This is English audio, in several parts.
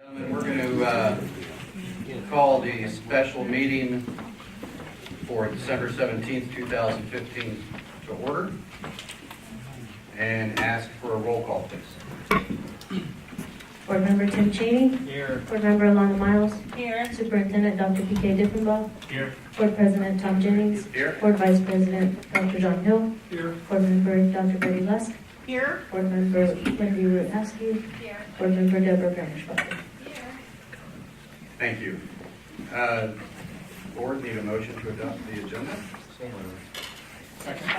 Gentlemen, we're going to call the special meeting for December 17th, 2015 to order and ask for a roll call, please. Board Member Tim Cheney. Here. Board Member Alana Miles. Here. Superintendent Dr. P.K. Diffenbaugh. Here. Board President Tom Jennings. Here. Board Vice President Dr. John Hill. Here. Board Member Dr. Betty Lusk. Here. Board Member Wendy Root Askew. Here. Board Member Deborah Grammerschwager. Thank you. Board, need a motion to adopt the agenda? Second.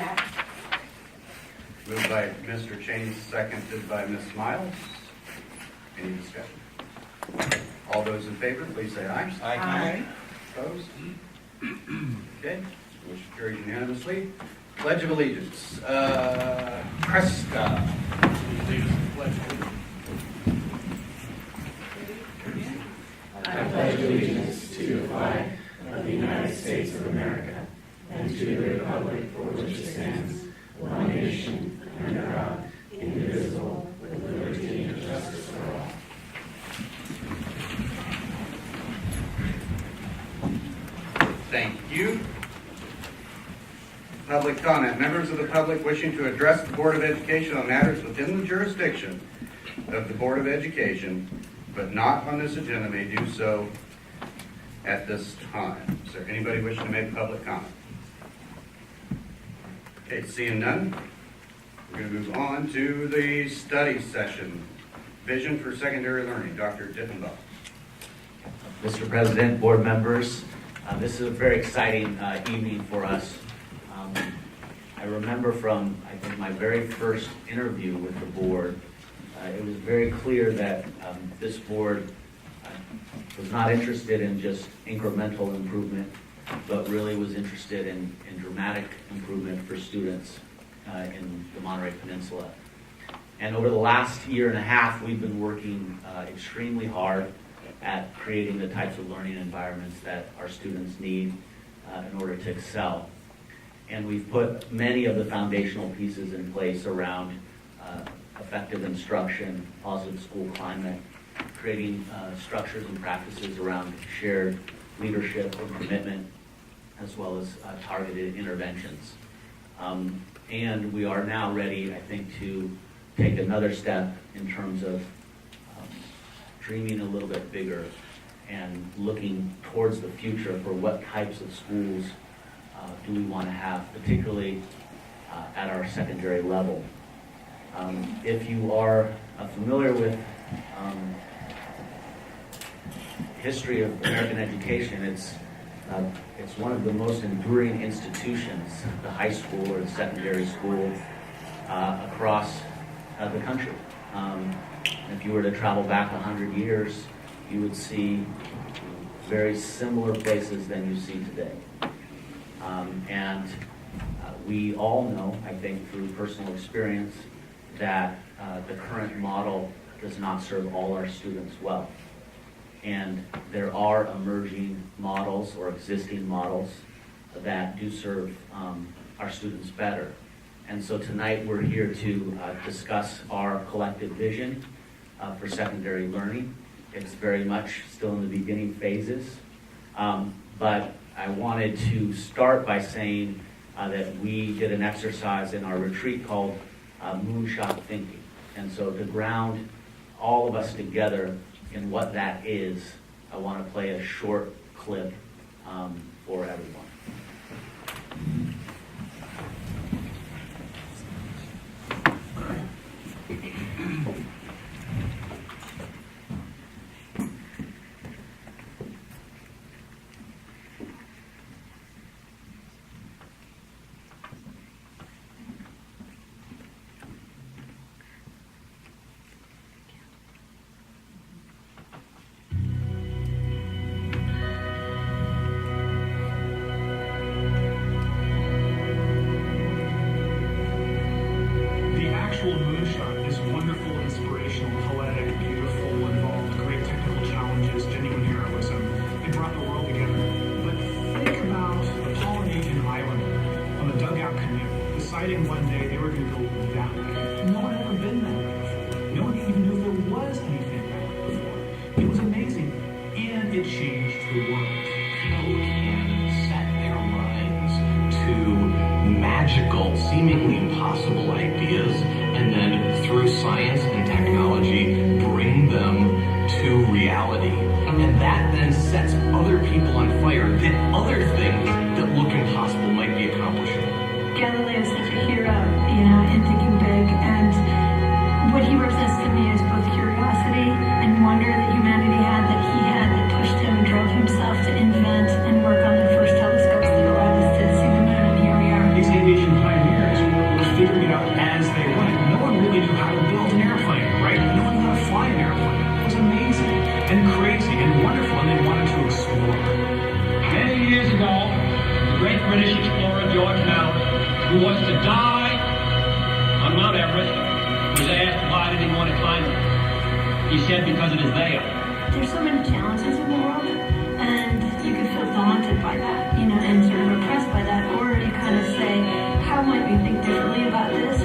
Moved by Mr. Cheney, seconded by Ms. Miles. Any discussion? All those in favor, please say aye. Aye. Opposed? Okay, motion carried unanimously. Pledge of Allegiance. Cresta. I pledge allegiance to the flag of the United States of America and to the republic for which it stands, one nation, under God, indivisible, with liberty and justice for all. Thank you. Public comment. Members of the public wishing to address the Board of Education on matters within the jurisdiction of the Board of Education, but not on this agenda, may do so at this time. Is there anybody wishing to make public comment? Okay, seeing none, we're going to move on to the study session. Vision for Secondary Learning, Dr. Diffenbaugh. Mr. President, board members, this is a very exciting evening for us. I remember from, I think, my very first interview with the board, it was very clear that this board was not interested in just incremental improvement, but really was interested in dramatic improvement for students in the Monterey Peninsula. And over the last year and a half, we've been working extremely hard at creating the types of learning environments that our students need in order to excel. And we've put many of the foundational pieces in place around effective instruction, positive school climate, creating structures and practices around shared leadership and commitment, as well as targeted interventions. And we are now ready, I think, to take another step in terms of dreaming a little bit bigger and looking towards the future for what types of schools do we want to have, particularly at our secondary level. If you are familiar with history of American education, it's one of the most enduring institutions, the high school or the secondary school, across the country. If you were to travel back 100 years, you would see very similar places than you see today. And we all know, I think through personal experience, that the current model does not serve all our students well. And there are emerging models or existing models that do serve our students better. And so tonight we're here to discuss our collective vision for secondary learning. It's very much still in the beginning phases, but I wanted to start by saying that we did an exercise in our retreat called moonshot thinking. And so to ground all of us together in what that is, I want to play a short clip for everyone. Moonshot is wonderful, inspirational, poetic, beautiful, involved great technical challenges, genuine heroism. It brought the world together. But think about a Polynesian islander on a dugout canoe deciding one day they were going to go that way. No one had ever been that way before. No one even knew there was anything that way before. It was it changed the world. People can set their minds to magical, seemingly impossible ideas, and then through science and technology, bring them to reality. And that then sets other people on fire that other things that look impossible might be accomplishing. Galileo is such a hero, in thinking big, and what he represents to me is both curiosity and wonder that humanity had, that pushed him and drove himself to invent and work on the first telescopes that allowed us to see the moon, and here we are. These aviation pioneers were figuring it out as they went. No one really knew how to build an airplane, right? No one knew how to fly an airplane. It was amazing and crazy and wonderful, and they wanted to explore. Many years ago, the great British explorer George Mallory, who was to die on Mount Everest, was asked why did he want to climb it. He said because it is there. There's so many challenges in the world, and you can feel daunted by that, and sort of oppressed by that, or you kind of say, how might we think differently about this?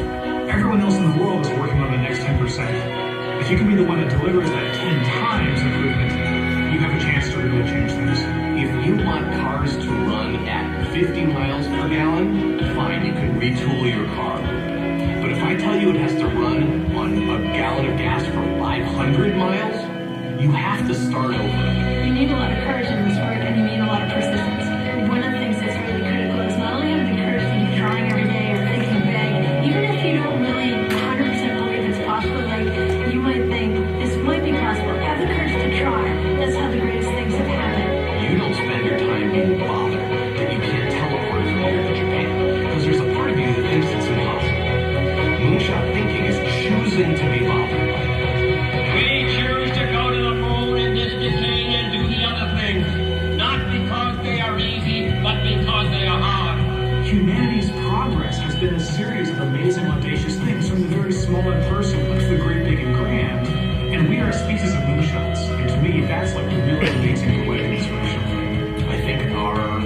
Everyone else in the world is working on the next 10%. If you can be the one that delivers that 10 times improvement, you have a chance to really change things. If you want cars to run at 50 miles per gallon, fine, you can retool your car. But if I tell you it has to run on a gallon of gas for 500 miles, you have to start over. You need a lot of courage in this work, and you need a lot of persistence. One of the things that's really critical is not only having the courage to keep trying every day or thinking big, even if you don't really 100% believe it's possible, you might think, this might be possible. Have the courage to try. That's how the greatest things have happened. You don't spend your time being bothered that you can't teleport from here to Japan, because there's a part of you that thinks it's impossible. Moonshot thinking is choosing to be bothered by that. We choose to go to the moon in this decade and do the other things, not because they are easy, but because they are hard. Humanity's progress has been a series of amazing, audacious things, from the very small and personal to the great, big, and grand. And we are a species of moonshots. And to me, that's like the really amazing poetic inspiration. I think our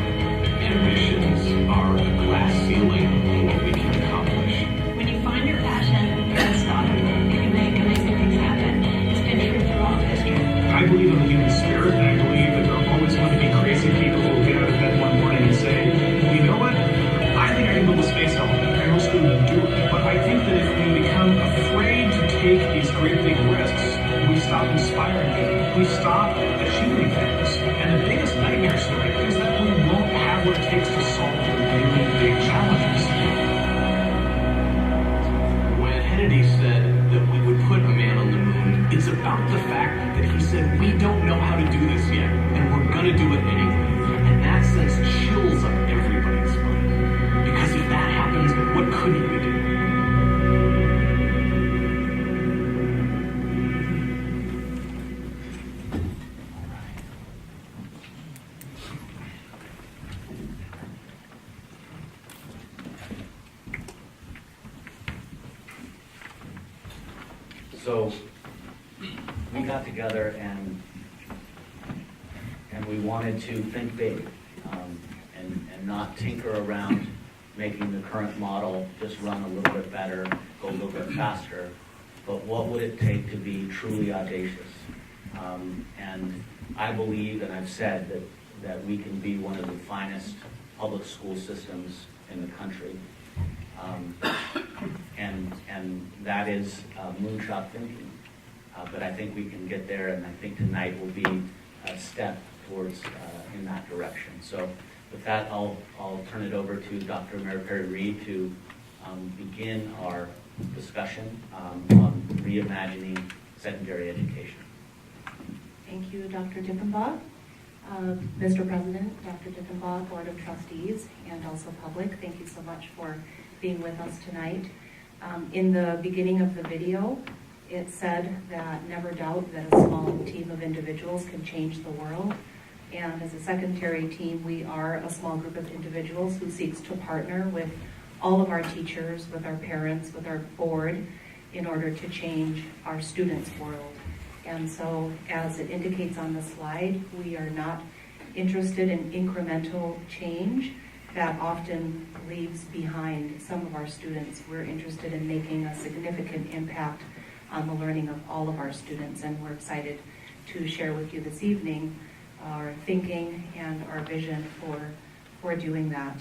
ambitions are a glass ceiling on what we can accomplish. When you find your passion, you're unstoppable. You can make amazing things happen. It's been true through all of history. I believe in the human spirit, and I believe that there are always going to be crazy people who will get out of bed one morning and say, you know what? I think I can build a space elevator. I most of them do it. But I think that if we become afraid to take these great big risks, we stop inspiring people. We stop achieving things. And the biggest nightmare scenario is that we won't have what it takes to solve the really big challenges. When Kennedy said that we would put a man on the moon, it's about the fact that he said we don't know how to do this yet, and we're gonna do it anyway. And that sense chills up everybody's spine. Because if that happens, what couldn't we do? So we got together and we wanted to think big and not tinker around making the current model just run a little bit better, go a little bit faster, but what would it take to be truly audacious? And I believe, and I've said, that we can be one of the finest public school systems in the country. And that is moonshot thinking. But I think we can get there, and I think tonight will be a step towards in that direction. So with that, I'll turn it over to Dr. Mary Perry Reed to begin our discussion on reimagining secondary education. Thank you, Dr. Diffenbaugh. Mr. President, Dr. Diffenbaugh, Board of Trustees, and also public, thank you so much for being with us tonight. In the beginning of the video, it said that never doubt that a small team of individuals can change the world. And as a secondary team, we are a small group of individuals who seeks to partner with all of our teachers, with our parents, with our board, in order to change our students' world. And so, as it indicates on the slide, we are not interested in incremental change that often leaves behind some of our students. We're interested in making a significant impact on the learning of all of our students, and we're excited to share with you this evening our thinking and our vision for doing that.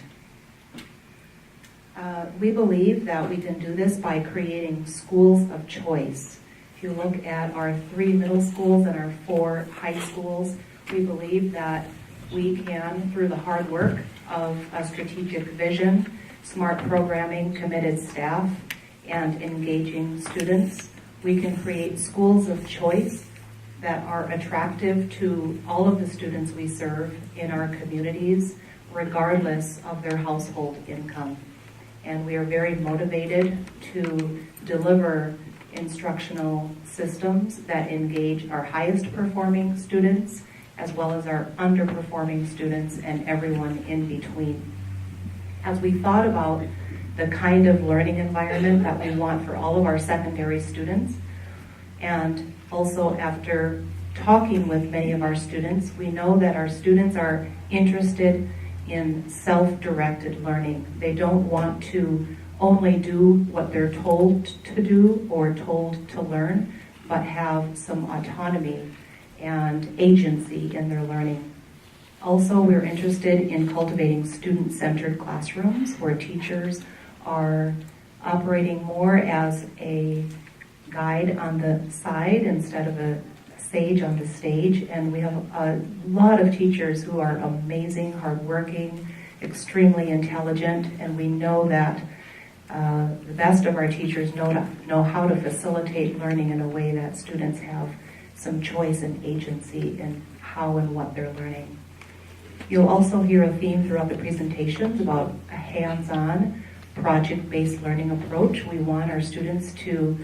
We believe that we can do this by creating schools of choice. If you look at our 3 middle schools and our 4 high schools, we believe that we can, through the hard work of a strategic vision, smart programming, committed staff, and engaging students, we can create schools of choice that are attractive to all of the students we serve in our communities, regardless of their household income. And we are very motivated to deliver instructional systems that engage our highest performing students, as well as our underperforming students and everyone in between. As we thought about the kind of learning environment that we want for all of our secondary students, and also after talking with many of our students, we know that our students are interested in self-directed learning. They don't want to only do what they're told to do or told to learn, but have some autonomy and agency in their learning. Also, we're interested in cultivating student-centered classrooms where teachers are operating more as a guide on the side instead of a sage on the stage. And we have a lot of teachers who are amazing, hardworking, extremely intelligent, and we know that the best of our teachers know how to facilitate learning in a way that students have some choice and agency in how and what they're learning. You'll also hear a theme throughout the presentations about a hands-on, project-based learning approach. We want our students to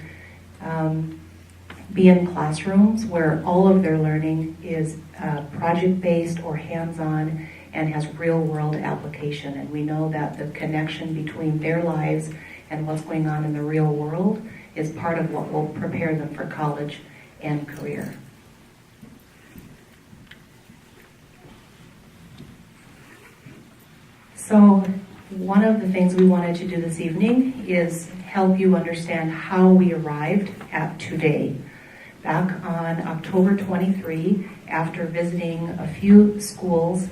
be in classrooms where all of their learning is project-based or hands-on and has real-world application. And we know that the connection between their lives and what's going on in the real world is part of what will prepare them for college and career. So one of the things we wanted to do this evening is help you understand how we arrived at today. Back on October 23, after visiting a few schools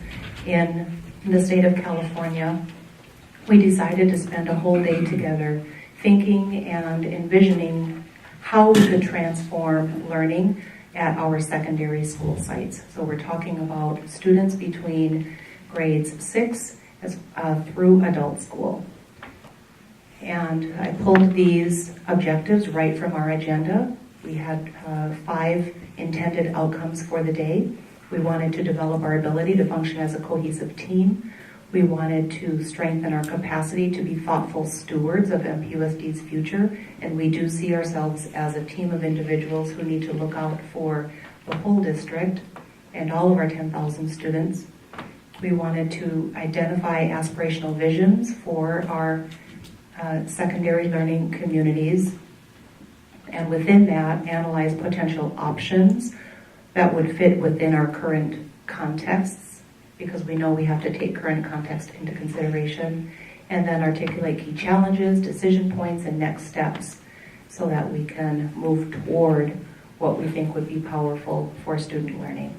in the state of California, we decided to spend a whole day together thinking and envisioning how we could transform learning at our secondary school sites. So we're talking about students between grades 6 through adult school. And I pulled these objectives right from our agenda. We had 5 intended outcomes for the day. We wanted to develop our ability to function as a cohesive team. We wanted to strengthen our capacity to be thoughtful stewards of MPUSD's future, and we do see ourselves as a team of individuals who need to look out for the whole district and all of our 10,000 students. We wanted to identify aspirational visions for our secondary learning communities, and within that, analyze potential options that would fit within our current contexts, because we know we have to take current context into consideration, and then articulate key challenges, decision points, and next steps so that we can move toward what we think would be powerful for student learning.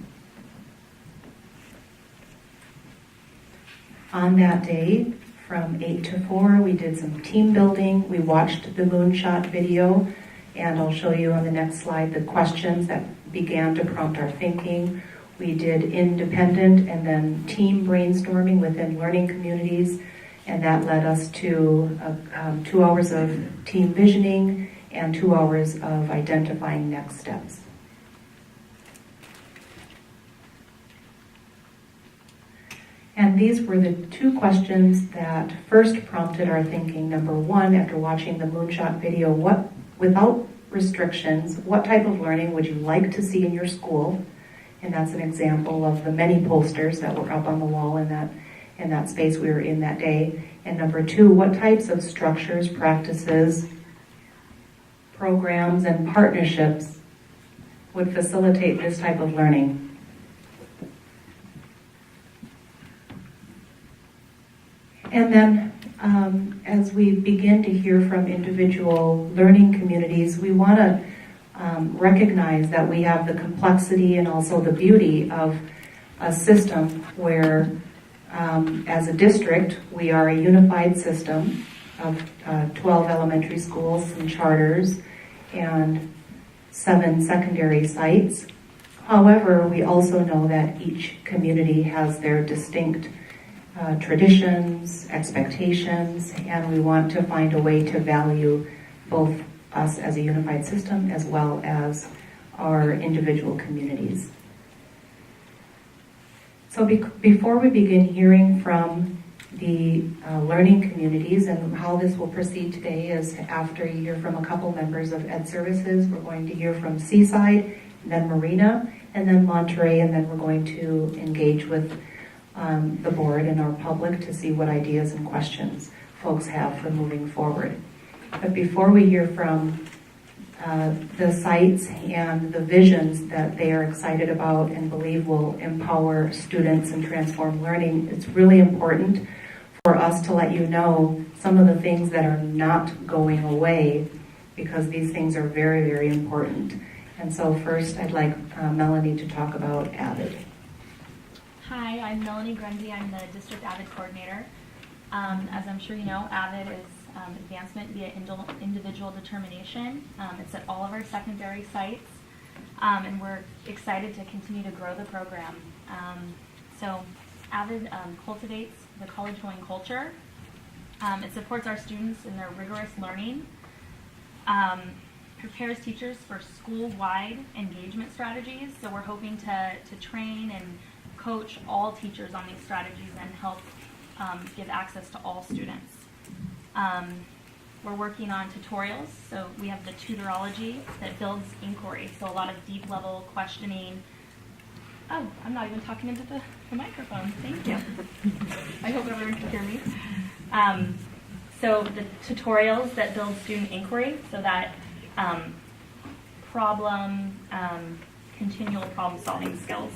On that day, from 8 to 4, we did some team building. We watched the moonshot video, and I'll show you on the next slide the questions that began to prompt our thinking. We did independent and then team brainstorming within learning communities, and that led us to 2 hours of team visioning and 2 hours of identifying next steps. And these were the 2 questions that first prompted our thinking. Number 1, after watching the moonshot video, without restrictions, what type of learning would you like to see in your school? And that's an example of the many posters that were up on the wall in that space we were in that day. And number 2, what types of structures, practices, programs, and partnerships would facilitate this type of learning? And then as we begin to hear from individual learning communities, we want to recognize that we have the complexity and also the beauty of a system where, as a district, we are a unified system of 12 elementary schools and charters and 7 secondary sites. However, we also know that each community has their distinct traditions, expectations, and we want to find a way to value both us as a unified system as well as our individual communities. So before we begin hearing from the learning communities, and how this will proceed today is after you hear from a couple members of Ed Services, we're going to hear from Seaside, and then Marina, and then Monterey, and then we're going to engage with the board and our public to see what ideas and questions folks have for moving forward. But before we hear from the sites and the visions that they are excited about and believe will empower students and transform learning, it's really important for us to let you know some of the things that are not going away, because these things are very, very important. And so first, I'd like Melanie to talk about AVID. Hi, I'm Melanie Grundy. I'm the District AVID Coordinator. As I'm sure you know, AVID is advancement via individual determination. It's at all of our secondary sites, and we're excited to continue to grow the program. So AVID cultivates the college-going culture. It supports our students in their rigorous learning, prepares teachers for school-wide engagement strategies. So we're hoping to train and coach all teachers on these strategies and help give access to all students. We're working on tutorials, so we have the tutorology that builds inquiry, so a lot of deep level questioning. Oh, I'm not even talking into the microphone, thank you. I hope everyone can hear me. So the tutorials that build student inquiry, so that continual problem solving skills.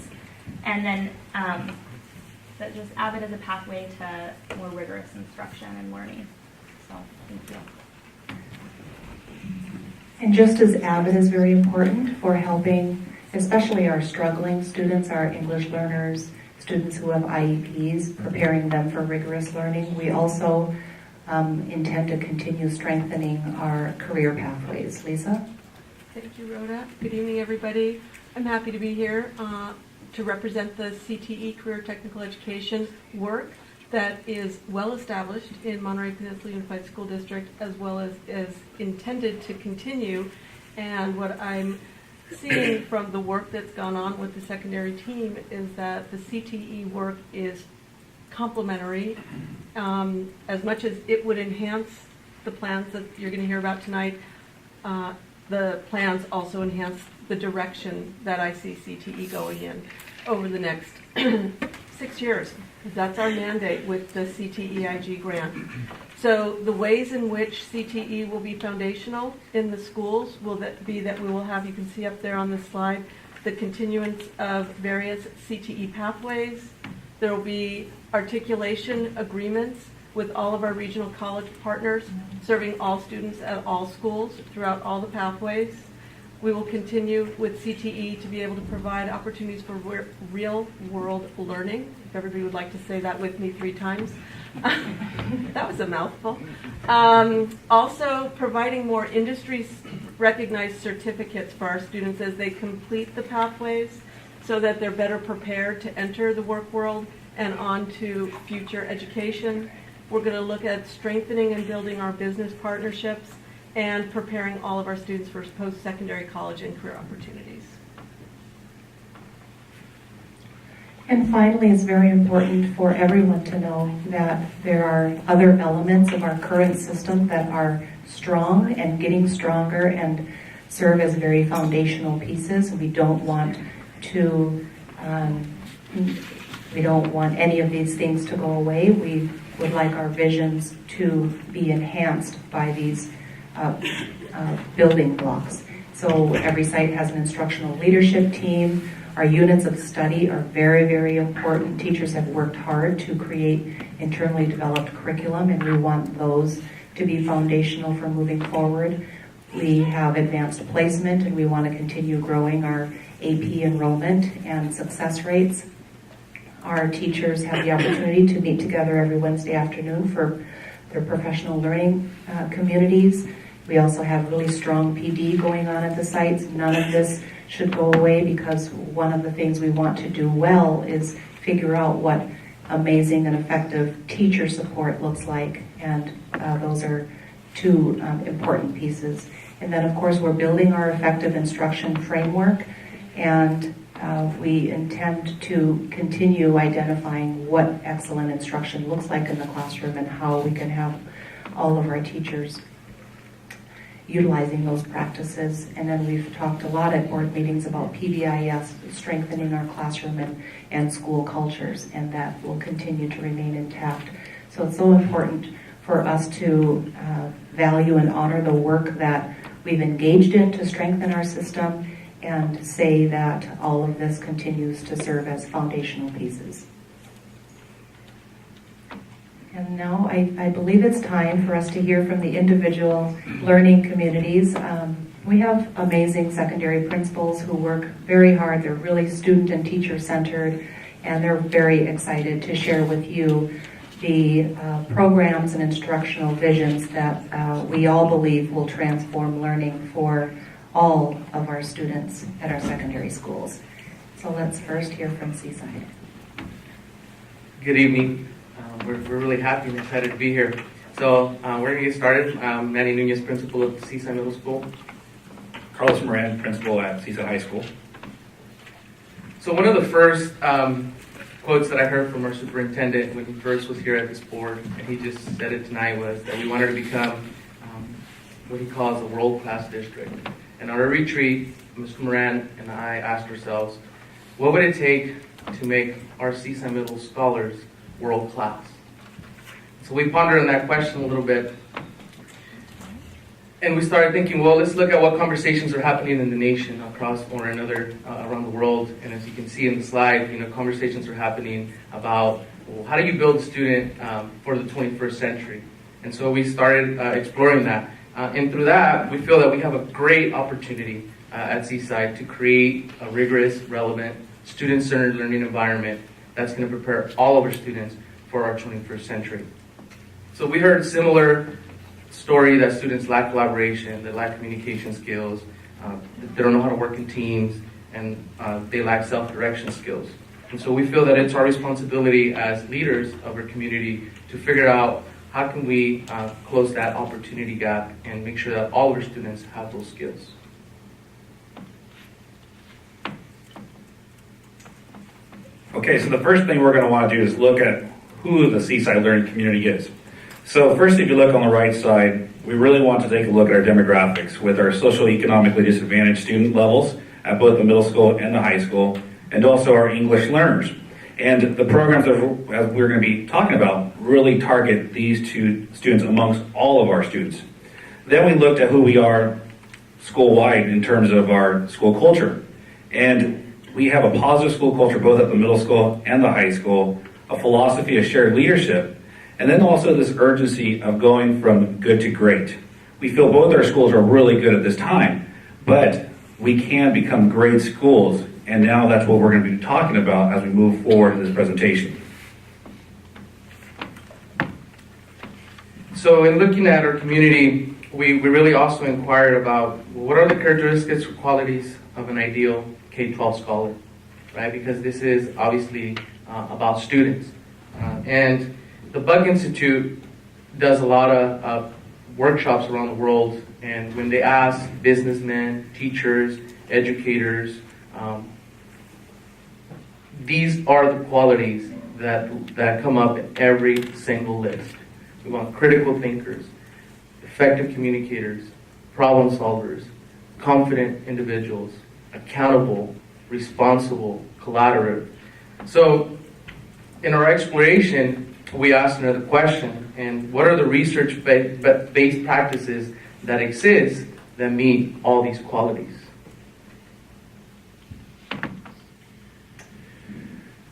And then that just AVID as a pathway to more rigorous instruction and learning. So, thank you. And just as AVID is very important for helping, especially our struggling students, our English learners, students who have IEPs, preparing them for rigorous learning, we also intend to continue strengthening our career pathways. Lisa? Thank you, Rhoda. Good evening, everybody. I'm happy to be here to represent the CTE, Career Technical Education work that is well established in Monterey Peninsula Unified School District, as well as is intended to continue. And what I'm seeing from the work that's gone on with the secondary team is that the CTE work is complementary. As much as it would enhance the plans that you're going to hear about tonight, the plans also enhance the direction that I see CTE going in over the next 6 years. That's our mandate with the CTEIG grant. So the ways in which CTE will be foundational in the schools will be that we will have, you can see up there on this slide, the continuance of various CTE pathways. There will be articulation agreements with all of our regional college partners, serving all students at all schools throughout all the pathways. We will continue with CTE to be able to provide opportunities for real-world learning. If everybody would like to say that with me 3 times. That was a mouthful. Also, providing more industry-recognized certificates for our students as they complete the pathways so that they're better prepared to enter the work world and on to future education. We're going to look at strengthening and building our business partnerships and preparing all of our students for post-secondary college and career opportunities. And finally, it's very important for everyone to know that there are other elements of our current system that are strong and getting stronger and serve as very foundational pieces. We don't want any of these things to go away. We would like our visions to be enhanced by these building blocks. So every site has an instructional leadership team. Our units of study are very, very important. Teachers have worked hard to create internally developed curriculum, and we want those to be foundational for moving forward. We have advanced placement, and we want to continue growing our AP enrollment and success rates. Our teachers have the opportunity to meet together every Wednesday afternoon for their professional learning communities. We also have really strong PD going on at the sites. None of this should go away, because one of the things we want to do well is figure out what amazing and effective teacher support looks like, and those are two important pieces. And then, of course, we're building our effective instruction framework, and we intend to continue identifying what excellent instruction looks like in the classroom and how we can have all of our teachers utilizing those practices. And then we've talked a lot at board meetings about PBIS, strengthening our classroom and school cultures, and that will continue to remain intact. So it's so important for us to value and honor the work that we've engaged in to strengthen our system, and say that all of this continues to serve as foundational pieces. And now I believe it's time for us to hear from the individual learning communities. We have amazing secondary principals who work very hard. They're really student and teacher centered, and they're very excited to share with you the programs and instructional visions that we all believe will transform learning for all of our students at our secondary schools. So let's first hear from Seaside. Good evening. We're really happy and excited to be here. So we're going to get started. Manny Nunez, principal of Seaside Middle School. Carlos Moran, principal at Seaside High School. So one of the first quotes that I heard from our superintendent when he first was here at this board, and he just said it tonight, was that we wanted to become what he calls a world-class district. And on our retreat, Mr. Moran and I asked ourselves, what would it take to make our Seaside Middle scholars world-class? So we pondered on that question a little bit, and we started thinking, well, let's look at what conversations are happening in the nation across or another around the world. And as you can see in the slide, conversations are happening about, well, how do you build a student for the 21st century? And so we started exploring that. And through that, we feel that we have a great opportunity at Seaside to create a rigorous, relevant, student-centered learning environment that's going to prepare all of our students for our 21st century. So we heard a similar story that students lack collaboration, they lack communication skills, they don't know how to work in teams, and they lack self-direction skills. And so we feel that it's our responsibility as leaders of our community to figure out how can we close that opportunity gap and make sure that all of our students have those skills. Okay, so the first thing we're going to want to do is look at who the Seaside Learning Community is. So first, if you look on the right side, we really want to take a look at our demographics with our socioeconomically disadvantaged student levels at both the middle school and the high school, and also our English learners. And the programs that we're going to be talking about really target these two students amongst all of our students. Then we looked at who we are school-wide in terms of our school culture. And we have a positive school culture both at the middle school and the high school, a philosophy of shared leadership, and then also this urgency of going from good to great. We feel both our schools are really good at this time, but we can become great schools, and now that's what we're going to be talking about as we move forward in this presentation. So in looking at our community, we really also inquired about what are the characteristics or qualities of an ideal K-12 scholar, right? Because this is obviously about students. And the Buck Institute does a lot of workshops around the world, and when they ask businessmen, teachers, educators, these are the qualities that come up in every single list. We want critical thinkers, effective communicators, problem solvers, confident individuals, accountable, responsible, collaborative. So in our exploration, we asked another question, and what are the research-based practices that exist that meet all these qualities?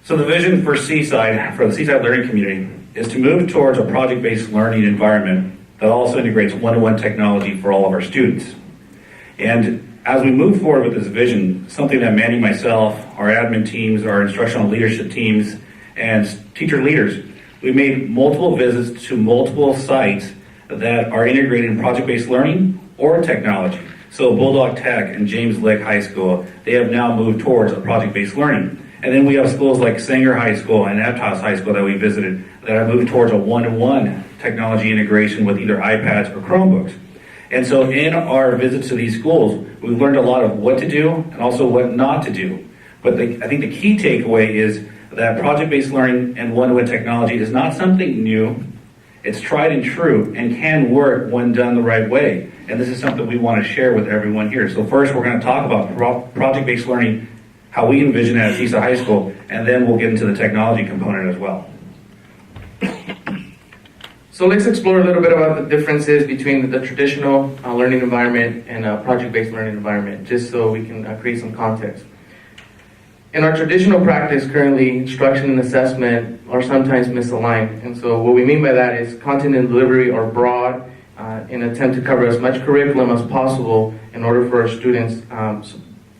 So the vision for Seaside, for the Seaside Learning Community, is to move towards a project-based learning environment that also integrates one-to-one technology for all of our students. And as we move forward with this vision, something that Manny, myself, our admin teams, our instructional leadership teams, and teacher leaders. We made multiple visits to multiple sites that are integrated in project-based learning or technology. So Bulldog Tech and James Lick High School, they have now moved towards a project-based learning. And then we have schools like Sanger High School and Aptos High School that we visited that have moved towards a one-to-one technology integration with either iPads or Chromebooks. And so in our visits to these schools, we've learned a lot of what to do and also what not to do. But I think the key takeaway is that project-based learning and one-to-one technology is not something new. It's tried and true and can work when done the right way. And this is something we want to share with everyone here. So first, we're going to talk about project-based learning, how we envision it at CISA High School, and then we'll get into the technology component as well. So let's explore a little bit about the differences between the traditional learning environment and a project-based learning environment, just so we can create some context. In our traditional practice, currently, instruction and assessment are sometimes misaligned. And so what we mean by that is content and delivery are broad in an attempt to cover as much curriculum as possible in order for our students,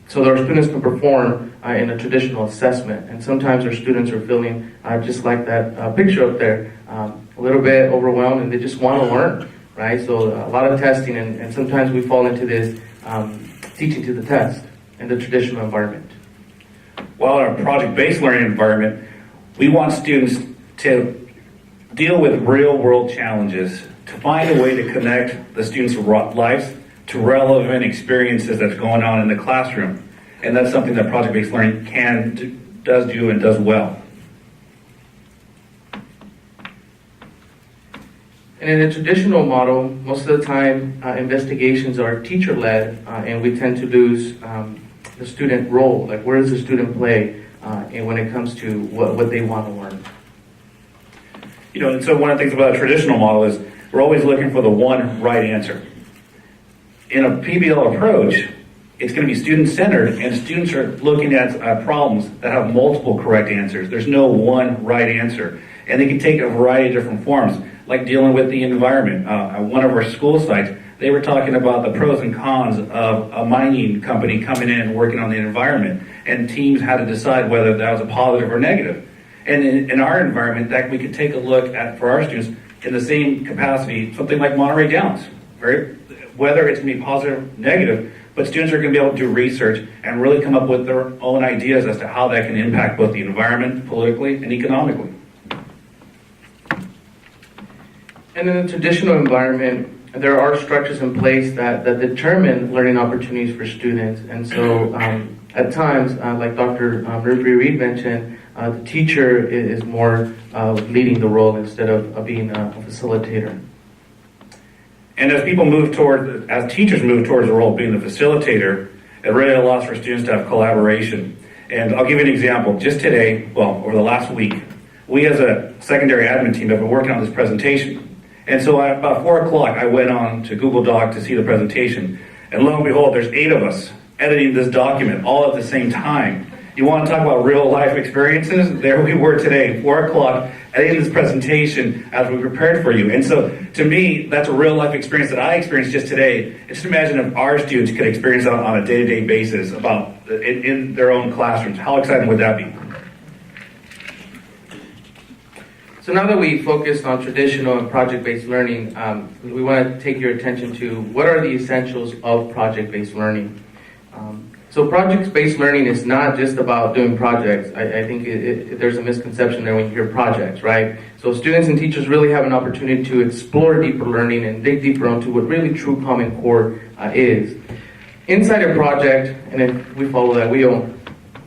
so that our students can perform in a traditional assessment. And sometimes our students are feeling just like that picture up there, a little bit overwhelmed, and they just want to learn, right? So a lot of testing, and sometimes we fall into this teaching to the test in the traditional environment. While in a project-based learning environment, we want students to deal with real-world challenges, to find a way to connect the students' lives to relevant experiences that's going on in the classroom. And that's something that project-based learning does do and does well. And in a traditional model, most of the time, investigations are teacher-led, and we tend to lose the student role. Like, where does the student play and when it comes to what they want to learn? You know, and so one of the things about a traditional model is we're always looking for the one right answer. In a PBL approach, it's going to be student-centered, and students are looking at problems that have multiple correct answers. There's no one right answer. And they can take a variety of different forms, like dealing with the environment. At one of our school sites, they were talking about the pros and cons of a mining company coming in and working on the environment, and teams had to decide whether that was a positive or negative. And in our environment, that we could take a look at, for our students, in the same capacity, something like Monterey Downs, whether it's going to be positive or negative, but students are going to be able to do research and really come up with their own ideas as to how that can impact both the environment, politically, and economically. And in a traditional environment, there are structures in place that determine learning opportunities for students. And so at times, like Dr. Murphy Reed mentioned, the teacher is more leading the role instead of being a facilitator. And as teachers move towards the role of being the facilitator, it really allows for students to have collaboration. And I'll give you an example. Just today, over the last week, we as a secondary admin team have been working on this presentation. And so at about 4 o'clock, I went on to Google Doc to see the presentation. And lo and behold, there's 8 of us editing this document all at the same time. You want to talk about real life experiences? There we were today, 4 o'clock, editing this presentation as we prepared for you. And so to me, that's a real life experience that I experienced just today. Just imagine if our students could experience that on a day-to-day basis in their own classrooms. How exciting would that be? So now that we focused on traditional and project-based learning, we want to take your attention to what are the essentials of project-based learning. So project-based learning is not just about doing projects. I think there's a misconception there when you hear projects, right? So students and teachers really have an opportunity to explore deeper learning and dig deeper into what really true Common Core is. Inside a project, and then we follow that wheel,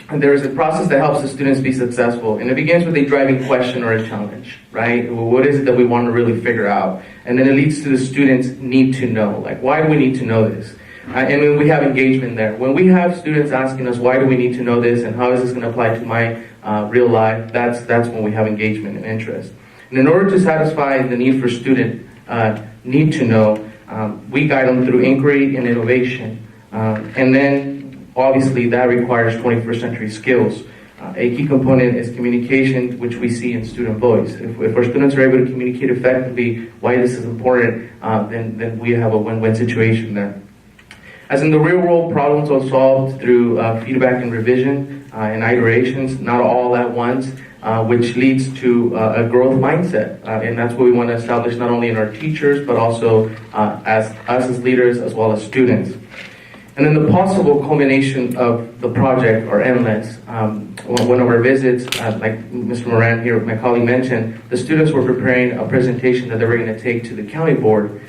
and there is a process that helps the students be successful. And it begins with a driving question or a challenge, right? What is it that we want to really figure out? And then it leads to the students need to know. Like, why do we need to know this? And then we have engagement there. When we have students asking us, why do we need to know this? And how is this going to apply to my real life? That's when we have engagement and interest. And in order to satisfy the need for student need to know, we guide them through inquiry and innovation. And then obviously, that requires 21st century skills. A key component is communication, which we see in student voice. If our students are able to communicate effectively why this is important, then we have a win-win situation there. As in the real world, problems are solved through feedback and revision and iterations, not all at once. which leads to a growth mindset. And that's what we want to establish not only in our teachers, but also as us as leaders as well as students. And then the possible culmination of the project are endless. One of our visits, like Mr. Moran here, my colleague mentioned, the students were preparing a presentation that they were going to take to the county board,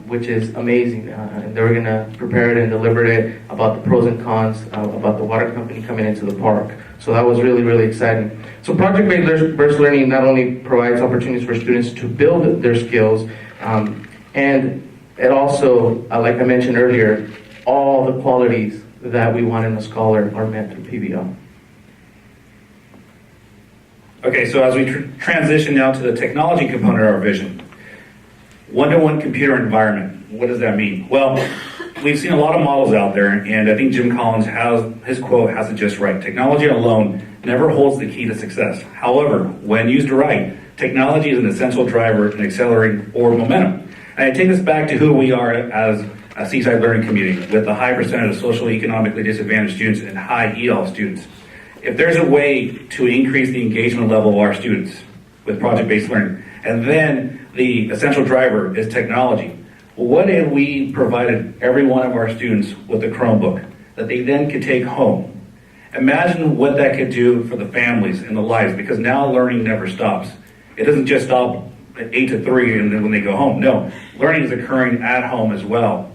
which is amazing. And they were going to prepare it and deliver it about the pros and cons about the water company coming into the park. So that was really, really exciting. So project-based learning not only provides opportunities for students to build their skills, and it also, like I mentioned earlier, all the qualities that we want in a scholar are met through PBL. Okay, so as we transition now to the technology component of our vision, one-to-one computer environment, what does that mean? Well, we've seen a lot of models out there, and I think Jim Collins his quote has it just right. Technology alone never holds the key to success. However, when used right, technology is an essential driver in accelerating forward momentum. And I take this back to who we are as a Seaside Learning Community with a high percentage of socially economically disadvantaged students and high EL students. If there's a way to increase the engagement level of our students with project-based learning, and then the essential driver is technology, what if we provided every one of our students with a Chromebook that they then could take home? Imagine what that could do for the families and the lives, because now learning never stops. It doesn't just stop at 8 to 3 and then when they go home. No, learning is occurring at home as well.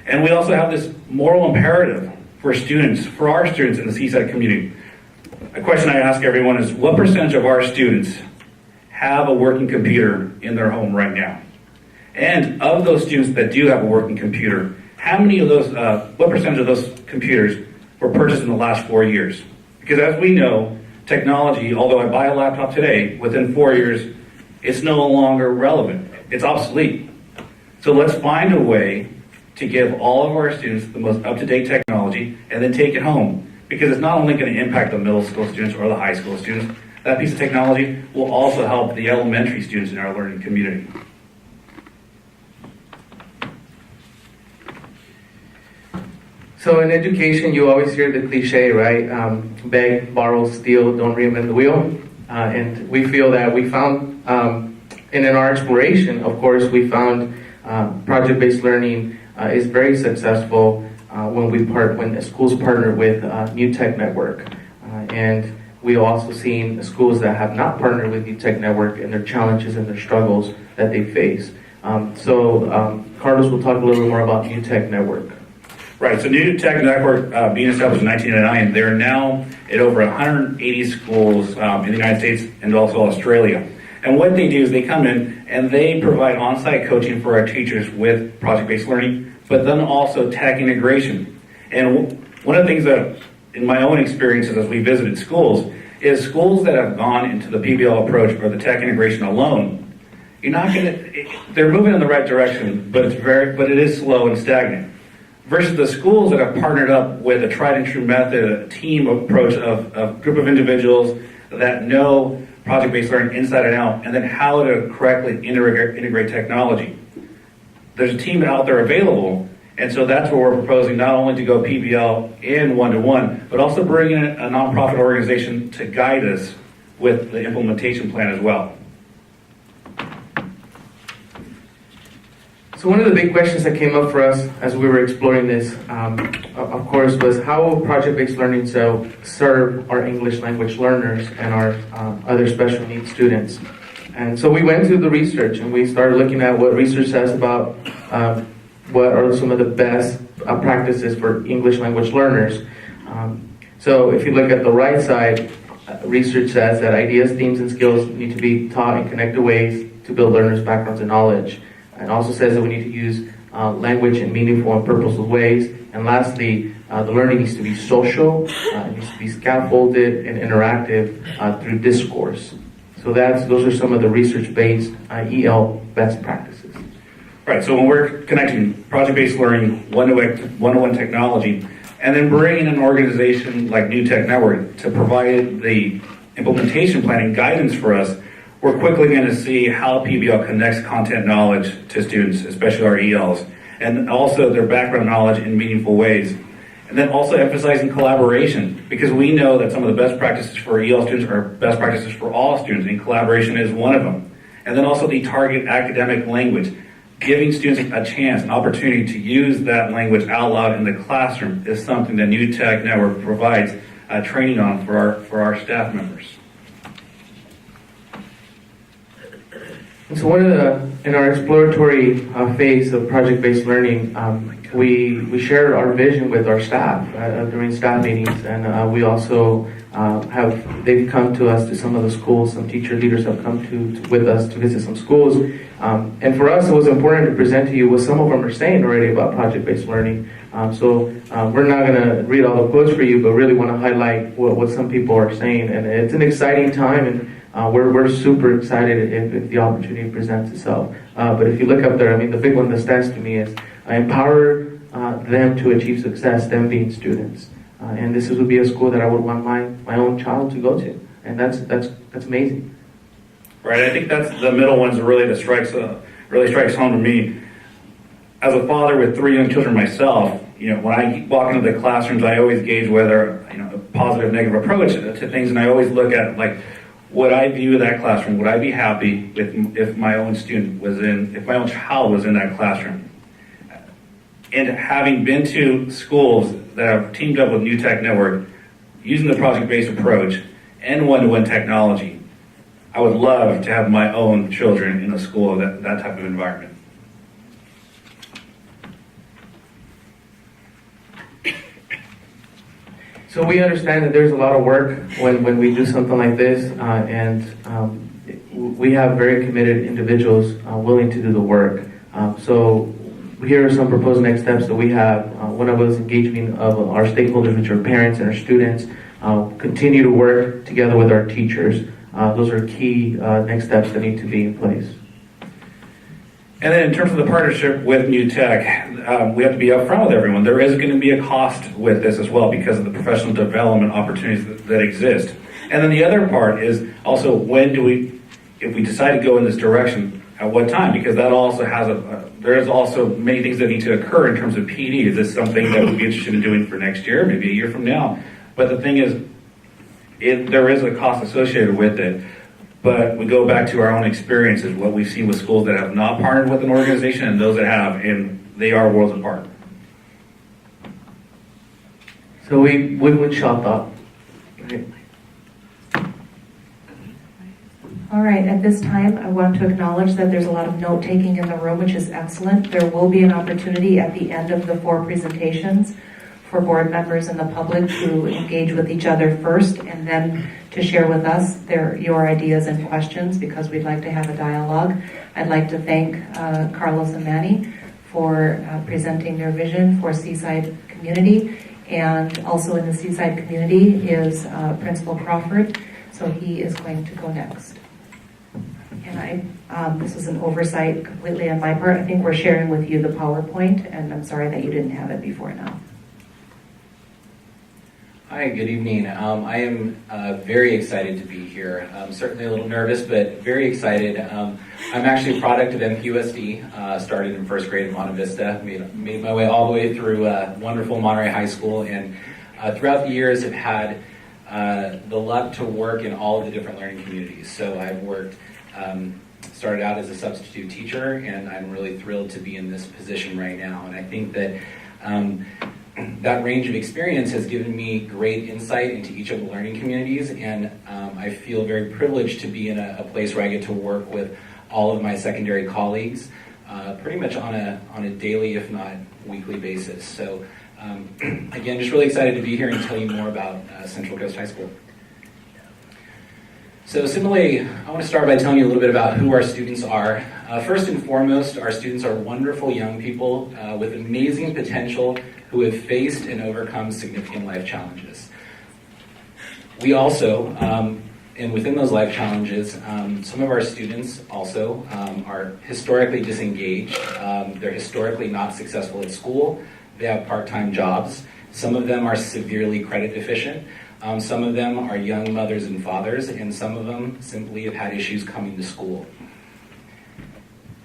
And we also have this moral imperative for students, for our students in the Seaside community. A question I ask everyone is, what percentage of our students have a working computer in their home right now? And of those students that do have a working computer, how many of those, what percentage of those computers were purchased in the last 4 years? Because as we know, technology, although I buy a laptop today, within 4 years, it's no longer relevant. It's obsolete. So let's find a way to give all of our students the most up-to-date technology and then take it home. Because it's not only going to impact the middle school students or the high school students, that piece of technology will also help the elementary students in our learning community. So in education, you always hear the cliche, right? Beg, borrow, steal, don't reinvent the wheel. And we feel that we found, and in our exploration, of course, we found project-based learning is very successful when the schools partner with New Tech Network. And we've also seen schools that have not partnered with New Tech Network and their challenges and their struggles that they face. Carlos will talk a little bit more about New Tech Network. Right, so New Tech Network being established in 1999, they're now at over 180 schools in the United States and also Australia. And what they do is they come in and they provide on-site coaching for our teachers with project-based learning, but then also tech integration. And one of the things that, in my own experiences as we visited schools, is schools that have gone into the PBL approach or the tech integration alone, they're moving in the right direction, but it is slow and stagnant. Versus the schools that have partnered up with a tried and true method, a team approach of a group of individuals that know project-based learning inside and out, and then how to correctly integrate technology. There's a team out there available, and so that's what we're proposing, not only to go PBL and one-to-one, but also bring in a nonprofit organization to guide us with the implementation plan as well. So one of the big questions that came up for us as we were exploring this, of course, was how will project-based learning serve our English language learners and our other special needs students? And so we went through the research and we started looking at what research says about what are some of the best practices for English language learners. So if you look at the right side, research says that ideas, themes, and skills need to be taught in connected ways to build learners' backgrounds and knowledge. It also says that we need to use language in meaningful and purposeful ways. And lastly, the learning needs to be social, it needs to be scaffolded and interactive through discourse. So those are some of the research-based EL best practices. Right, so when we're connecting project-based learning, one-to-one technology, and then bringing an organization like New Tech Network to provide the implementation planning guidance for us, we're quickly going to see how PBL connects content knowledge to students, especially our ELs, and also their background knowledge in meaningful ways. And then also emphasizing collaboration, because we know that some of the best practices for EL students are best practices for all students, and collaboration is one of them. And then also the target academic language, giving students a chance, an opportunity to use that language out loud in the classroom is something that New Tech Network provides training on for our staff members. And so in our exploratory phase of project-based learning, we shared our vision with our staff during staff meetings, and we also they've come to us to some of the schools. Some teacher leaders have come with us to visit some schools, and for us it was important to present to you what some of them are saying already about project-based learning. So we're not going to read all the quotes for you, but really want to highlight what some people are saying, and it's an exciting time, and we're super excited if the opportunity presents itself. But if you look up there, I mean, the big one that stands to me is empower them to achieve success, them being students. And this would be a school that I would want my own child to go to, and that's amazing. Right, I think that's the middle ones really that strikes home to me. As a father with 3 young children myself, when I walk into the classrooms, I always gauge whether a positive, negative approach to things, and I always look at would I view that classroom? Would I be happy if my own if my own child was in that classroom? And having been to schools that have teamed up with New Tech Network, using the project-based approach and one-to-one technology, I would love to have my own children in a school that type of environment. So we understand that there's a lot of work when we do something like this, and we have very committed individuals willing to do the work. So here are some proposed next steps that we have. One of us engagement of our stakeholders, which are parents and our students, continue to work together with our teachers. Those are key next steps that need to be in place. And then in terms of the partnership with New Tech, we have to be upfront with everyone. There is going to be a cost with this as well because of the professional development opportunities that exist. And then the other part is also if we decide to go in this direction, at what time? Because that also has there is also many things that need to occur in terms of PD. Is this something that we'd be interested in doing for next year, maybe a year from now? But the thing is, there is a cost associated with it. But we go back to our own experiences, what we've seen with schools that have not partnered with an organization and those that have, and they are worlds apart. So we would shop up. Right? All right, at this time, I want to acknowledge that there's a lot of note-taking in the room, which is excellent. There will be an opportunity at the end of the 4 presentations for board members and the public to engage with each other first and then to share with us your ideas and questions, because we'd like to have a dialogue. I'd like to thank Carlos and Manny for presenting their vision for Seaside Community, and also in the Seaside Community is Principal Crawford, so he is going to go next. And this was an oversight completely on my part. I think we're sharing with you the PowerPoint, and I'm sorry that you didn't have it before now. Hi, good evening. I am very excited to be here. I'm certainly a little nervous, but very excited. I'm actually a product of MPUSD, started in first grade in Monte Vista, made my way all the way through wonderful Monterey High School, and throughout the years have had the luck to work in all of the different learning communities. So I've worked, started out as a substitute teacher, and I'm really thrilled to be in this position right now. And I think that that range of experience has given me great insight into each of the learning communities, and I feel very privileged to be in a place where I get to work with all of my secondary colleagues pretty much on a daily, if not weekly basis. So again, just really excited to be here and tell you more about Central Coast High School. So similarly, I want to start by telling you a little bit about who our students are. First and foremost, our students are wonderful young people with amazing potential who have faced and overcome significant life challenges. We also, and within those life challenges, some of our students also are historically disengaged. They're historically not successful at school. They have part-time jobs. Some of them are severely credit deficient. Some of them are young mothers and fathers, and some of them simply have had issues coming to school.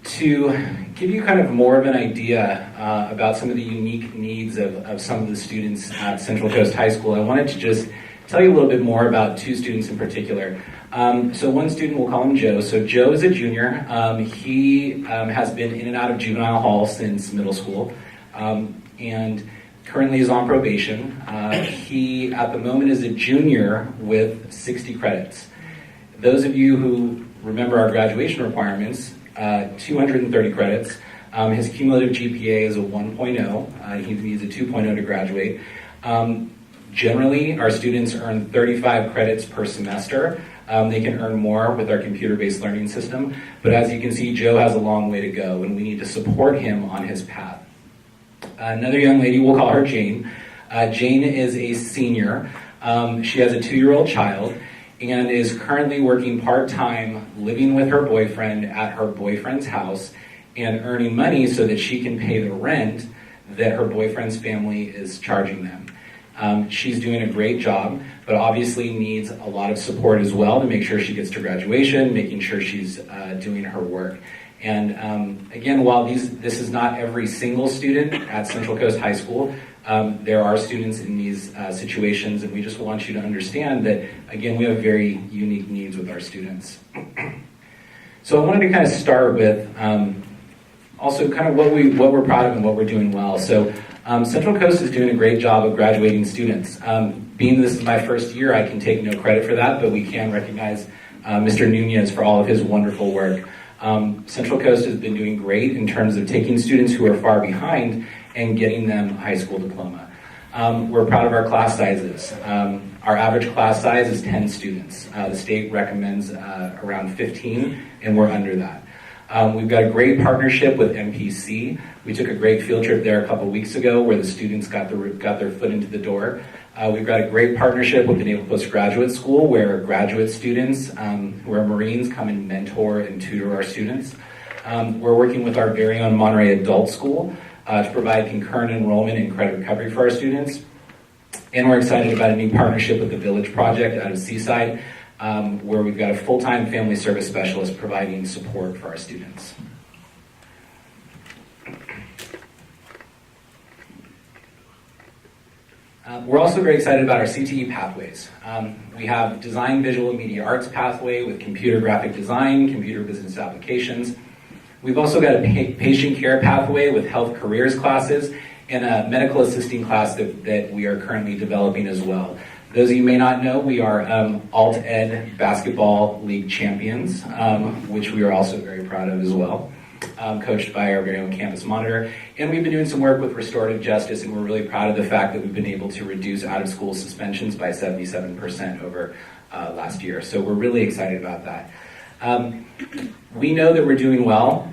to give you kind of more of an idea about some of the unique needs of some of the students at Central Coast High School, I wanted to just tell you a little bit more about two students in particular. So one student, we'll call him Joe. So Joe is a junior. He has been in and out of juvenile hall since middle school, and currently is on probation. He, at the moment, is a junior with 60 credits. Those of you who remember our graduation requirements, 230 credits. His cumulative GPA is a 1.0. He needs a 2.0 to graduate. Generally, our students earn 35 credits per semester. They can earn more with our computer-based learning system, but as you can see, Joe has a long way to go, and we need to support him on his path. Another young lady, we'll call her Jane. Jane is a senior. She has a 2-year-old child and is currently working part-time, living with her boyfriend at her boyfriend's house and earning money so that she can pay the rent that her boyfriend's family is charging them. She's doing a great job, but obviously needs a lot of support as well to make sure she gets to graduation, making sure she's doing her work. And again, while this is not every single student at Central Coast High School, there are students in these situations, and we just want you to understand that, again, we have very unique needs with our students. So I wanted to kind of start with also kind of what we're proud of and what we're doing well. So Central Coast is doing a great job of graduating students. Being this is my first year, I can take no credit for that, but we can recognize Mr. Nunez for all of his wonderful work. Central Coast has been doing great in terms of taking students who are far behind and getting them a high school diploma. We're proud of our class sizes. Our average class size is 10 students. The state recommends around 15, and we're under that. We've got a great partnership with MPC. We took a great field trip there a couple weeks ago where the students got their foot into the door. We've got a great partnership with the Naval Postgraduate School where graduate students who are Marines come and mentor and tutor our students. We're working with our very own Monterey Adult School to provide concurrent enrollment and credit recovery for our students. And we're excited about a new partnership with the Village Project out of Seaside, where we've got a full-time family service specialist providing support for our students. We're also very excited about our CTE pathways. We have Design, Visual, and Media Arts pathway with computer graphic design, computer business applications. We've also got a patient care pathway with health careers classes and a medical assisting class that we are currently developing as well. Those of you who may not know, we are Alt Ed Basketball League champions, which we are also very proud of as well, coached by our very own campus monitor. And we've been doing some work with restorative justice, and we're really proud of the fact that we've been able to reduce out-of-school suspensions by 77% over last year. So we're really excited about that. We know that we're doing well.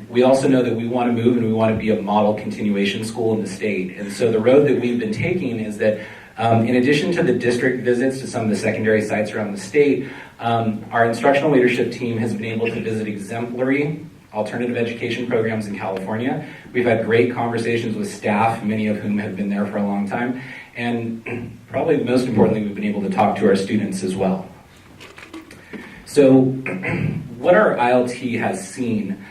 We also know that we want to move and we want to be a model continuation school in the state. And so the road that we've been taking is that in addition to the district visits to some of the secondary sites around the state, our instructional leadership team has been able to visit exemplary alternative education programs in California. We've had great conversations with staff, many of whom have been there for a long time. And probably most importantly, we've been able to talk to our students as well. So what our ILT has seen,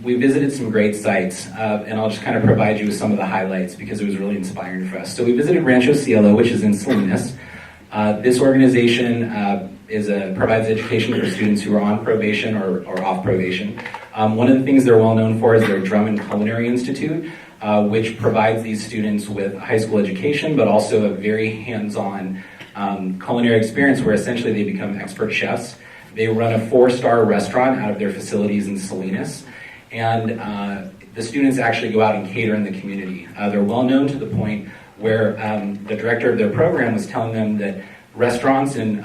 we visited some great sites, and I'll just kind of provide you with some of the highlights because it was really inspiring for us. So we visited Rancho Cielo, which is in Salinas. This organization provides education for students who are on probation or off probation. One of the things they're well known for is their Drum and Culinary Institute, which provides these students with high school education, but also a very hands-on culinary experience where essentially they become expert chefs. They run a 4-star restaurant out of their facilities in Salinas, and the students actually go out and cater in the community. They're well known to the point where the director of their program was telling them that restaurants and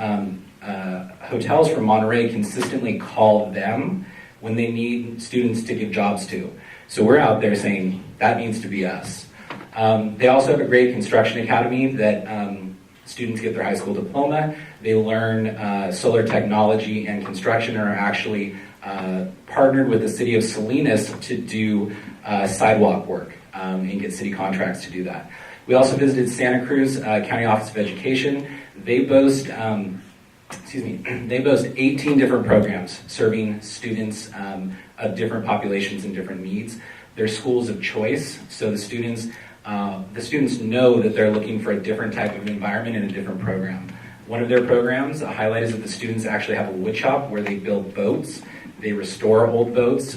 hotels from Monterey consistently call them when they need students to give jobs to. So we're out there saying, that needs to be us. They also have a great construction academy that students get their high school diploma. They learn solar technology and construction, and are actually partnered with the city of Salinas to do sidewalk work and get city contracts to do that. We also visited Santa Cruz County Office of Education. They boast they boast 18 different programs serving students of different populations and different needs. They're schools of choice, so the students know that they're looking for a different type of environment and a different program. One of their programs, a highlight, is that the students actually have a wood shop where they build boats, they restore old boats,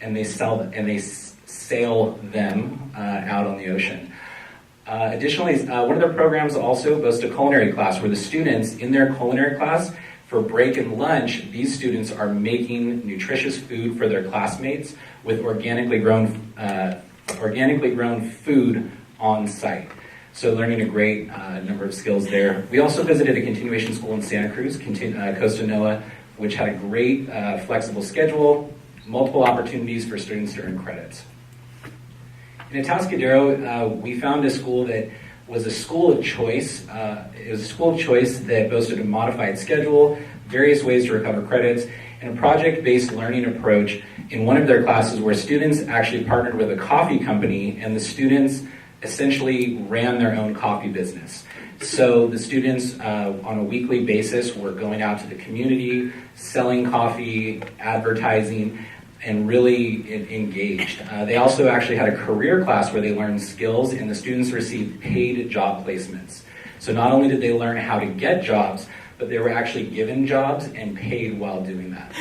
and they sail them out on the ocean. Additionally, one of their programs also boasts a culinary class where the students in their culinary class, for break and lunch, these students are making nutritious food for their classmates with organically grown food on site. So learning a great number of skills there. We also visited a continuation school in Santa Cruz, Costa Noa, which had a great flexible schedule, multiple opportunities for students to earn credits. In Atascadero, we found a school that was a school of choice. It was a school of choice that boasted a modified schedule, various ways to recover credits, and a project-based learning approach in one of their classes where students actually partnered with a coffee company, and the students essentially ran their own coffee business. So the students on a weekly basis were going out to the community, selling coffee, advertising, and really engaged. They also actually had a career class where they learned skills, and the students received paid job placements. So not only did they learn how to get jobs, but they were actually given jobs and paid while doing that.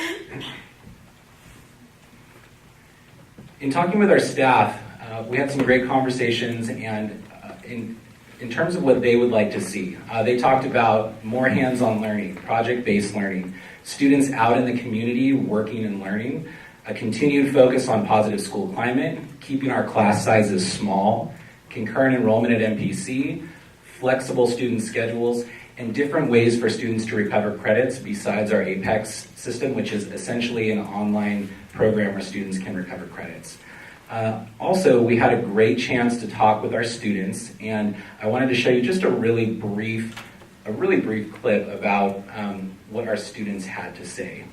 In talking with our staff, we had some great conversations, and in terms of what they would like to see, they talked about more hands-on learning, project-based learning, students out in the community working and learning, a continued focus on positive school climate, keeping our class sizes small, concurrent enrollment at MPC, flexible student schedules, and different ways for students to recover credits besides our APEX system, which is essentially an online program where students can recover credits. Also, we had a great chance to talk with our students, and I wanted to show you just a really brief clip about what our students had to say.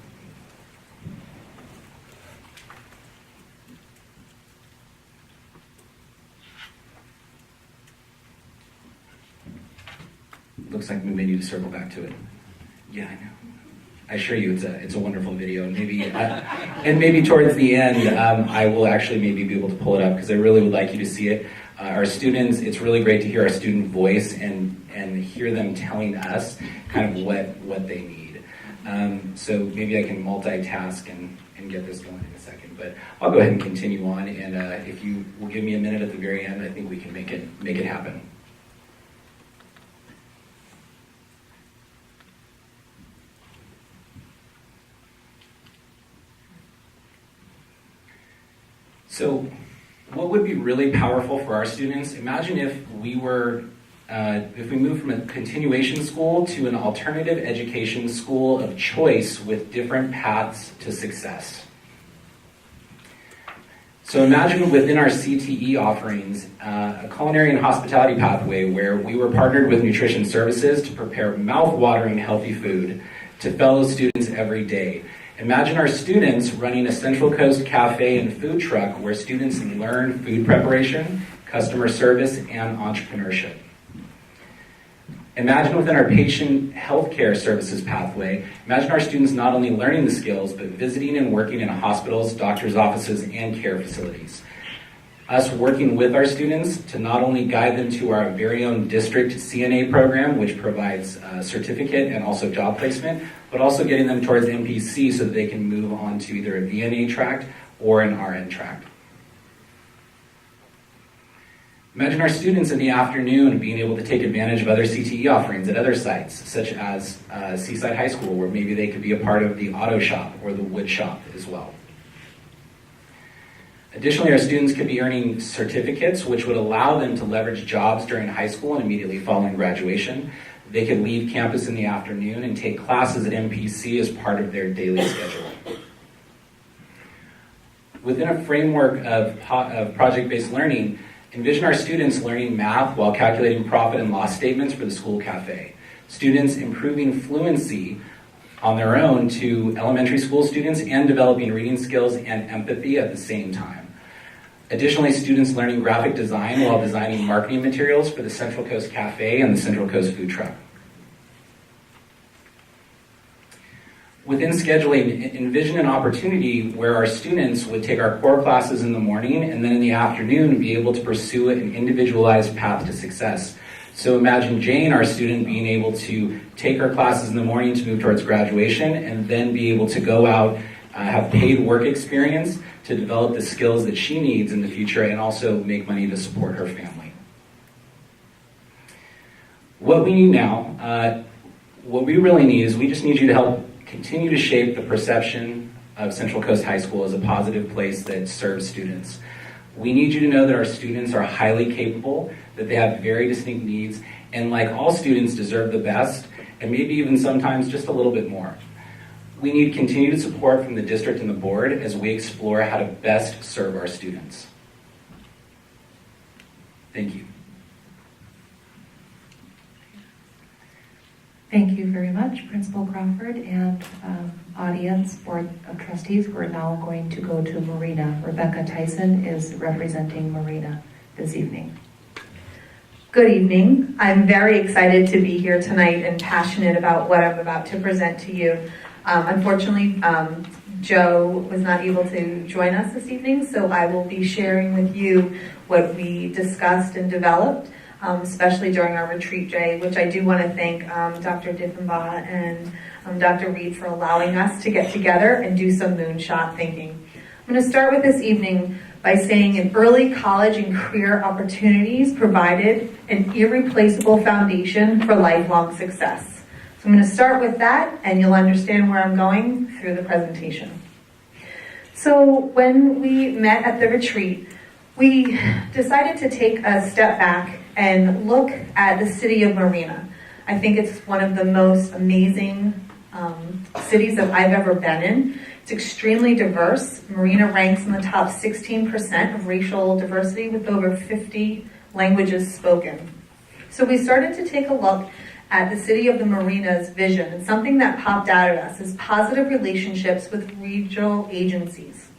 Looks like we may need to circle back to it. Yeah, I know. I assure you, it's a wonderful video, and maybe towards the end, I will actually maybe be able to pull it up because I really would like you to see it. Our students, it's really great to hear our student voice and hear them telling us kind of what they need. So maybe I can multitask and get this going in a second, but I'll go ahead and continue on. And if you will give me a minute at the very end, I think we can make it happen. So what would be really powerful for our students? Imagine if we moved from a continuation school to an alternative education school of choice with different paths to success. So imagine within our CTE offerings, a culinary and hospitality pathway where we were partnered with nutrition services to prepare mouth-watering healthy food to fellow students every day. Imagine our students running a Central Coast cafe and food truck where students learn food preparation, customer service, and entrepreneurship. Imagine within our patient healthcare services pathway, imagine our students not only learning the skills, but visiting and working in hospitals, doctors' offices, and care facilities. Us working with our students to not only guide them to our very own district CNA program, which provides a certificate and also job placement, but also getting them towards MPC so that they can move on to either a VNA tract or an RN tract. Imagine our students in the afternoon being able to take advantage of other CTE offerings at other sites, such as Seaside High School, where maybe they could be a part of the auto shop or the wood shop as well. Additionally, our students could be earning certificates, which would allow them to leverage jobs during high school and immediately following graduation. They could leave campus in the afternoon and take classes at MPC as part of their daily schedule. Within a framework of project-based learning, envision our students learning math while calculating profit and loss statements for the school cafe. Students improving fluency on their own to elementary school students and developing reading skills and empathy at the same time. Additionally, students learning graphic design while designing marketing materials for the Central Coast Cafe and the Central Coast Food Truck. Within scheduling, envision an opportunity where our students would take our core classes in the morning and then in the afternoon be able to pursue an individualized path to success. So imagine Jane, our student, being able to take her classes in the morning to move towards graduation and then be able to go out, have paid work experience to develop the skills that she needs in the future and also make money to support her family. What we need now, what we really need is we just need you to help continue to shape the perception of Central Coast High School as a positive place that serves students. We need you to know that our students are highly capable, that they have very distinct needs, and like all students deserve the best, and maybe even sometimes just a little bit more. We need continued support from the district and the board as we explore how to best serve our students. Thank you. Thank you very much, Principal Crawford, and audience, Board of Trustees. We're now going to go to Marina. Rebecca Tyson is representing Marina this evening. Good evening. I'm very excited to be here tonight and passionate about what I'm about to present to you. Unfortunately, Joe was not able to join us this evening, so I will be sharing with you what we discussed and developed, especially during our retreat day, which I do want to thank Dr. Diffenbaugh and Dr. Reed for allowing us to get together and do some moonshot thinking. I'm going to start with this evening by saying in early college and career opportunities provided an irreplaceable foundation for lifelong success. So I'm going to start with that, and you'll understand where I'm going through the presentation. So when we met at the retreat, we decided to take a step back and look at the city of Marina. I think it's one of the most amazing cities that I've ever been in. It's extremely diverse. Marina ranks in the top 16% of racial diversity with over 50 languages spoken. So we started to take a look at the city of the Marina's vision, and something that popped out at us is positive relationships with regional agencies.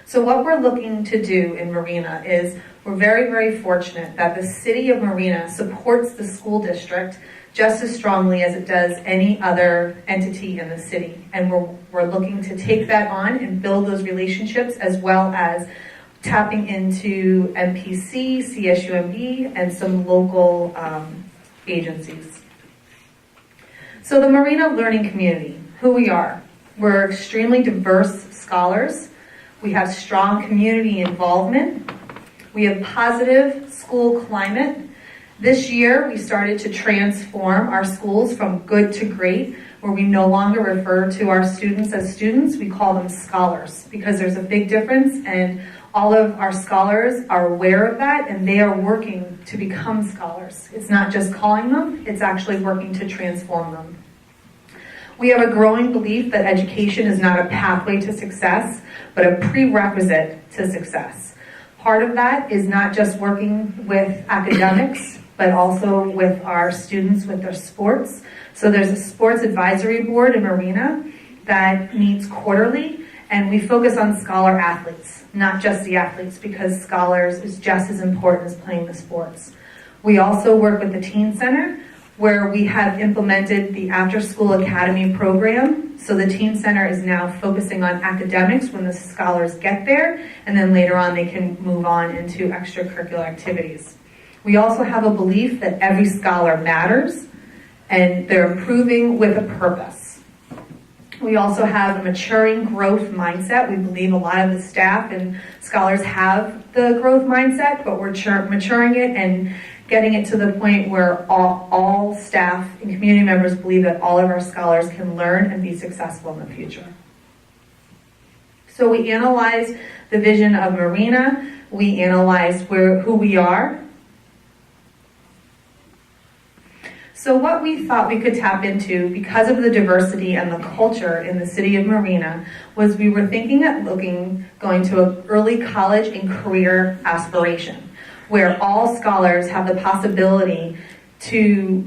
So what we're looking to do in Marina is we're very, very fortunate that the city of Marina supports the school district just as strongly as it does any other entity in the city. And we're looking to take that on and build those relationships, as well as tapping into MPC, CSUMB, and some local agencies. So the Marina learning community, who we are. We're extremely diverse scholars. We have strong community involvement. We have positive school climate. This year, we started to transform our schools from good to great, where we no longer refer to our students as students, we call them scholars, because there's a big difference, and all of our scholars are aware of that, and they are working to become scholars. It's not just calling them, it's actually working to transform them. We have a growing belief that education is not a pathway to success, but a prerequisite to success. Part of that is not just working with academics, but also with our students with their sports. So there's a sports advisory board in Marina that meets quarterly, and we focus on scholar athletes, not just the athletes, because scholars is just as important as playing the sports. We also work with the Teen Center, where we have implemented the After School Academy program. So the Teen Center is now focusing on academics when the scholars get there, and then later on they can move on into extracurricular activities. We also have a belief that every scholar matters, and they're improving with a purpose. We also have a maturing growth mindset. We believe a lot of the staff and scholars have the growth mindset, but we're maturing it and getting it to the point where all staff and community members believe that all of our scholars can learn and be successful in the future. So we analyzed the vision of Marina. We analyzed who we are. So what we thought we could tap into, because of the diversity and the culture in the city of Marina, was we were thinking at going to an early college and career aspiration, where all scholars have the possibility to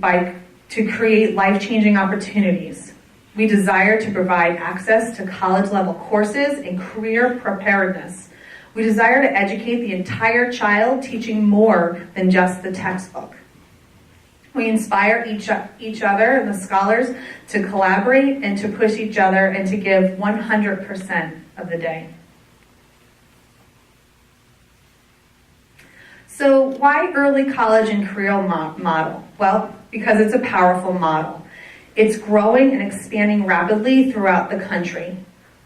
create life-changing opportunities. We desire to provide access to college-level courses and career preparedness. We desire to educate the entire child, teaching more than just the textbook. We inspire each other and the scholars to collaborate and to push each other and to give 100% of the day. So why early college and career model? Well, because it's a powerful model. It's growing and expanding rapidly throughout the country.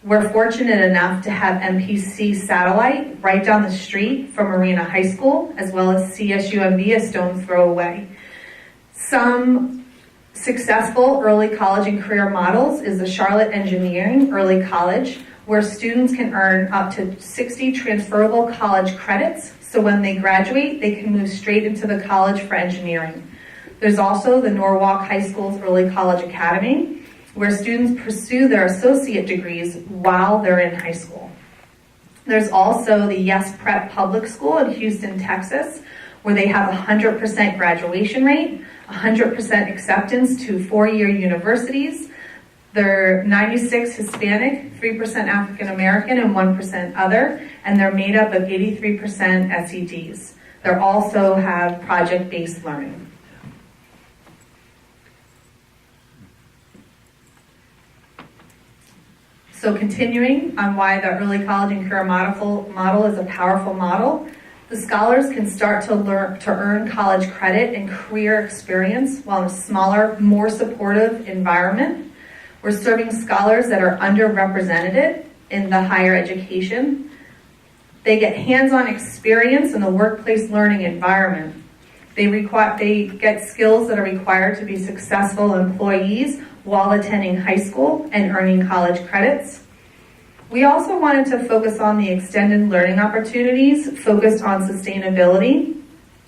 We're fortunate enough to have MPC satellite right down the street from Marina High School, as well as CSUMB a stone's throw away. Some successful early college and career models is the Charlotte Engineering Early College, where students can earn up to 60 transferable college credits. So when they graduate, they can move straight into the college for engineering. There's also the Norwalk High School's Early College Academy, where students pursue their associate degrees while they're in high school. There's also the Yes Prep Public School in Houston, Texas, where they have a 100% graduation rate, 100% acceptance to four-year universities. They're 96 Hispanic, 3% African American, and 1% other, and they're made up of 83% SEDs. They also have project-based learning. So continuing on why the early college and career model is a powerful model, the scholars can start to earn college credit and career experience while in a smaller, more supportive environment. We're serving scholars that are underrepresented in the higher education. They get hands-on experience in the workplace learning environment. They get skills that are required to be successful employees while attending high school and earning college credits. We also wanted to focus on the extended learning opportunities focused on sustainability.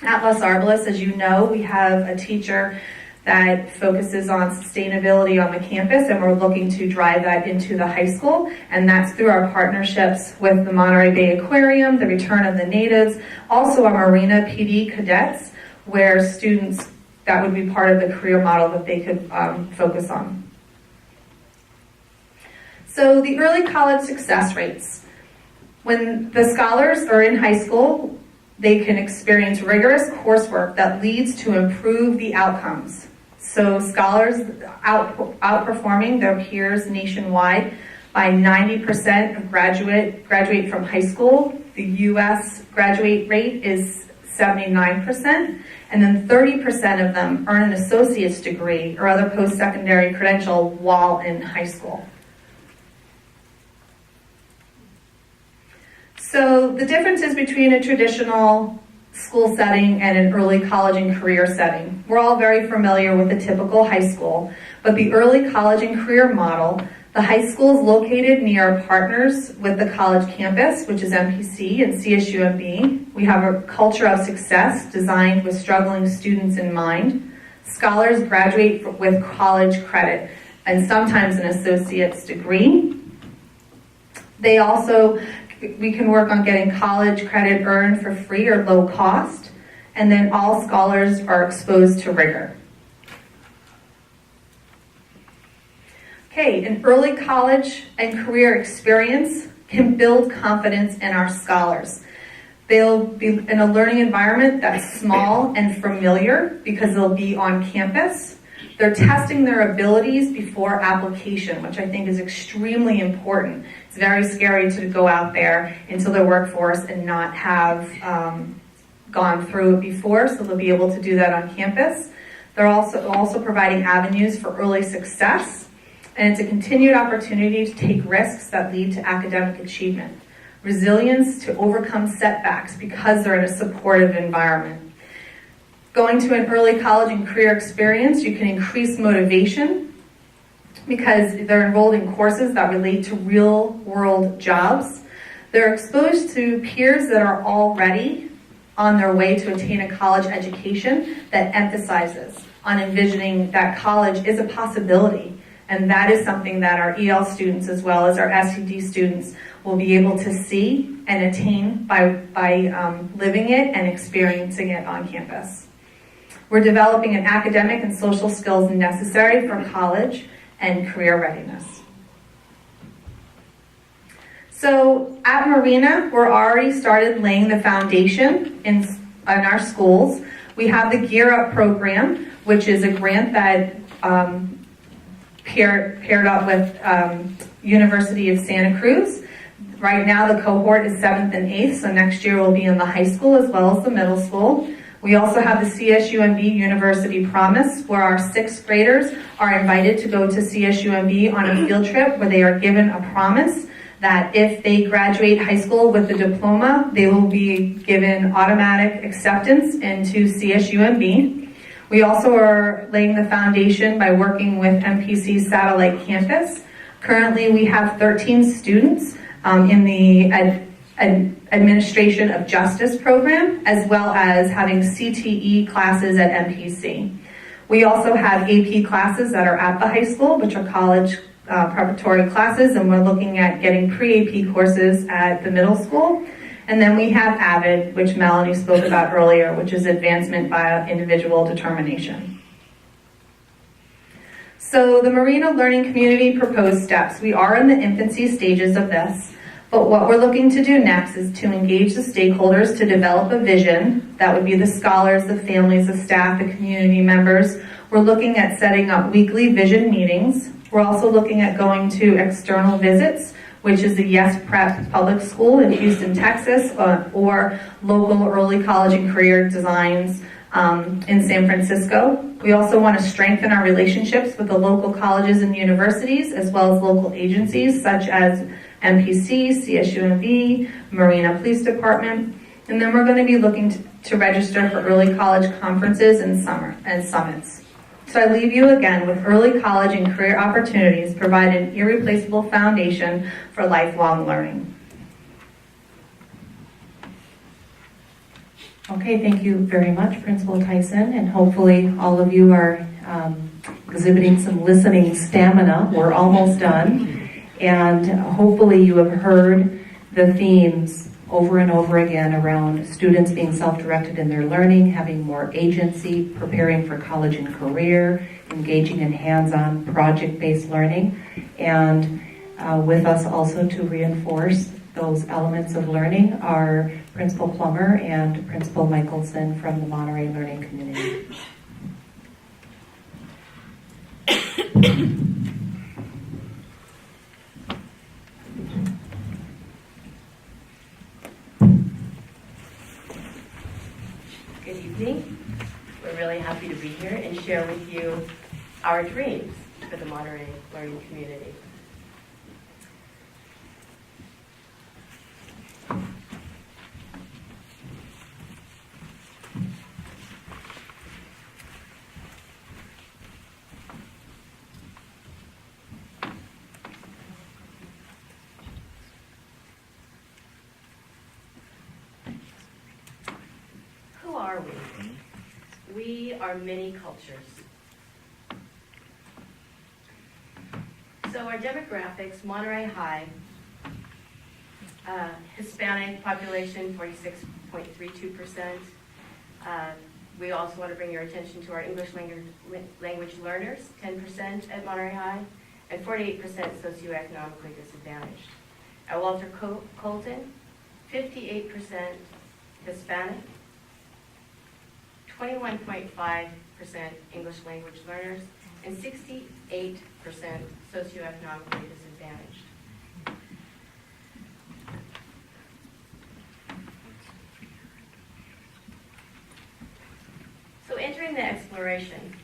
At Los Arboles, as you know, we have a teacher that focuses on sustainability on the campus, and we're looking to drive that into the high school, and that's through our partnerships with the Monterey Bay Aquarium, the Return of the Natives, also our Marina PD cadets, where students, that would be part of the career model that they could focus on. So the early college success rates. When the scholars are in high school, they can experience rigorous coursework that leads to improve the outcomes. So scholars outperforming their peers nationwide by 90% of graduate from high school. The U.S. graduate rate is 79%, and then 30% of them earn an associate's degree or other post-secondary credential while in high school. So the differences between a traditional school setting and an early college and career setting. We're all very familiar with the typical high school, but the early college and career model, the high school is located near partners with the college campus, which is MPC and CSUMB. We have a culture of success designed with struggling students in mind. Scholars graduate with college credit and sometimes an associate's degree. We can work on getting college credit earned for free or low cost, and then all scholars are exposed to rigor. Okay, an early college and career experience can build confidence in our scholars. They'll be in a learning environment that's small and familiar because they'll be on campus. They're testing their abilities before application, which I think is extremely important. It's very scary to go out there into the workforce and not have gone through it before, so they'll be able to do that on campus. They're also providing avenues for early success, and it's a continued opportunity to take risks that lead to academic achievement. Resilience to overcome setbacks because they're in a supportive environment. Going to an early college and career experience, you can increase motivation because they're enrolled in courses that relate to real-world jobs. They're exposed to peers that are already on their way to attain a college education that emphasizes on envisioning that college is a possibility. And that is something that our EL students as well as our SED students will be able to see and attain by living it and experiencing it on campus. We're developing an academic and social skills necessary for college and career readiness. So at Marina, we're already started laying the foundation in our schools. We have the Gear Up program, which is a grant that paired up with University of Santa Cruz. Right now the cohort is 7th and 8th, so next year we'll be in the high school as well as the middle school. We also have the CSUMB University Promise, where our 6th graders are invited to go to CSUMB on a field trip where they are given a promise that if they graduate high school with a diploma, they will be given automatic acceptance into CSUMB. We also are laying the foundation by working with MPC Satellite Campus. Currently, we have 13 students in the Administration of Justice program, as well as having CTE classes at MPC. We also have AP classes that are at the high school, which are college preparatory classes, and we're looking at getting pre-AP courses at the middle school. And then we have AVID, which Melanie spoke about earlier, which is Advancement by Individual Determination. So the Marina Learning Community proposed steps. We are in the infancy stages of this, but what we're looking to do next is to engage the stakeholders to develop a vision. That would be the scholars, the families, the staff, the community members. We're looking at setting up weekly vision meetings. We're also looking at going to external visits, which is the Yes Prep Public School in Houston, Texas, or local early college and career designs in San Francisco. We also want to strengthen our relationships with the local colleges and universities, as well as local agencies such as MPC, CSUMB, Marina Police Department. And then we're going to be looking to register for early college conferences and summits. So I leave you again with early college and career opportunities provide an irreplaceable foundation for lifelong learning. Okay, thank you very much, Principal Tyson, and hopefully all of you are exhibiting some listening stamina. We're almost done, and hopefully you have heard the themes over and over again around students being self-directed in their learning, having more agency, preparing for college and career, engaging in hands-on project-based learning, and with us also to reinforce those elements of learning are Principal Plummer and Principal Michelson from the Monterey Learning Community. Good evening. We're really happy to be here and share with you our dreams for the Monterey Learning Community. Who are we? We are many cultures. So our demographics, Monterey High, Hispanic population, 46.32%. We also want to bring your attention to our English language learners, 10% at Monterey High, and 48% socioeconomically disadvantaged. At Walter Colton, 58% Hispanic, 21.5% English language learners, and 68% socioeconomically disadvantaged. So entering the exploration,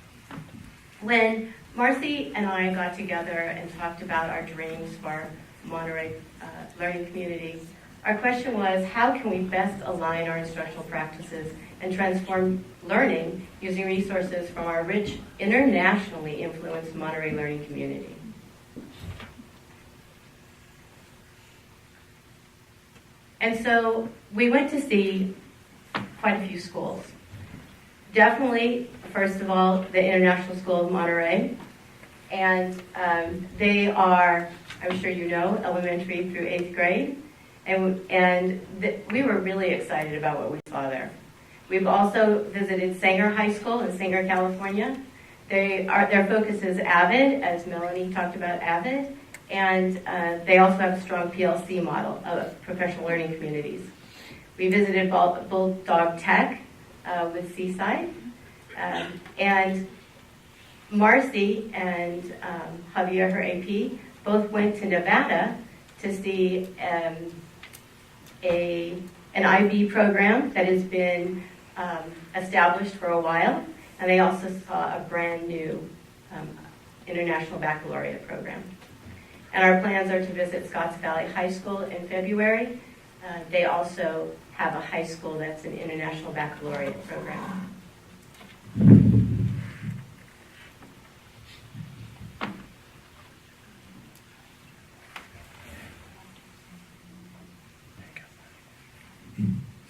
when Marcy and I got together and talked about our dreams for Monterey Learning Community, our question was, how can we best align our instructional practices and transform learning using resources from our rich, internationally influenced Monterey Learning Community? And so we went to see quite a few schools. Definitely, first of all, the International School of Monterey. And they are, I'm sure you know, elementary through 8th grade. And we were really excited about what we saw there. We've also visited Sanger High School in Sanger, California. Their focus is AVID, as Melanie talked about AVID, and they also have a strong PLC model of professional learning communities. We visited Bulldog Tech, with Seaside. And Marcy and Javier, her AP, both went to Nevada to see an IB program that has been established for a while, and they also saw a brand new International Baccalaureate program. And our plans are to visit Scotts Valley High School in February. They also have a high school that's an International Baccalaureate program.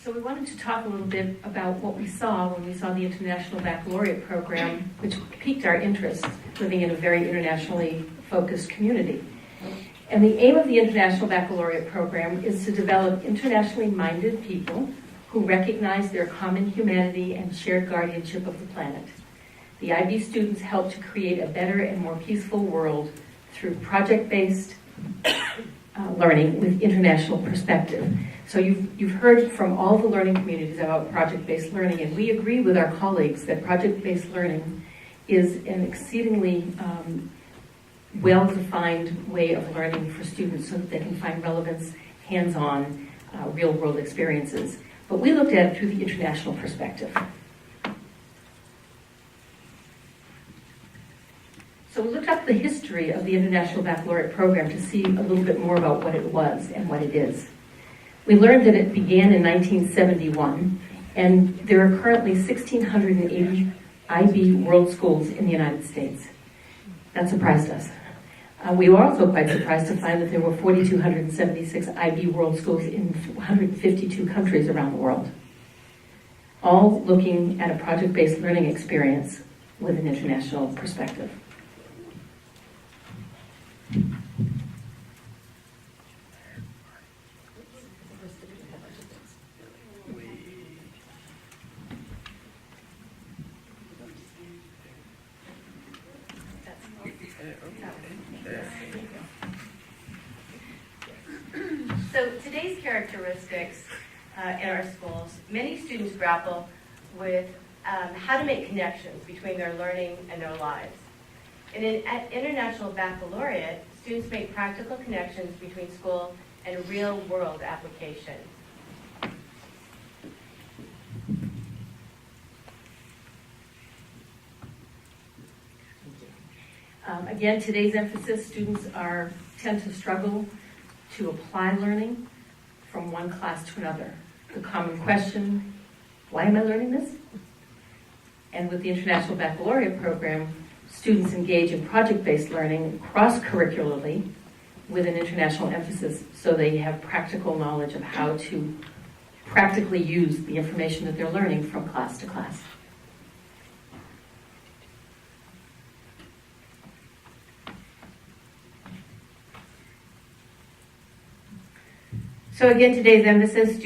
So we wanted to talk a little bit about what we saw when we saw the International Baccalaureate program, which piqued our interest, living in a very internationally focused community. And the aim of the International Baccalaureate program is to develop internationally minded people who recognize their common humanity and shared guardianship of the planet. The IB students help to create a better and more peaceful world through project-based learning with international perspective. So you've heard from all the learning communities about project-based learning, and we agree with our colleagues that project-based learning is an exceedingly well-defined way of learning for students so that they can find relevance, hands-on, real-world experiences. But we looked at it through the international perspective. So we looked up the history of the International Baccalaureate program to see a little bit more about what it was and what it is. We learned that it began in 1971, and there are currently 1,680 IB world schools in the United States. That surprised us. We were also quite surprised to find that there were 4,276 IB world schools in 152 countries around the world, all looking at a project-based learning experience with an international perspective. So today's characteristics in our schools, many students grapple with how to make connections between their learning and their lives. In an International Baccalaureate, students make practical connections between school and real-world application. Again, today's emphasis, students tend to struggle to apply learning from one class to another. The common question, why am I learning this? And with the International Baccalaureate program, students engage in project-based learning cross-curricularly with an international emphasis so they have practical knowledge of how to practically use the information that they're learning from class to class. So again, today's emphasis,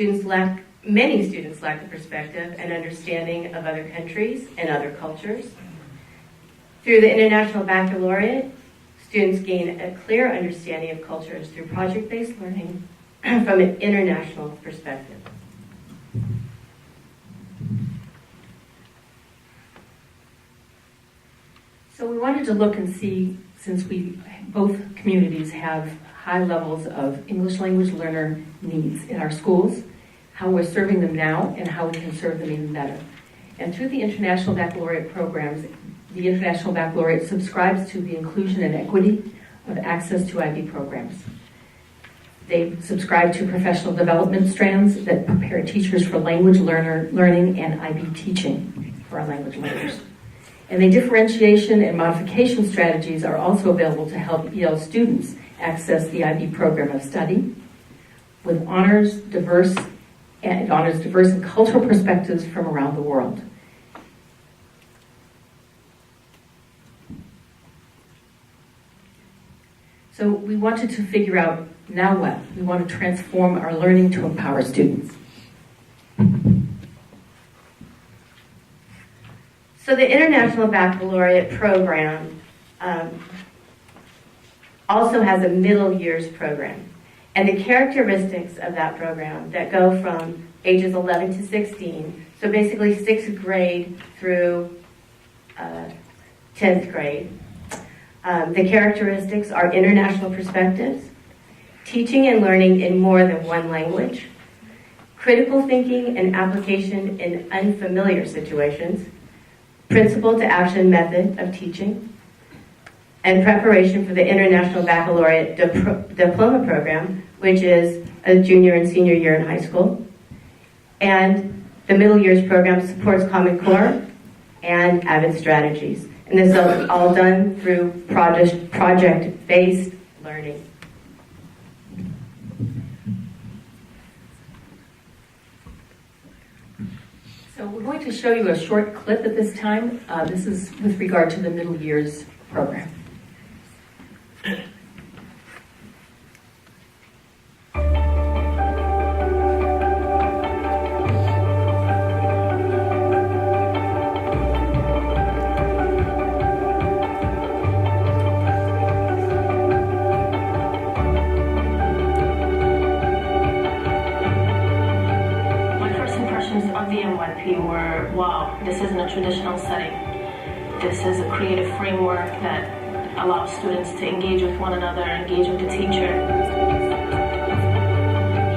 many students lack the perspective and understanding of other countries and other cultures. Through the International Baccalaureate, students gain a clear understanding of cultures through project-based learning from an international perspective. So we wanted to look and see, since both communities have high levels of English language learner needs in our schools, how we're serving them now and how we can serve them even better. And through the International Baccalaureate programs, the International Baccalaureate subscribes to the inclusion and equity of access to IB programs. They subscribe to professional development strands that prepare teachers for language learning and IB teaching for our language learners. And the differentiation and modification strategies are also available to help EL students access the IB program of study with honors diverse and cultural perspectives from around the world. So we wanted to figure out, now what? We want to transform our learning to empower students. So the International Baccalaureate program also has a middle years program. And the characteristics of that program that go from ages 11 to 16. So basically 6th grade through 10th grade. The characteristics are international perspectives, teaching and learning in more than one language, critical thinking and application in unfamiliar situations, principle to action method of teaching, and preparation for the International Baccalaureate Diploma Program, which is a junior and senior year in high school. And the middle years program supports Common Core and AVID strategies. And this is all done through project-based learning. So we're going to show you a short clip at this time. This is with regard to the middle years program. Were, wow, this isn't a traditional setting. This is a creative framework that allows students to engage with one another, engage with the teacher.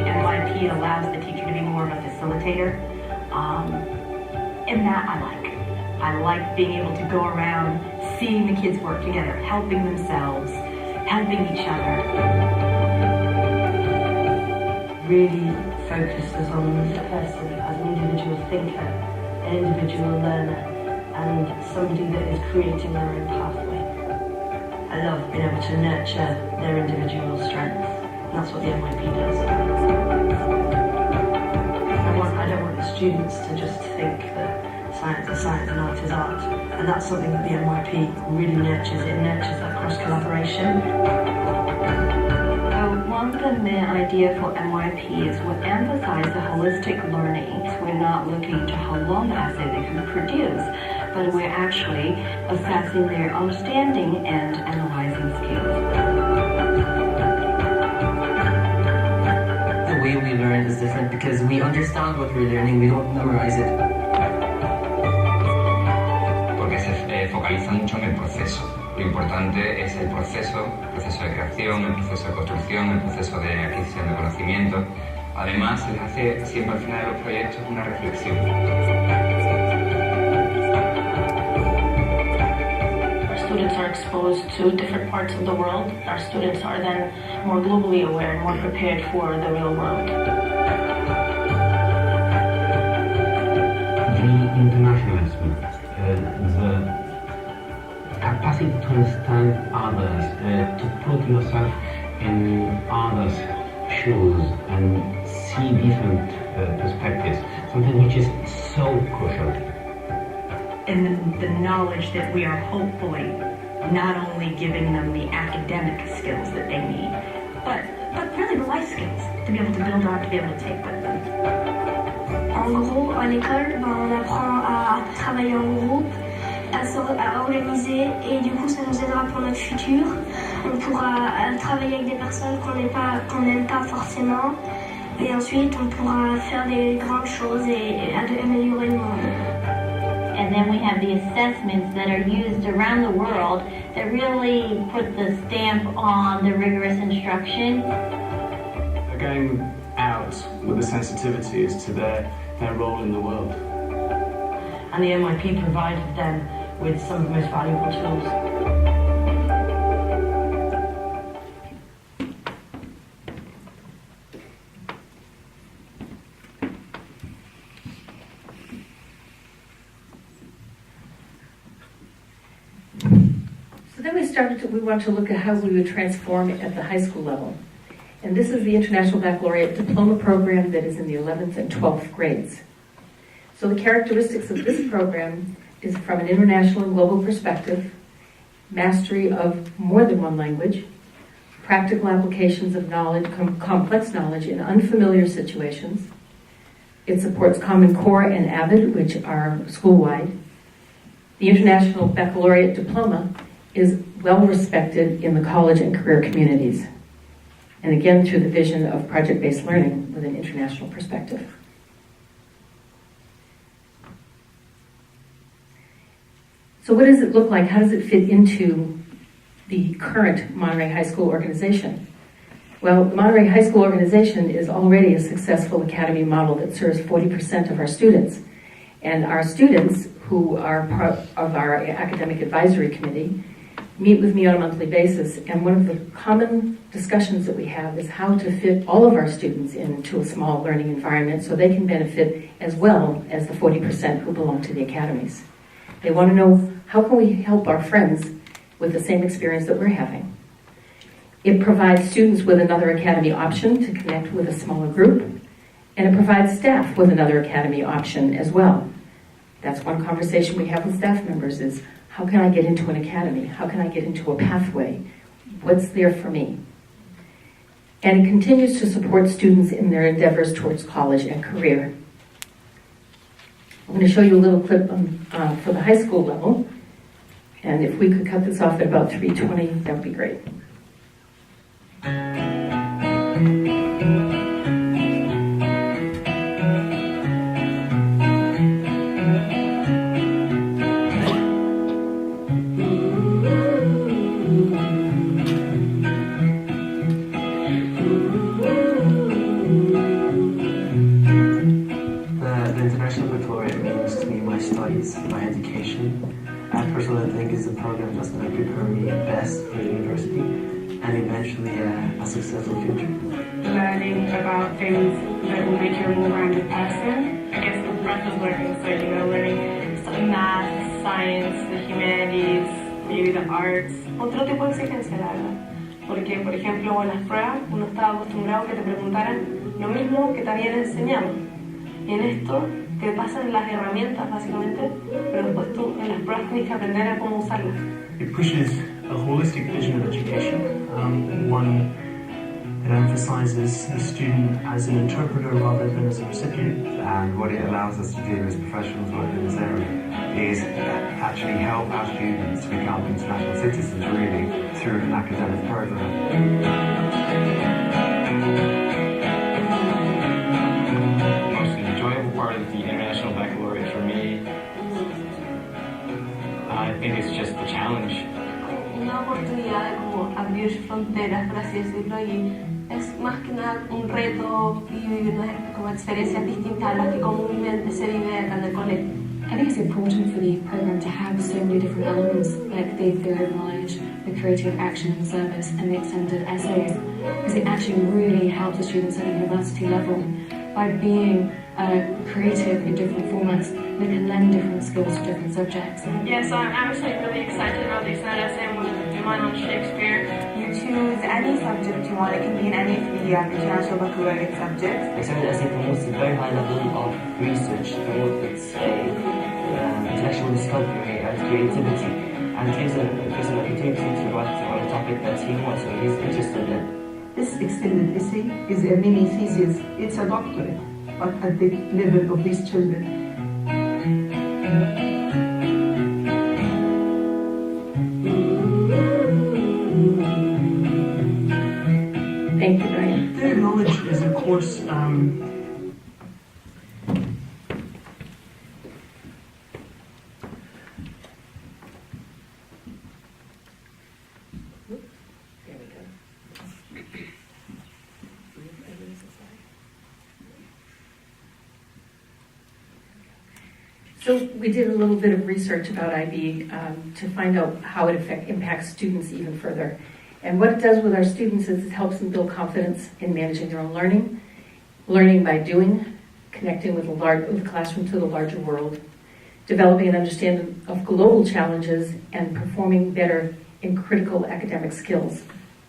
The NYP allows the teacher to be more of a facilitator. And that I like. I like being able to go around, seeing the kids work together, helping themselves, helping each other. Really focuses on the person as an individual thinker, an individual learner, and somebody that is creating their own pathway. I love being able to nurture their individual strengths, and that's what the MYP does. I don't want the students to just think that science is science and art is art, and that's something that the MYP really nurtures. It nurtures that cross-collaboration. The main idea for MYP is we emphasize the holistic learning. We're not looking into how long the essay they can produce, but we're actually assessing their understanding and analyzing skills. The way we learn is different because we understand what we're learning, we don't memorize it. Porque se focaliza mucho en el proceso. Lo importante es el proceso de creación, el proceso de construcción, el proceso de adquisición de conocimiento. Además, se les hace siempre al final de los proyectos una reflexión. Our students are exposed to different parts of the world. Our students are then more globally aware and more prepared for the real world. The internationalism, the capacity to understand others, to put yourself in others' shoes and see different perspectives, something which is so crucial. And the knowledge that we are hopefully not only giving them the academic skills that they need, but really the life skills to be able to build on, to be able to take with them. En gros, à l'école, on apprend à travailler en groupe, à organiser, et du coup ça nous aidera pour notre futur. On pourra travailler avec des personnes qu'on n'aime pas forcément, et ensuite on pourra faire des grandes choses et améliorer le monde. And then we have the assessments that are used around the world that really put the stamp on the rigorous instruction. They're going out with the sensitivities to their role in the world. And the MYP provided them with some of the most valuable tools. So then we want to look at how we would transform it at the high school level. And this is the International Baccalaureate Diploma Program that is in the 11th and 12th grades. So the characteristics of this program is from an international and global perspective, mastery of more than one language, practical applications of knowledge, complex knowledge in unfamiliar situations. It supports Common Core and AVID, which are school-wide. The International Baccalaureate Diploma is well respected in the college and career communities. And again, through the vision of project-based learning with an international perspective. So what does it look like? How does it fit into the current Monterey High School organization? Well, the Monterey High School organization is already a successful academy model that serves 40% of our students. And our students, who are part of our academic advisory committee, meet with me on a monthly basis. And one of the common discussions that we have is how to fit all of our students into a small learning environment so they can benefit as well as the 40% who belong to the academies. They want to know, how can we help our friends with the same experience that we're having? It provides students with another academy option to connect with a smaller group, and it provides staff with another academy option as well. That's one conversation we have with staff members is, how can I get into an academy? How can I get into a pathway? What's there for me? And it continues to support students in their endeavors towards college and career. I'm going to show you a little clip for the high school level. And if we could cut this off at about 3:20, that would be great. My education. I personally think it's a program that's going to prepare me best for university and eventually a successful future. Learning about things that will make you a more rounded person. I guess the breadth of learning, so learning some math, science, the humanities, maybe the arts. Otro tipo de exigencia, la verdad. Porque, por ejemplo, en las pruebas uno estaba acostumbrado a que te preguntaran lo mismo que te habían enseñado. Y en esto te pasan las herramientas básicamente, pero después tú en las pruebas tienes que aprender a cómo usarlas. It pushes a holistic vision of education, one that emphasizes the student as an interpreter rather than as a recipient. And what it allows us to do as professionals working in this area is actually help our students become international citizens really through an academic program. Part of the International Baccalaureate for me, I think it's just the challenge. Una oportunidad de como abrir fronteras, por así decirlo, y es más que nada un reto y vivir como experiencias distintas a las que comúnmente se vive acá en el colegio. I think it's important for the program to have so many different elements, like the theory of knowledge, the creative action and service, and the extended essays, because it actually really helps the students at the university level by being creative in different formats. They can lend different skills to different subjects. Yes, I'm actually really excited about the extended essay. I'm going to do mine on Shakespeare. You choose any subject you want. It can be in any of the international baccalaureate subjects. Extended essay promotes a very high level of research, promotes intellectual discovery and creativity, and gives an opportunity to write on a topic that he wants or he's interested in. This extended essay is a mini thesis. It's a doctorate, but at the level of these children. Thank you, Brian. Theory of knowledge is a course So we did a little bit of research about IB to find out how it impacts students even further. And what it does with our students is it helps them build confidence in managing their own learning by doing, connecting with the classroom to the larger world, developing an understanding of global challenges, and performing better in critical academic skills,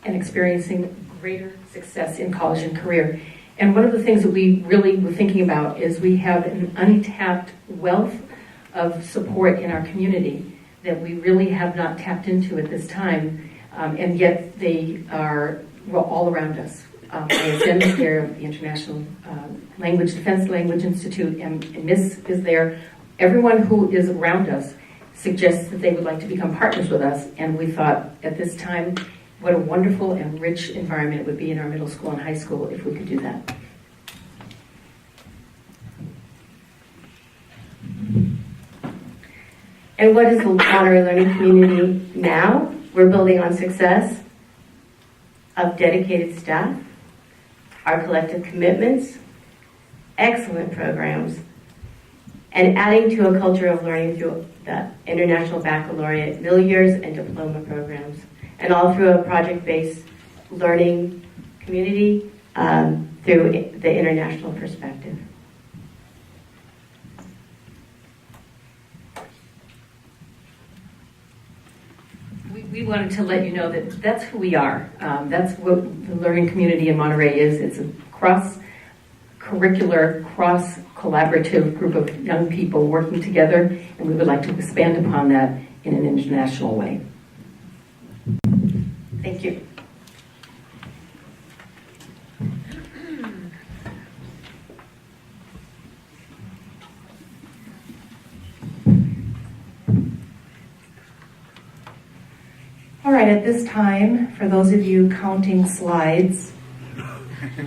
and experiencing greater success in college and career. And one of the things that we really were thinking about is we have an untapped wealth of support in our community that we really have not tapped into at this time, and yet they are all around us. ISM is there, the International Defense Language Institute, and MIS is there. Everyone who is around us suggests that they would like to become partners with us, and we thought at this time, what a wonderful and rich environment it would be in our middle school and high school if we could do that. And what is the Monterey Learning Community now? We're building on success of dedicated staff, our collective commitments, excellent programs, and adding to a culture of learning through the International Baccalaureate middle years and diploma programs, and all through a project-based learning community through the international perspective. We wanted to let you know that that's who we are. That's what the learning community in Monterey is. It's a cross-curricular, cross-collaborative group of young people working together, and we would like to expand upon that in an international way. Thank you. All right, at this time, for those of you counting slides,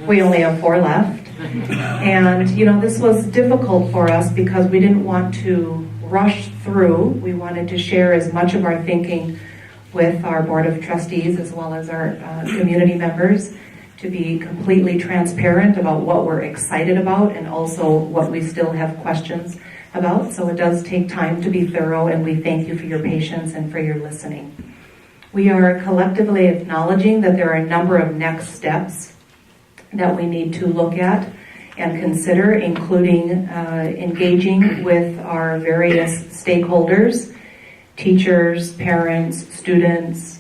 we only have 4 left. And, this was difficult for us because we didn't want to rush through. We wanted to share as much of our thinking with our Board of Trustees as well as our community members to be completely transparent about what we're excited about and also what we still have questions about. So it does take time to be thorough, and we thank you for your patience and for your listening. We are collectively acknowledging that there are a number of next steps that we need to look at and consider, including engaging with our various stakeholders, teachers, parents, students,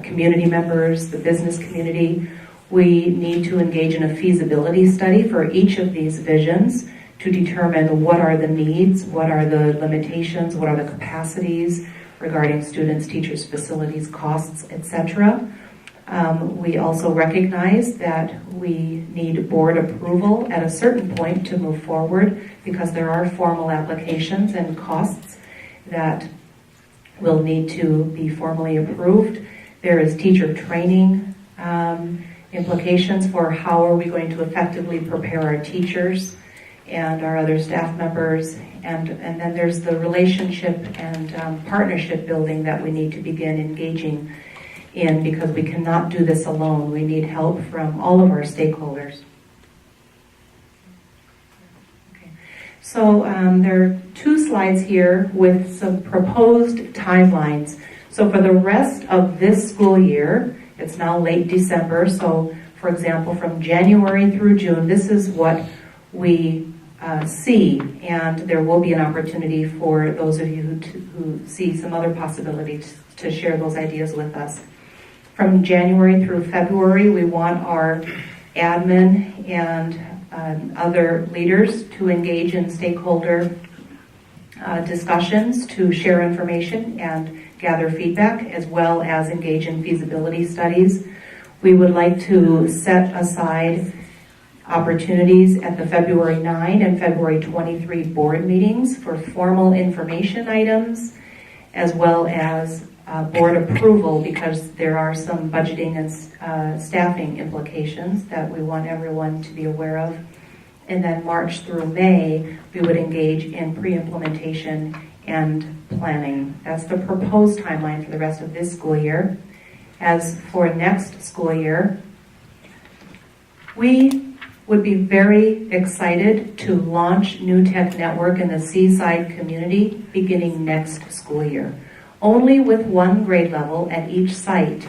community members, the business community. We need to engage in a feasibility study for each of these visions to determine what are the needs, what are the limitations, what are the capacities regarding students, teachers, facilities, costs, etc. We also recognize that we need board approval at a certain point to move forward because there are formal applications and costs that will need to be formally approved. There is teacher training implications for how are we going to effectively prepare our teachers and our other staff members. And then there's the relationship and partnership building that we need to begin engaging in because we cannot do this alone. We need help from all of our stakeholders. Okay. So there are 2 slides here with some proposed timelines. So for the rest of this school year, it's now late December, so for example, from January through June, this is what we see, and there will be an opportunity for those of you who see some other possibilities to share those ideas with us. From January through February, we want our admin and other leaders to engage in stakeholder discussions to share information and gather feedback, as well as engage in feasibility studies. We would like to set aside opportunities at the February 9 and February 23 board meetings for formal information items, as well as board approval, because there are some budgeting and staffing implications that we want everyone to be aware of. And then March through May, we would engage in pre-implementation and planning. That's the proposed timeline for the rest of this school year. As for next school year, we would be very excited to launch New Tech Network in the Seaside community beginning next school year. Only with 1 grade level at each site.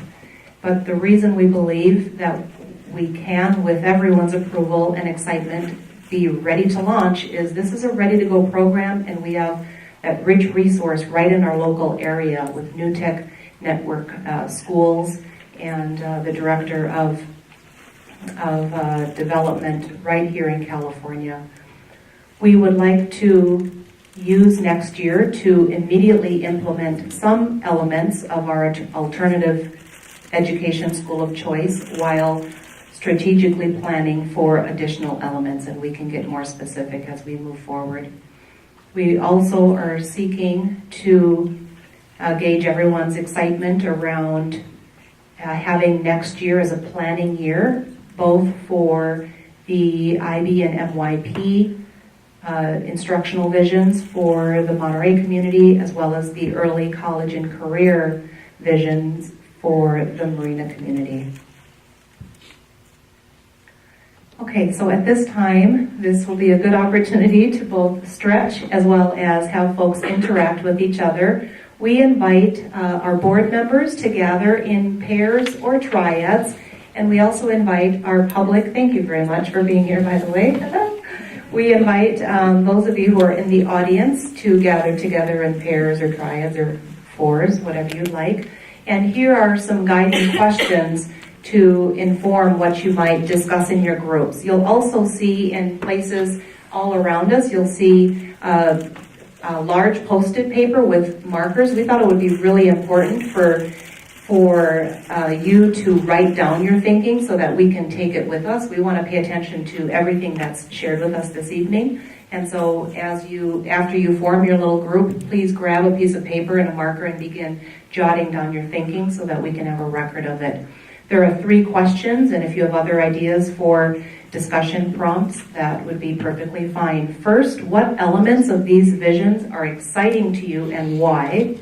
But the reason we believe that we can, with everyone's approval and excitement, be ready to launch is this is a ready-to-go program, and we have that rich resource right in our local area with New Tech Network schools and the director of development right here in California. We would like to use next year to immediately implement some elements of our alternative education school of choice while strategically planning for additional elements, and we can get more specific as we move forward. We also are seeking to gauge everyone's excitement around having next year as a planning year, both for the IB and MYP instructional visions for the Monterey community, as well as the early college and career visions for the Marina community. Okay, so at this time, this will be a good opportunity to both stretch as well as have folks interact with each other. We invite our board members to gather in pairs or triads, and we also invite our public, thank you very much for being here, by the way. We invite those of you who are in the audience to gather together in pairs or triads or fours, whatever you'd like. And here are some guiding questions to inform what you might discuss in your groups. You'll also see in places all around us, you'll see a large posted paper with markers. We thought it would be really important for you to write down your thinking so that we can take it with us. We want to pay attention to everything that's shared with us this evening. And so after you form your little group, please grab a piece of paper and a marker and begin jotting down your thinking so that we can have a record of it. There are 3 questions, and if you have other ideas for discussion prompts, that would be perfectly fine. First, what elements of these visions are exciting to you and why?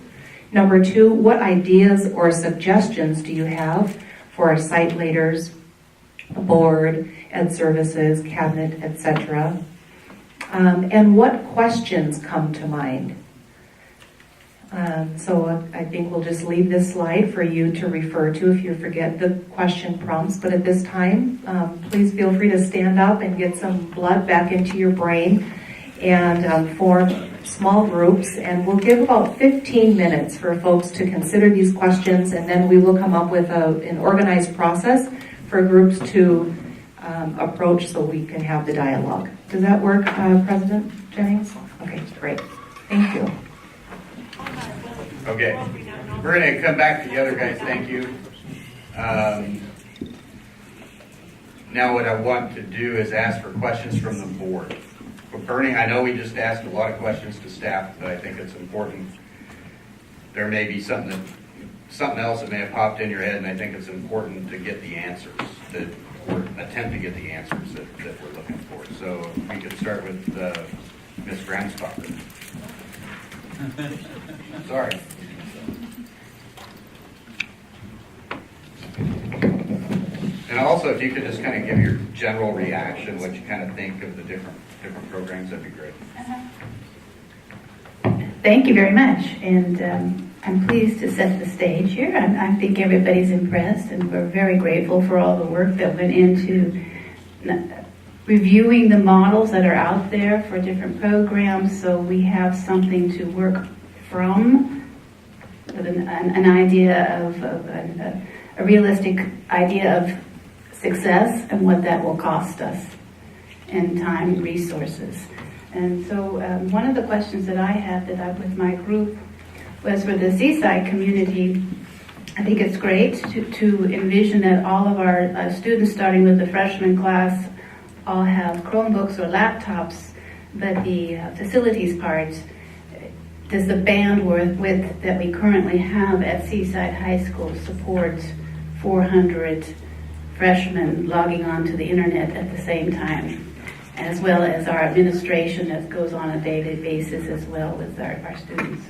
Number 2, what ideas or suggestions do you have for our site leaders, board, ed services, cabinet, etc.? And what questions come to mind? So I think we'll just leave this slide for you to refer to if you forget the question prompts. But at this time, please feel free to stand up and get some blood back into your brain and form small groups. And we'll give about 15 minutes for folks to consider these questions, and then we will come up with an organized process for groups to approach so we can have the dialogue. Does that work, President Jennings? Okay, great. Thank you. Okay, we're going to come back together, guys. Thank you. Now what I want to do is ask for questions from the board. But Bernie, I know we just asked a lot of questions to staff, but I think it's important. There may be something else that may have popped in your head, and I think it's important to get the answers, or attempt to get the answers that we're looking for. So we could start with Ms. Gransbacher. Sorry. And also, if you could just kind of give your general reaction, what you kind of think of the different programs, that'd be great. Thank you very much, and I'm pleased to set the stage here. I think everybody's impressed, and we're very grateful for all the work that went into reviewing the models that are out there for different programs, so we have something to work from, with an idea of a realistic idea of success and what that will cost us in time and resources. And so one of the questions that I had with my group was for the Seaside community. I think it's great to envision that all of our students, starting with the freshman class, all have Chromebooks or laptops, but the facilities part, does the bandwidth that we currently have at Seaside High School support 400 freshmen logging onto the internet at the same time, as well as our administration that goes on a daily basis as well with our students?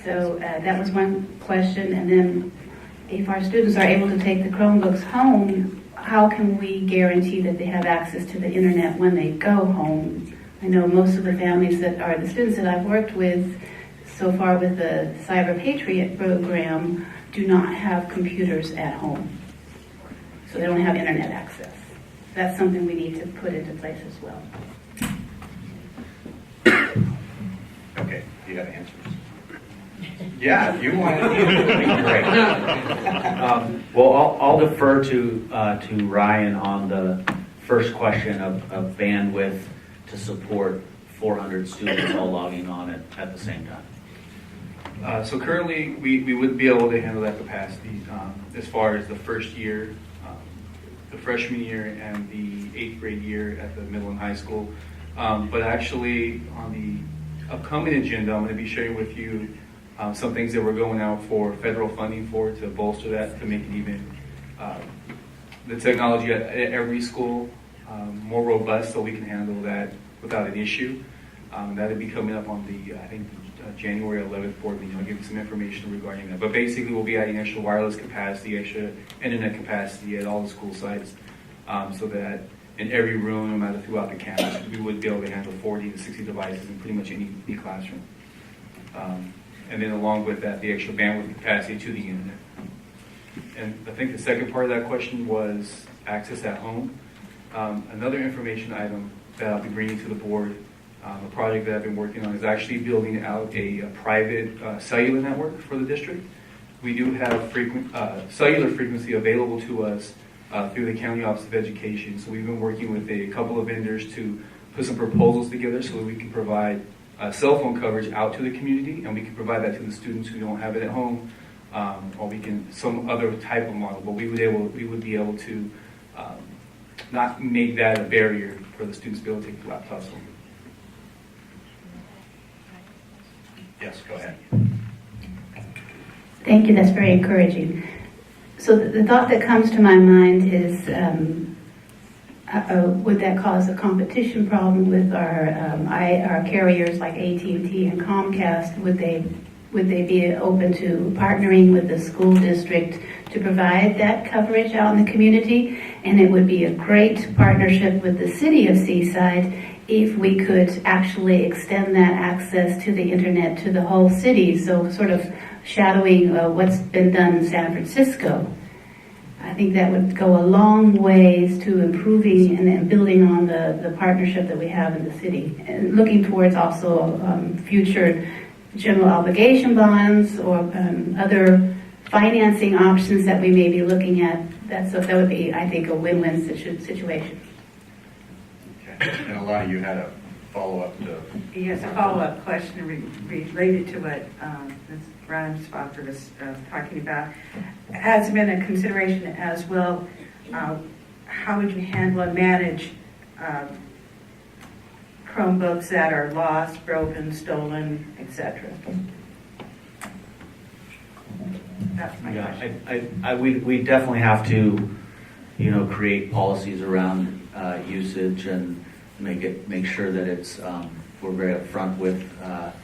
So that was one question. And then if our students are able to take the Chromebooks home, how can we guarantee that they have access to the internet when they go home? I know most of the families that are the students that I've worked with so far with the Cyber Patriot program do not have computers at home. So they don't have internet access. That's something we need to put into place as well. Okay, you have answers? Yeah, if you want to. Great. Well, I'll defer to Ryan on the first question of bandwidth to support 400 students all logging on at the same time. So currently, we would be able to handle that capacity as far as the first year, the freshman year, and the 8th grade year at the middle and high school. But actually, on the upcoming agenda, I'm going to be sharing with you some things that we're going out for federal funding for to bolster that, to make it even the technology at every school more robust, so we can handle that without an issue. That'll be coming up on the, I think, January 11th board meeting. I'll give you some information regarding that. But basically, we'll be adding extra wireless capacity, extra internet capacity at all the school sites, so that in every room, no matter throughout the campus, we would be able to handle 40 to 60 devices in pretty much any classroom. And then along with that, the extra bandwidth capacity to the internet. And I think the second part of that question was access at home. Another information item that I'll be bringing to the board, a project that I've been working on, is actually building out a private cellular network for the district. We do have cellular frequency available to us through the County Office of Education. So we've been working with a couple of vendors to put some proposals together so that we can provide cell phone coverage out to the community, and we can provide that to the students who don't have it at home, or we can some other type of model. But we would be able to not make that a barrier for the students to be able to take the laptops home. Yes, go ahead. Thank you, that's very encouraging. So the thought that comes to my mind is, would that cause a competition problem with our carriers like AT&T and Comcast? Would they be open to partnering with the school district to provide that coverage out in the community? And it would be a great partnership with the city of Seaside if we could actually extend that access to the internet to the whole city, so sort of shadowing what's been done in San Francisco. I think that would go a long ways to improving and building on the partnership that we have in the city, and looking towards also future general obligation bonds or other financing options that we may be looking at. That would be, I think, a win-win situation. Okay. And a lot of you had a follow-up to... Yes, a follow-up question related to what Ms. Ryan-Spocker was talking about. Has been a consideration as well, how would you handle and manage Chromebooks that are lost, broken, stolen, etc.? That's my question. We definitely have to, create policies around usage and make sure that it's we're very upfront with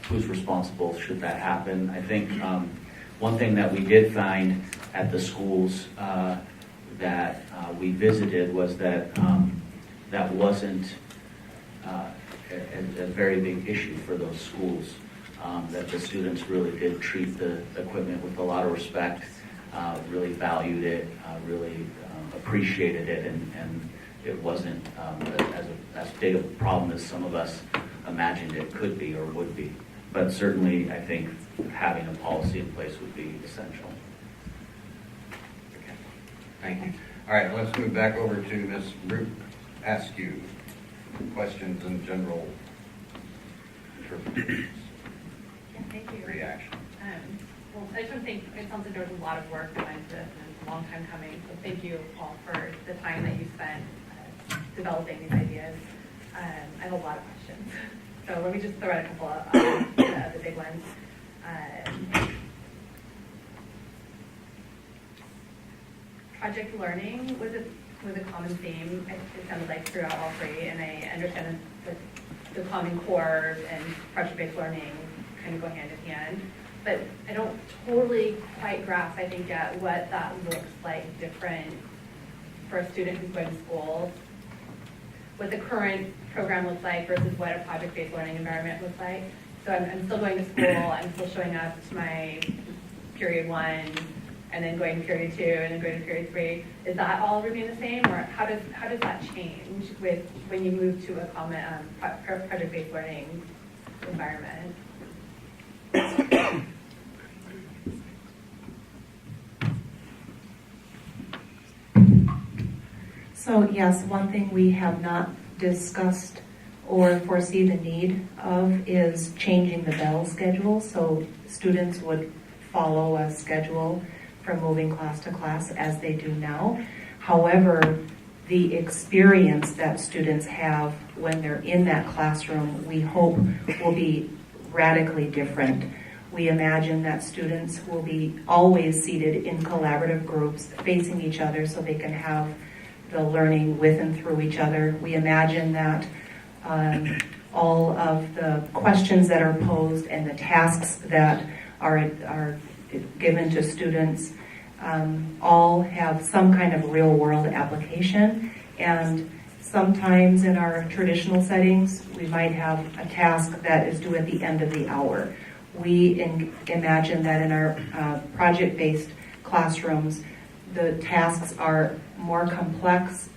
who's responsible should that happen. I think one thing that we did find at the schools that we visited was that that wasn't a very big issue for those schools. That the students really did treat the equipment with a lot of respect, really valued it, really appreciated it, and it wasn't as big a problem as some of us imagined it could be or would be. But certainly, I think having a policy in place would be essential. Okay. Thank you. All right, let's move back over to Ms. Root Askew. Questions in general. Thank you. Reaction. Well, I just want to think, it sounds like there was a lot of work behind this and it's a long time coming. So thank you all for the time that you spent developing these ideas. I have a lot of questions. So let me just throw out a couple of the big ones. Project learning was a common theme. It sounded like throughout all three, and I understand that the Common Core and project-based learning kind of go hand in hand. But I don't totally quite grasp, I think, yet what that looks like different for a student who's going to school, what the current program looks like versus what a project-based learning environment looks like. So I'm still going to school, I'm still showing up to my period 1, and then going to period 2, and then going to period 3. Is that all remain the same, or how does that change with when you move to a common project-based learning environment? So yes, one thing we have not discussed or foresee the need of is changing the bell schedule, so students would follow a schedule from moving class to class as they do now. However, the experience that students have when they're in that classroom, we hope will be radically different. We imagine that students will be always seated in collaborative groups facing each other so they can have the learning with and through each other. We imagine that all of the questions that are posed and the tasks that are given to students all have some kind of real world application. And sometimes in our traditional settings, we might have a task that is due at the end of the hour. We imagine that in our project-based classrooms, the tasks are more complex,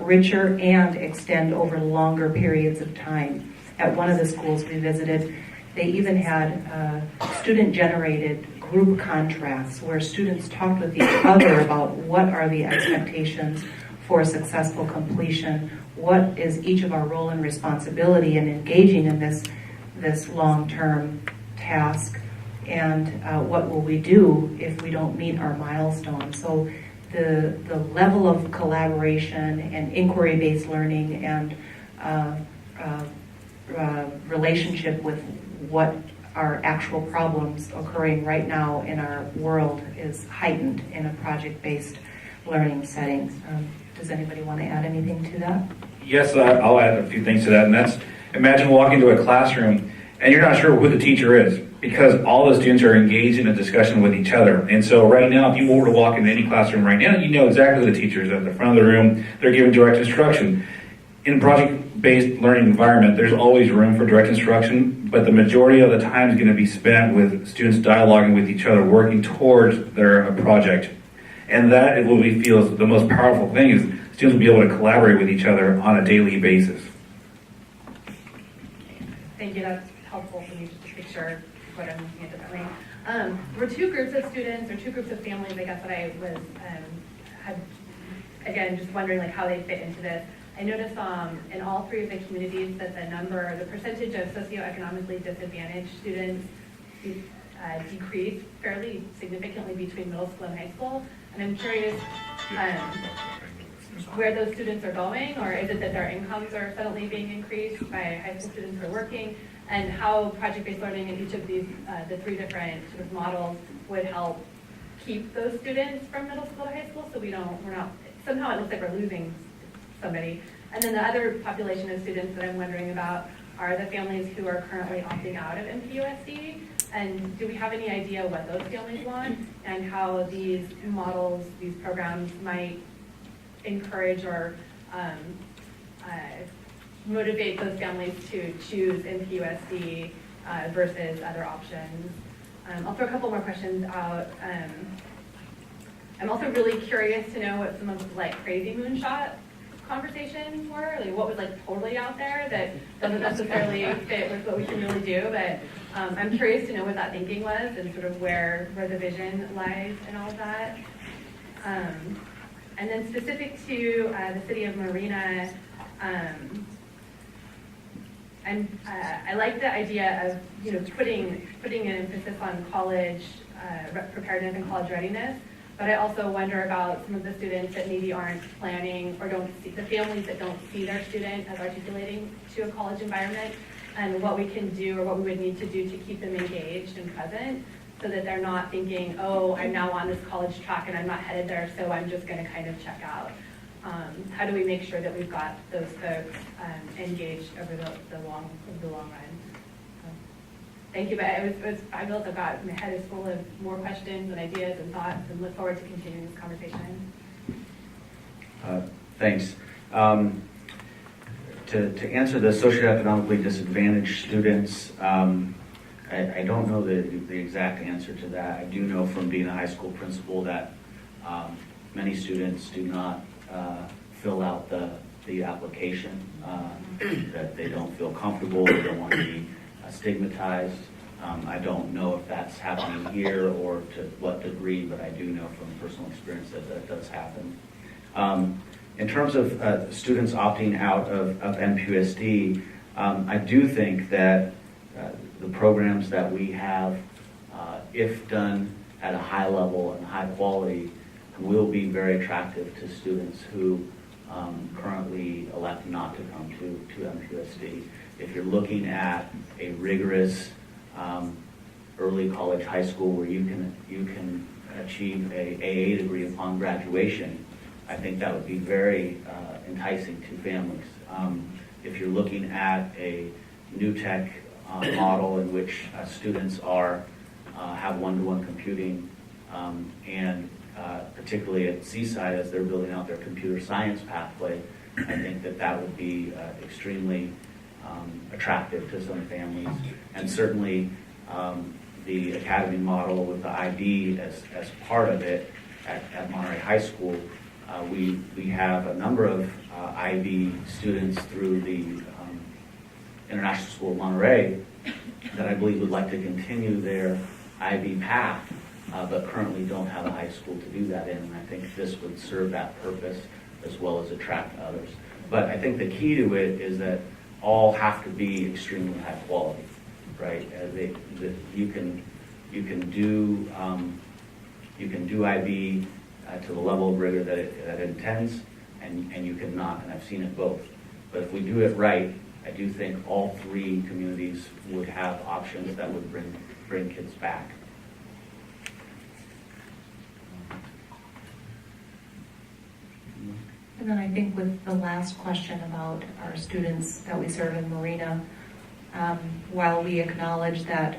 richer, and extend over longer periods of time. At one of the schools we visited, they even had student-generated group contracts where students talked with each other about what are the expectations for successful completion, what is each of our role and responsibility in engaging in this long-term task, and what will we do if we don't meet our milestones. So the level of collaboration and inquiry-based learning and relationship with what are actual problems occurring right now in our world is heightened in a project-based learning setting. Does anybody want to add anything to that? Yes, I'll add a few things to that, and that's, imagine walking into a classroom and you're not sure who the teacher is because all the students are engaged in a discussion with each other. And so right now, if you were to walk into any classroom right now, you know exactly who the teacher is at the front of the room. They're giving direct instruction. In project-based learning environment, there's always room for direct instruction, but the majority of the time is going to be spent with students dialoguing with each other, working towards their project. And that is what we feel is the most powerful thing, is students will be able to collaborate with each other on a daily basis. Thank you, that's helpful for me just to picture what I'm looking at differently. There were two groups of students, or two groups of families, I guess, that I was, again, just wondering like how they fit into this. I noticed in all three of the communities that the percentage of socioeconomically disadvantaged students decreased fairly significantly between middle school and high school. And I'm curious where those students are going, or is it that their incomes are suddenly being increased by high school students who are working, and how project-based learning in each of these, the three different sort of models would help keep those students from middle school to high school, so we're not, somehow it looks like we're losing somebody. And then the other population of students that I'm wondering about are the families who are currently opting out of MPUSD. And do we have any idea what those families want and how these models, these programs might encourage or motivate those families to choose MPUSD versus other options? I'll throw a couple more questions out. I'm also really curious to know what some of the crazy moonshot conversations were, like what was totally out there that doesn't necessarily fit with what we can really do, but I'm curious to know what that thinking was and sort of where the vision lies and all of that. And then specific to the city of Marina, I like the idea of putting an emphasis on college preparedness and college readiness. But I also wonder about some of the students that maybe aren't planning or don't see, the families that don't see their student as articulating to a college environment, and what we can do or what we would need to do to keep them engaged and present so that they're not thinking, oh, I'm now on this college track and I'm not headed there, so I'm just going to kind of check out. How do we make sure that we've got those folks engaged over the long run? Thank you, but it was fabulous. My head is full of more questions and ideas and thoughts, and look forward to continuing this conversation. Thanks. To answer the socioeconomically disadvantaged students, I don't know the exact answer to that. I do know from being a high school principal that many students do not fill out the application, that they don't feel comfortable, they don't want to be stigmatized. I don't know if that's happening here or to what degree, but I do know from personal experience that does happen. In terms of students opting out of MPUSD, I do think that the programs that we have, if done at a high level and high quality, will be very attractive to students who currently elect not to come to MPUSD. If you're looking at a rigorous early college, high school where you can achieve a AA degree upon graduation, I think that would be very enticing to families. if you're looking at a new tech model in which students are have one-to-one computing, and particularly at Seaside as they're building out their computer science pathway, I think that would be extremely attractive to some families. And certainly the academy model with the IB as part of it at Monterey High School, we have a number of IB students through the International School of Monterey that I believe would like to continue their IB path, but currently don't have a high school to do that in. And I think this would serve that purpose as well as attract others. But I think the key to it is that all have to be extremely high quality, right? You can do IB to the level of rigor that it intends, and you cannot, and I've seen it both. But if we do it right, I do think all three communities would have options that would bring kids back. And then I think with the last question about our students that we serve in Marina, while we acknowledge that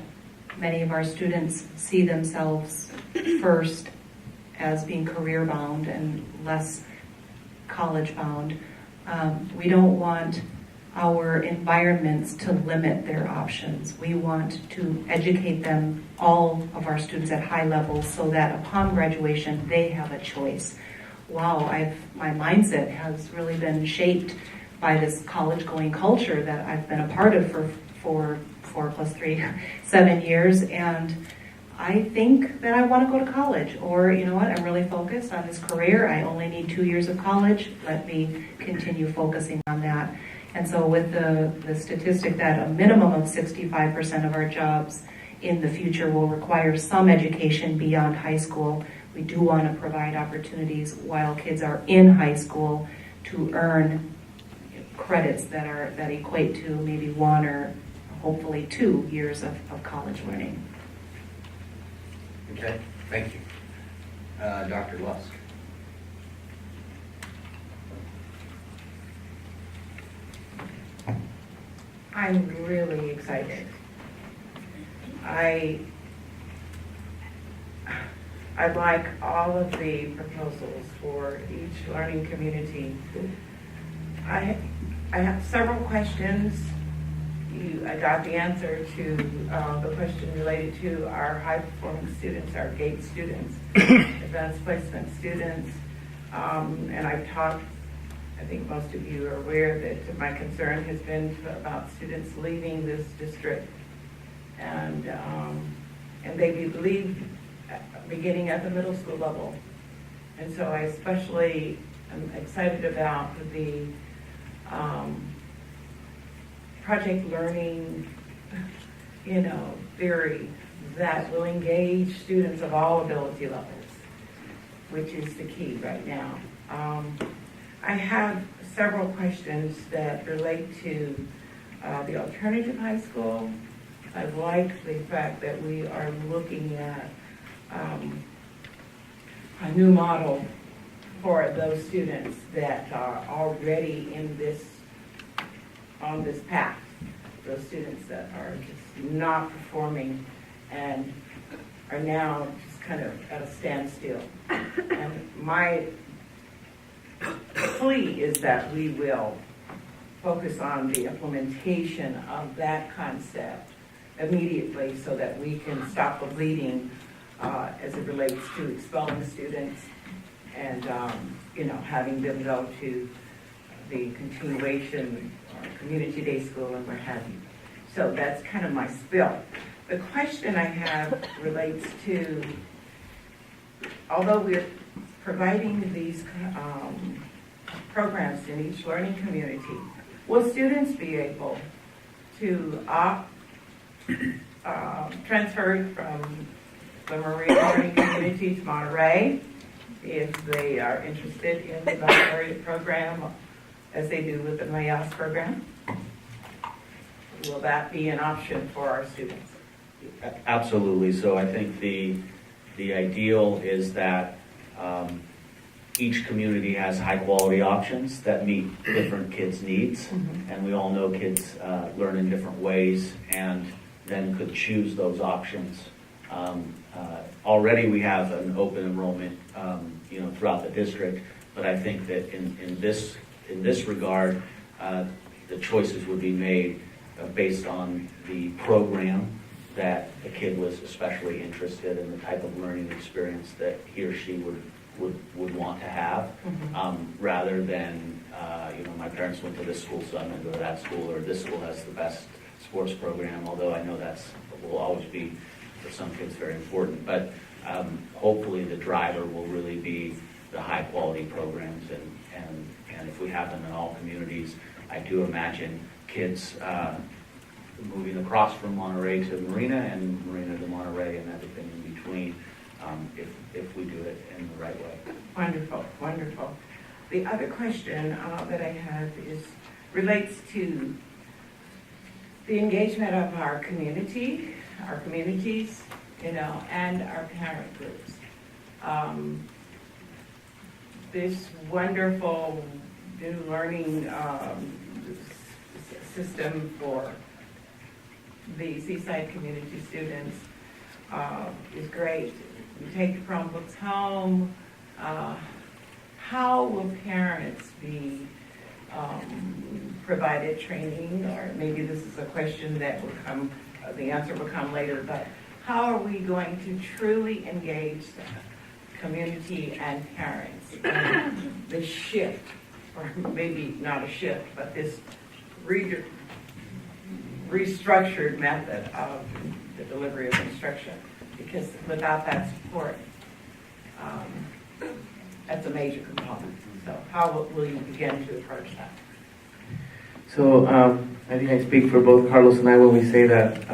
many of our students see themselves first as being career bound and less college bound, we don't want our environments to limit their options. We want to educate them, all of our students at high levels, so that upon graduation they have a choice. Wow, my mindset has really been shaped by this college-going culture that I've been a part of for 4 + 3, 7 years, and I think that I want to go to college, or you know what, I'm really focused on this career. I only need 2 years of college. Let me continue focusing on that. And so with the statistic that a minimum of 65% of our jobs in the future will require some education beyond high school, we do want to provide opportunities while kids are in high school to earn credits that equate to maybe 1 or hopefully 2 years of college learning. Okay, thank you. Dr. Lusk. I'm really excited. I like all of the proposals for each learning community. I have several questions. I got the answer to the question related to our high-performing students, our GATE students, advanced placement students. And I've talked, I think most of you are aware that my concern has been about students leaving this district. And they leave beginning at the middle school level. And so I especially am excited about the project learning, theory that will engage students of all ability levels, which is the key right now. I have several questions that relate to the alternative high school. I like the fact that we are looking at a new model for those students that are already on this path. Those students that are just not performing and are now just kind of at a standstill. And my plea is that we will focus on the implementation of that concept immediately so that we can stop the bleeding as it relates to expelling students and having them go to the continuation or community day school and what have you. So that's kind of my spill. The question I have relates to, although we're providing these programs in each learning community, will students be able to transfer from the Marine Learning Community to Monterey if they are interested in the baccalaureate program as they do with the MPUSD program? Will that be an option for our students? Absolutely. So I think the ideal is that each community has high quality options that meet different kids' needs, and we all know kids learn in different ways and then could choose those options. Already we have an open enrollment throughout the district, but I think that in this regard, the choices would be made based on the program that the kid was especially interested in, the type of learning experience that he or she would want to have, rather than my parents went to this school, so I'm going to go to that school, or this school has the best sports program, although I know that's will always be for some kids very important. But hopefully the driver will really be the high quality programs, and if we have them in all communities, I do imagine kids moving across from Monterey to Marina and Marina to Monterey and everything in between, if we do it in the right way. Wonderful, wonderful. The other question that I have relates to the engagement of our community, our communities, and our parent groups. This wonderful new learning system for the Seaside community students is great. We take the Chromebooks home. How will parents be provided training? Or maybe this is a question that will come, the answer will come later, but how are we going to truly engage the community and parents in the shift, or maybe not a shift, but this restructured method of the delivery of instruction? Because without that support, that's a major component. So how will you begin to approach that? So I think I speak for both Carlos and I when we say that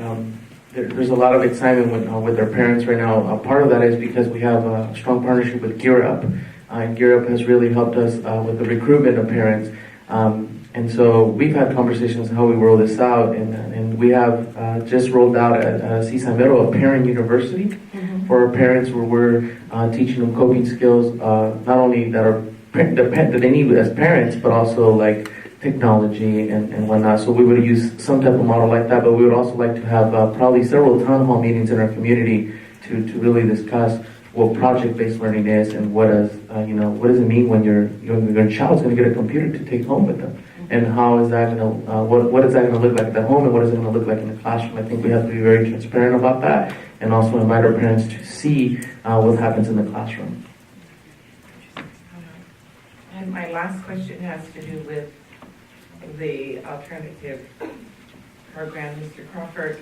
there's a lot of excitement with our parents right now. Part of that is because we have a strong partnership with Gear Up, and Gear Up has really helped us with the recruitment of parents. And so we've had conversations on how we roll this out, and we have just rolled out at Seaside Middle a parent university for our parents, where we're teaching them coping skills, not only that they need as parents, but also like technology and whatnot. So we would use some type of model like that, but we would also like to have probably several town hall meetings in our community to really discuss what project-based learning is and what does it mean when your child's going to get a computer to take home with them, and how is that going to what is that going to look like at home, and what is it going to look like in the classroom. I think we have to be very transparent about that, and also invite our parents to see what happens in the classroom. And my last question has to do with the alternative program. Mr. Crawford,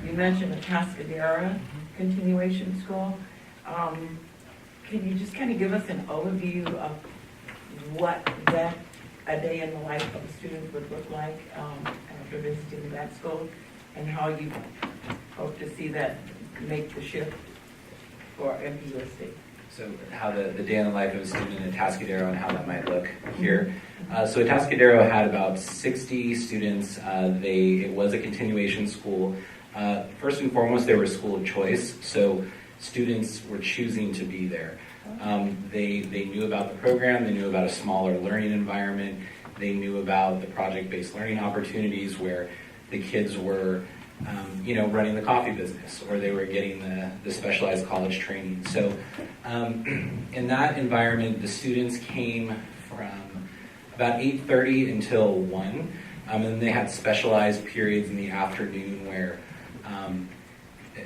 you mentioned the Cascadera continuation school. Can you just kind of give us an overview of what a day in the life of a student would look like after visiting that school, and how you hope to see that make the shift for MPUSD? So how the day in the life of a student in Atascadero and how that might look here. So Atascadero had about 60 students. It was a continuation school. First and foremost, they were a school of choice, so students were choosing to be there. They knew about the program, they knew about a smaller learning environment, they knew about the project-based learning opportunities where the kids were running the coffee business, or they were getting the specialized college training. So in that environment, the students came from about 8:30 until 1, and then they had specialized periods in the afternoon where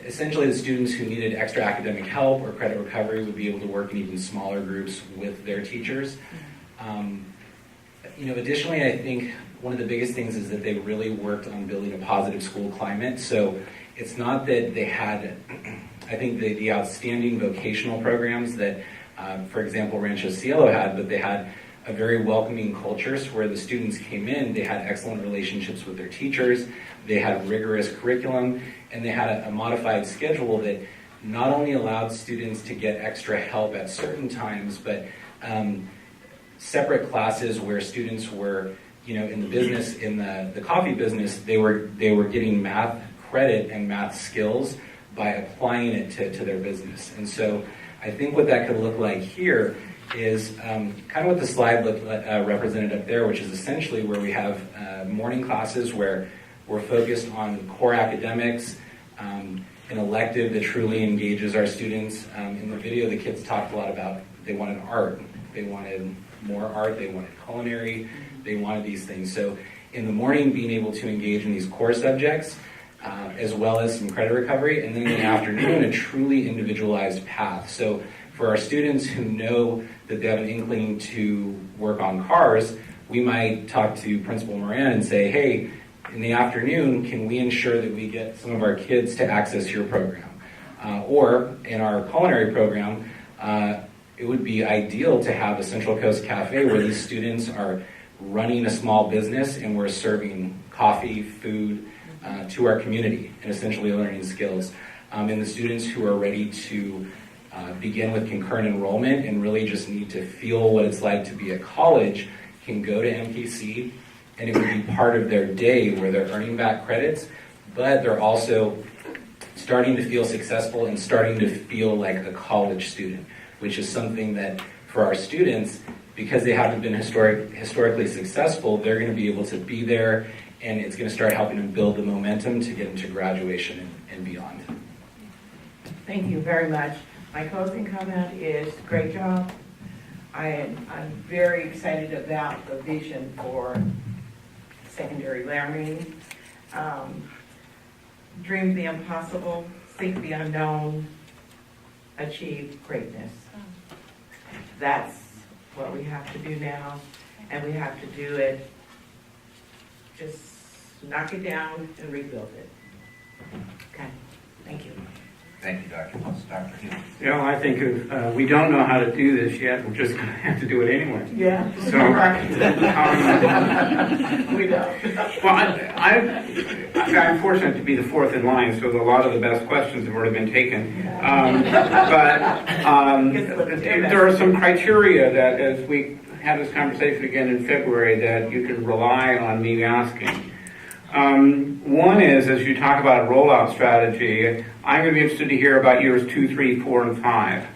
essentially the students who needed extra academic help or credit recovery would be able to work in even smaller groups with their teachers. Additionally, I think one of the biggest things is that they really worked on building a positive school climate. So it's not that they had, I think, the outstanding vocational programs that, for example, Rancho Cielo had, but they had a very welcoming culture, so where the students came in, they had excellent relationships with their teachers, they had rigorous curriculum, and they had a modified schedule that not only allowed students to get extra help at certain times, but separate classes where students were in the business, in the coffee business, they were getting math credit and math skills by applying it to their business. And so I think what that could look like here is kind of what the slide represented up there, which is essentially where we have morning classes where we're focused on core academics, an elective that truly engages our students. In the video, the kids talked a lot about they wanted art, they wanted more art, they wanted culinary, they wanted these things. So in the morning, being able to engage in these core subjects, as well as some credit recovery, and then in the afternoon, a truly individualized path. So for our students who know that they have an inkling to work on cars, we might talk to Principal Moran and say, hey, in the afternoon, can we ensure that we get some of our kids to access your program? Or in our culinary program, it would be ideal to have a Central Coast Cafe where these students are running a small business and we're serving coffee, food, to our community and essentially learning skills. And the students who are ready to begin with concurrent enrollment and really just need to feel what it's like to be at college can go to MPC, and it would be part of their day where they're earning back credits, but they're also starting to feel successful and starting to feel like a college student, which is something that for our students, because they haven't been historically successful, they're going to be able to be there, and it's going to start helping them build the momentum to get into graduation and beyond. Thank you very much. My closing comment is great job. I'm very excited about the vision for secondary learning. Dream the impossible, seek the unknown, achieve greatness. That's what we have to do now, and we have to do it, just knock it down and rebuild it. Okay, thank you. Thank you, Dr. Hill. You know, I think if we don't know how to do this yet, we're just going to have to do it anyway. Yeah. So, We don't. Well, I'm fortunate to be the fourth in line, so a lot of the best questions have already been taken. But there are some criteria that, as we have this conversation again in February, that you can rely on me asking. One is, as you talk about a rollout strategy, I'm going to be interested to hear about years 2, 3, 4, and 5.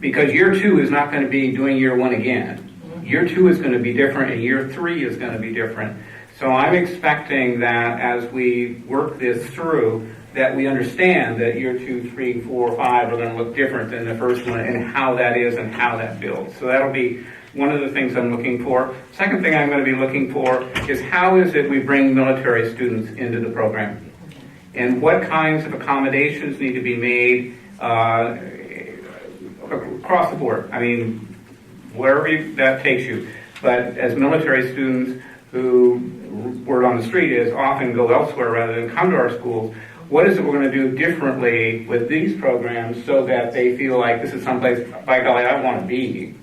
Because year 2 is not going to be doing year 1 again. Year 2 is going to be different, and year 3 is going to be different. So I'm expecting that as we work this through, that we understand that year 2, 3, 4, 5 are going to look different than the first one, and how that is and how that builds. So that'll be one of the things I'm looking for. Second thing I'm going to be looking for is how is it we bring military students into the program? And what kinds of accommodations need to be made across the board. I mean, wherever that takes you. But as military students who, word on the street is, often go elsewhere rather than come to our schools, what is it we're going to do differently with these programs so that they feel like this is someplace, by golly, I want to be?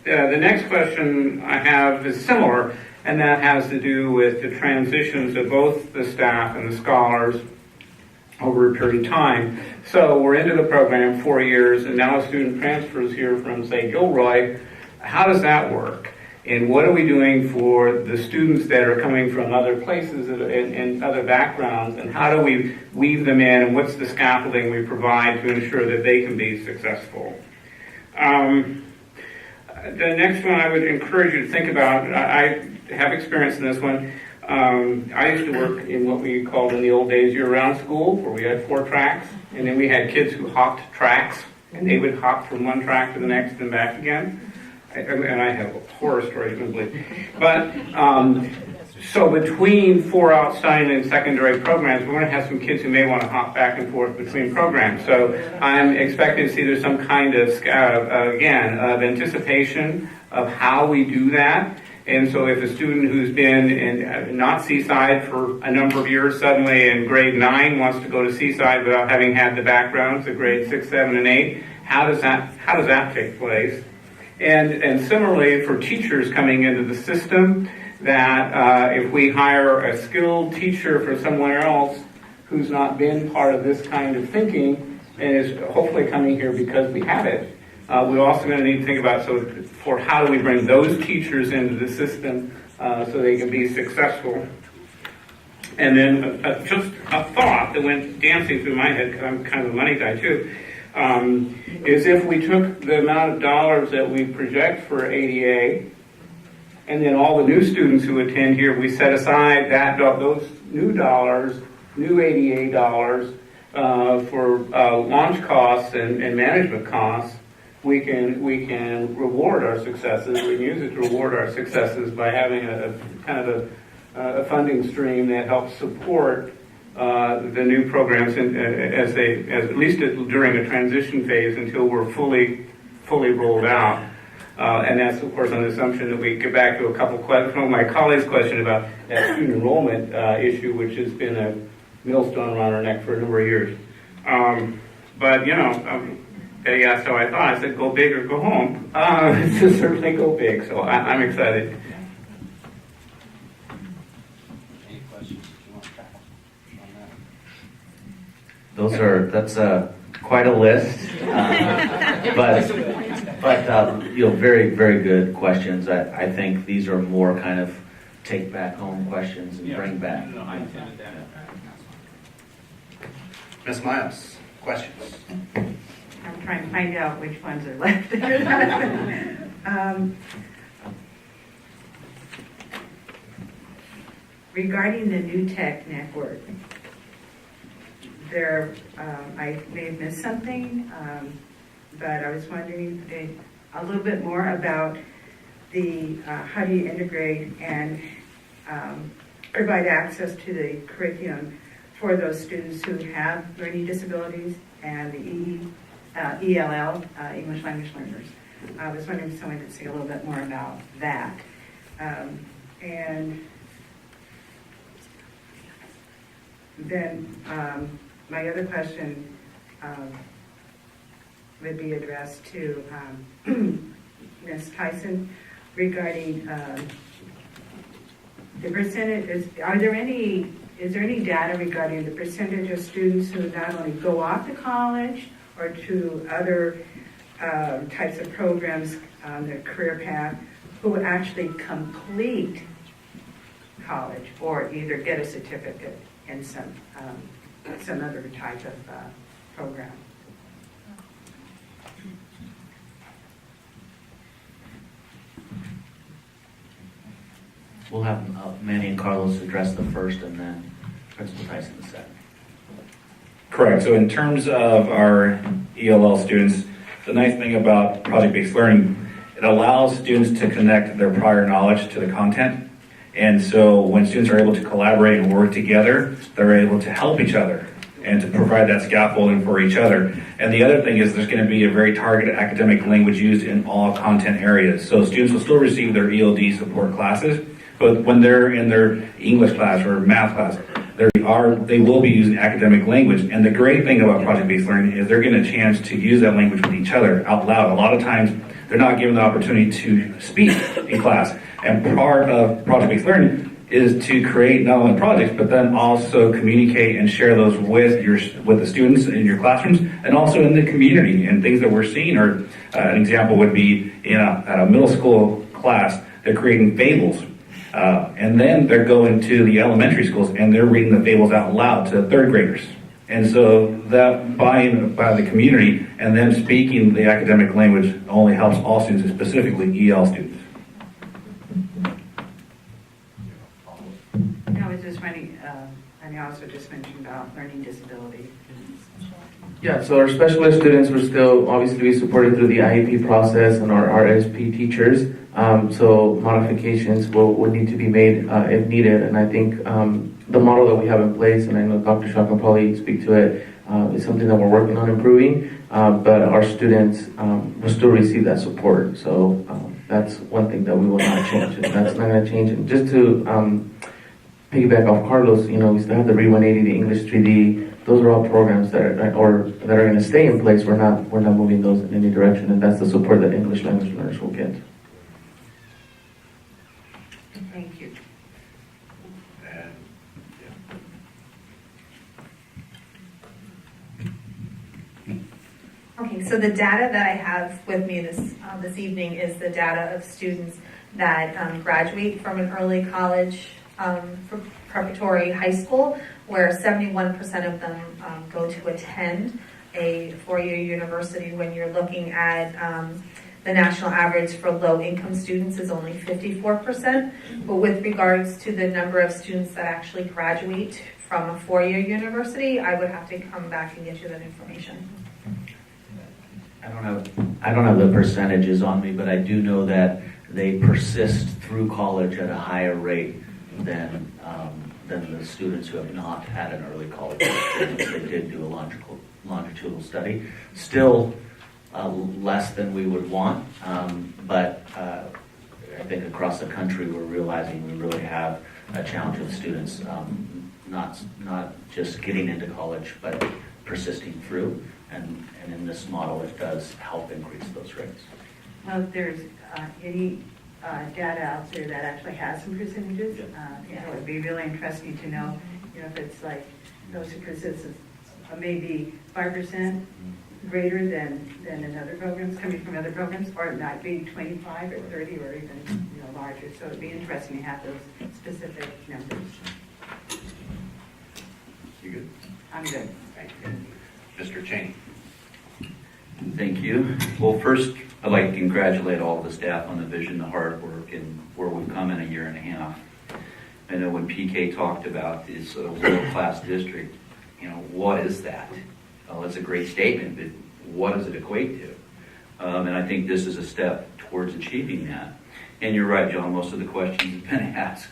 The next question I have is similar, and that has to do with the transitions of both the staff and the scholars over a period of time. So we're into the program 4 years, and now a student transfers here from, say, Gilroy. How does that work? And what are we doing for the students that are coming from other places and other backgrounds, and how do we weave them in, and what's the scaffolding we provide to ensure that they can be successful? The next one I would encourage you to think about, I have experience in this one. I used to work in what we called in the old days year-round school, where we had 4 tracks, and then we had kids who hopped tracks, and they would hop from one track to the next and back again. And I have horror stories, you believe. But so between 4 outstanding and secondary programs, we're going to have some kids who may want to hop back and forth between programs. So I'm expecting to see there's some kind of, again, of anticipation of how we do that. And so if a student who's been in not Seaside for a number of years suddenly in grade 9 wants to go to Seaside without having had the backgrounds of grade 6, 7, and 8, how does that take place? And similarly for teachers coming into the system, that if we hire a skilled teacher for somewhere else who's not been part of this kind of thinking and is hopefully coming here because we have it, we're also going to need to think about for how do we bring those teachers into the system so they can be successful. And then just a thought that went dancing through my head, because I'm kind of a money guy too. is if we took the amount of dollars that we project for ADA, and then all the new students who attend here, we set aside those new dollars, new ADA dollars, for launch costs and management costs. We can reward our successes. We can use it to reward our successes by having a kind of a funding stream that helps support the new programs as at least during a transition phase until we're fully rolled out. And that's, of course, on the assumption that we get back to a couple questions from my colleague's question about that student enrollment issue, which has been a millstone around our neck for a number of years. But, Betty asked how I thought. I said, go big or go home. So certainly go big. So I'm excited. Any questions you want to tackle on that? That's quite a list, but very, very good questions. I think these are more kind of take back home questions and bring back. No, I intended that. Ms. Miles, questions? I'm trying to find out which ones are left. Regarding the New Tech Network, I may have missed something, but I was wondering a little bit more about how do you integrate and provide access to the curriculum for those students who have learning disabilities and the ELL, English Language Learners. I was wondering if someone could say a little bit more about that. And then my other question would be addressed to Ms. Tyson regarding the percentage. Is there any data regarding the percentage of students who not only go off to college or to other types of programs on their career path who actually complete college or either get a certificate in some other type of program? We'll have Manny and Carlos address the first, and then Principal Tyson the second. Correct. So in terms of our ELL students, the nice thing about project-based learning, it allows students to connect their prior knowledge to the content. And so when students are able to collaborate and work together, they're able to help each other and to provide that scaffolding for each other. And the other thing is there's going to be a very targeted academic language used in all content areas. So students will still receive their ELD support classes, but when they're in their English class or math class, they will be using academic language. And the great thing about project-based learning is they're getting a chance to use that language with each other out loud. A lot of times they're not given the opportunity to speak in class. And part of project-based learning is to create not only projects, but then also communicate and share those with the students in your classrooms and also in the community. And things that we're seeing are, an example would be at a middle school class, they're creating fables. And then they're going to the elementary schools and they're reading the fables out loud to third graders. And so that buy-in by the community and them speaking the academic language only helps all students, specifically EL students. I was just wondering, and you also just mentioned about learning disability. Yeah, so our special ed students will still obviously be supported through the IEP process and our RSP teachers. So modifications will need to be made if needed. And I think the model that we have in place, and I know Dr. Shaw can probably speak to it, is something that we're working on improving. But our students will still receive that support. So that's one thing that we will not change. And that's not going to change. And just to piggyback off Carlos, we still have the Read 180, the English 3D. Those are all programs that are going to stay in place. We're not moving those in any direction, and that's the support that English language learners will get. Thank you. Okay, so the data that I have with me this evening is the data of students that graduate from an early college preparatory high school, where 71% of them go to attend a four-year university when you're looking at the national average for low-income students is only 54%. But with regards to the number of students that actually graduate from a four-year university, I would have to come back and get you that information. I don't have the percentages on me, but I do know that they persist through college at a higher rate than the students who have not had an early college experience. They did do a longitudinal study. Still less than we would want, but I think across the country we're realizing we really have a challenge with students not just getting into college, but persisting through. And in this model, it does help increase those rates. Well, if there's any data out there that actually has some percentages, it would be really interesting to know, if it's like those who persist maybe 5% greater than in other programs, coming from other programs, or it might be 25 or 30 or even larger. So it'd be interesting to have those specific numbers. You good? I'm good. Thank you. Mr. Cheney. Thank you. Well, first, I'd like to congratulate all of the staff on the vision, the hard work, and where we've come in a year and a half. I know when PK talked about this world-class district, what is that? Well, it's a great statement, but what does it equate to? And I think this is a step towards achieving that. And you're right, John, most of the questions have been asked.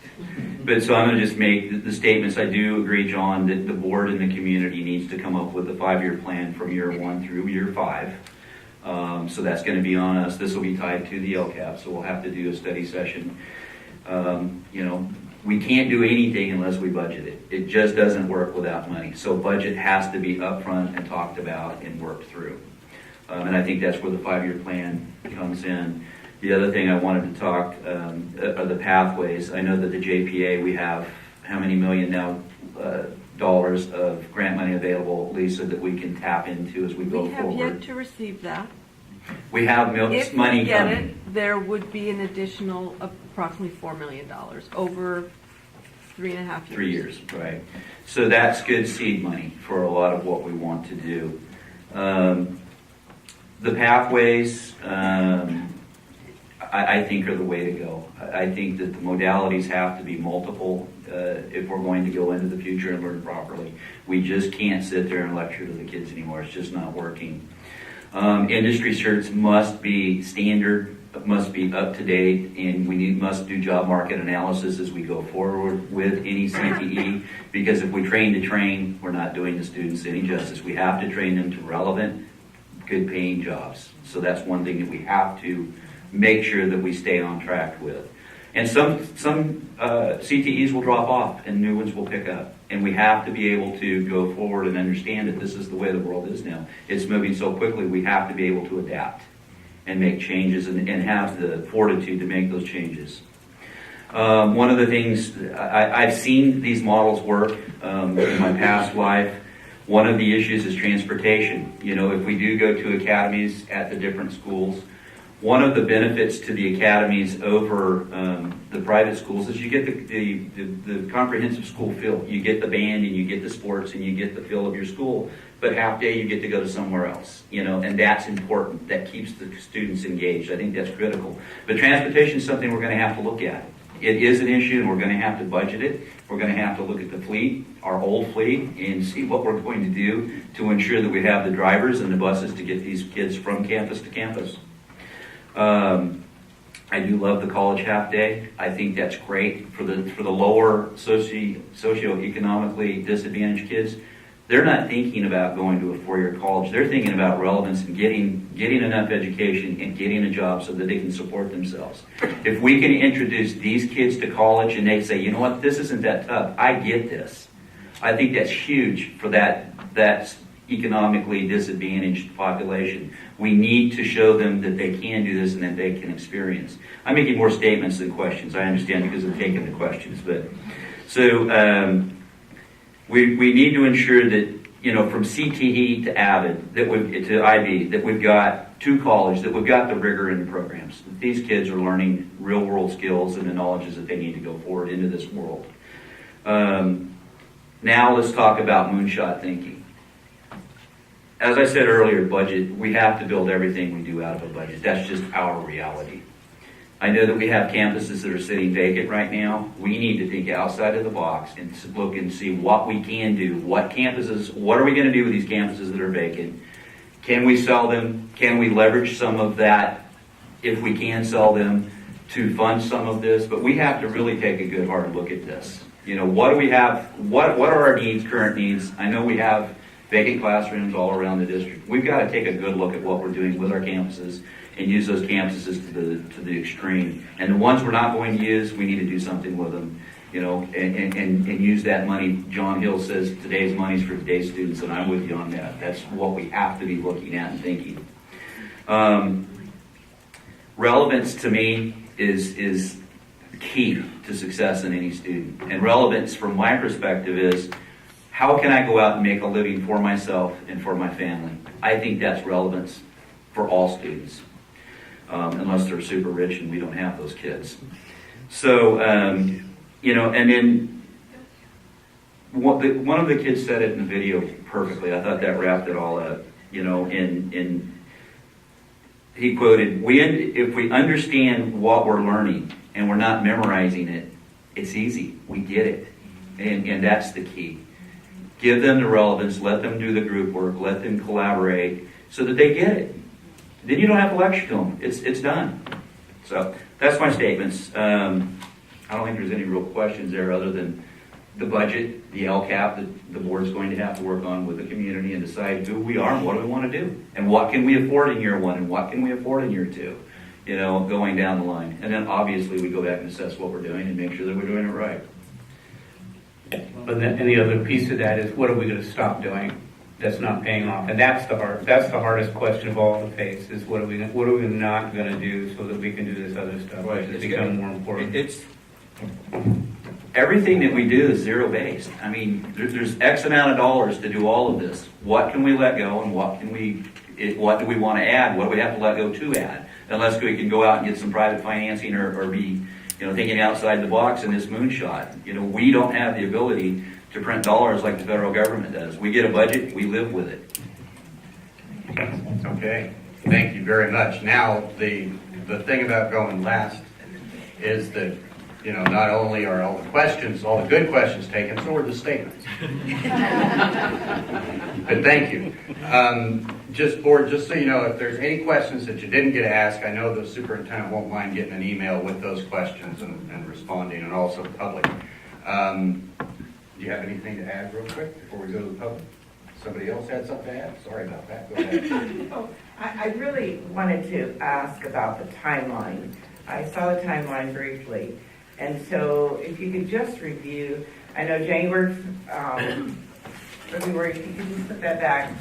But so I'm going to just make the statements. I do agree, John, that the board and the community needs to come up with a 5-year plan from year 1 through year 5. So that's going to be on us. This will be tied to the LCAP, so we'll have to do a study session. We can't do anything unless we budget it. It just doesn't work without money. So budget has to be upfront and talked about and worked through. And I think that's where the 5-year plan comes in. The other thing I wanted to talk are the pathways. I know that the JPA, we have how many million now dollars of grant money available, Lisa, that we can tap into as we go forward. We have yet to receive that. We have If money we get coming. it, there would be an additional approximately $4 million over 3.5 years. 3 years, right. So that's good seed money for a lot of what we want to do. The pathways, I think, are the way to go. I think that the modalities have to be multiple if we're going to go into the future and learn properly. We just can't sit there and lecture to the kids anymore. It's just not working. Industry certs must be standard, must be up to date, and we must do job market analysis as we go forward with any CTE, because if we train to train, we're not doing the students any justice. We have to train them to relevant, good paying jobs. So that's one thing that we have to make sure that we stay on track with. And some CTEs will drop off and new ones will pick up. And we have to be able to go forward and understand that this is the way the world is now. It's moving so quickly, we have to be able to adapt and make changes and have the fortitude to make those changes. One of the things, I've seen these models work in my past life. One of the issues is transportation. If we do go to academies at the different schools, one of the benefits to the academies over the private schools is you get the comprehensive school feel. You get the band and you get the sports and you get the feel of your school. But half day you get to go to somewhere else, and that's important. That keeps the students engaged. I think that's critical. But transportation is something we're going to have to look at. It is an issue, and we're going to have to budget it. We're going to have to look at the fleet, our old fleet, and see what we're going to do to ensure that we have the drivers and the buses to get these kids from campus to campus. I do love the college half day. I think that's great for the lower socioeconomically disadvantaged kids. They're not thinking about going to a 4-year college. They're thinking about relevance and getting enough education and getting a job so that they can support themselves. If we can introduce these kids to college and they say, you know what, this isn't that tough. I get this. I think that's huge for that economically disadvantaged population. We need to show them that they can do this and that they can experience. I'm making more statements than questions. I understand because I'm taking the questions. We need to ensure that, from CTE to AVID, to IB, that we've got to college, that we've got the rigor in the programs. That these kids are learning real world skills and the knowledges that they need to go forward into this world. Now let's talk about moonshot thinking. as I said earlier, budget, we have to build everything we do out of a budget. That's just our reality. I know that we have campuses that are sitting vacant right now. We need to think outside of the box and look and see what we can do. What are we going to do with these campuses that are vacant? Can we sell them? Can we leverage some of that, if we can sell them, to fund some of this? But we have to really take a good hard look at this. What do we have? What are our needs, current needs? I know we have vacant classrooms all around the district. We've got to take a good look at what we're doing with our campuses and use those campuses to the extreme. And the ones we're not going to use, we need to do something with them, and use that money. John Hill says today's money's for today's students, and I'm with you on that. That's what we have to be looking at and thinking. Relevance to me is key to success in any student. And relevance from my perspective is, how can I go out and make a living for myself and for my family? I think that's relevance for all students, unless they're super rich and we don't have those kids. So, and then one of the kids said it in the video perfectly. I thought that wrapped it all up. In he quoted, if we understand what we're learning and we're not memorizing it, it's easy. We get it. And that's the key. Give them the relevance, let them do the group work, let them collaborate so that they get it. Then you don't have to lecture to them. It's done. So that's my statements. I don't think there's any real questions there other than the budget, the LCAP that the board's going to have to work on with the community and decide who we are and what do we want to do. And what can we afford in year one and what can we afford in year two, going down the line. And then obviously we go back and assess what we're doing and make sure that we're doing it right. But then, and the other piece of that is, what are we going to stop doing that's not paying off? And that's the hardest question of all to face, is what are we not going to do so that we can do this other stuff, which has become more important. Everything that we do is zero-based. I mean, there's X amount of dollars to do all of this. What can we let go, and what do we want to add? What do we have to let go to add? Unless we can go out and get some private financing or be, thinking outside the box in this moonshot. We don't have the ability to print dollars like the federal government does. We get a budget, we live with it. Okay, thank you very much. Now, the thing about going last is that, not only are all the good questions taken, so are the statements. But thank you. Just so you know, if there's any questions that you didn't get asked, I know the superintendent won't mind getting an email with those questions and responding, and also the public. Do you have anything to add real quick before we go to the public? Somebody else had something to add? Sorry about that. Go ahead. I really wanted to ask about the timeline. I saw the timeline briefly. And so if you could just review, I know January, February, if you could just put that back.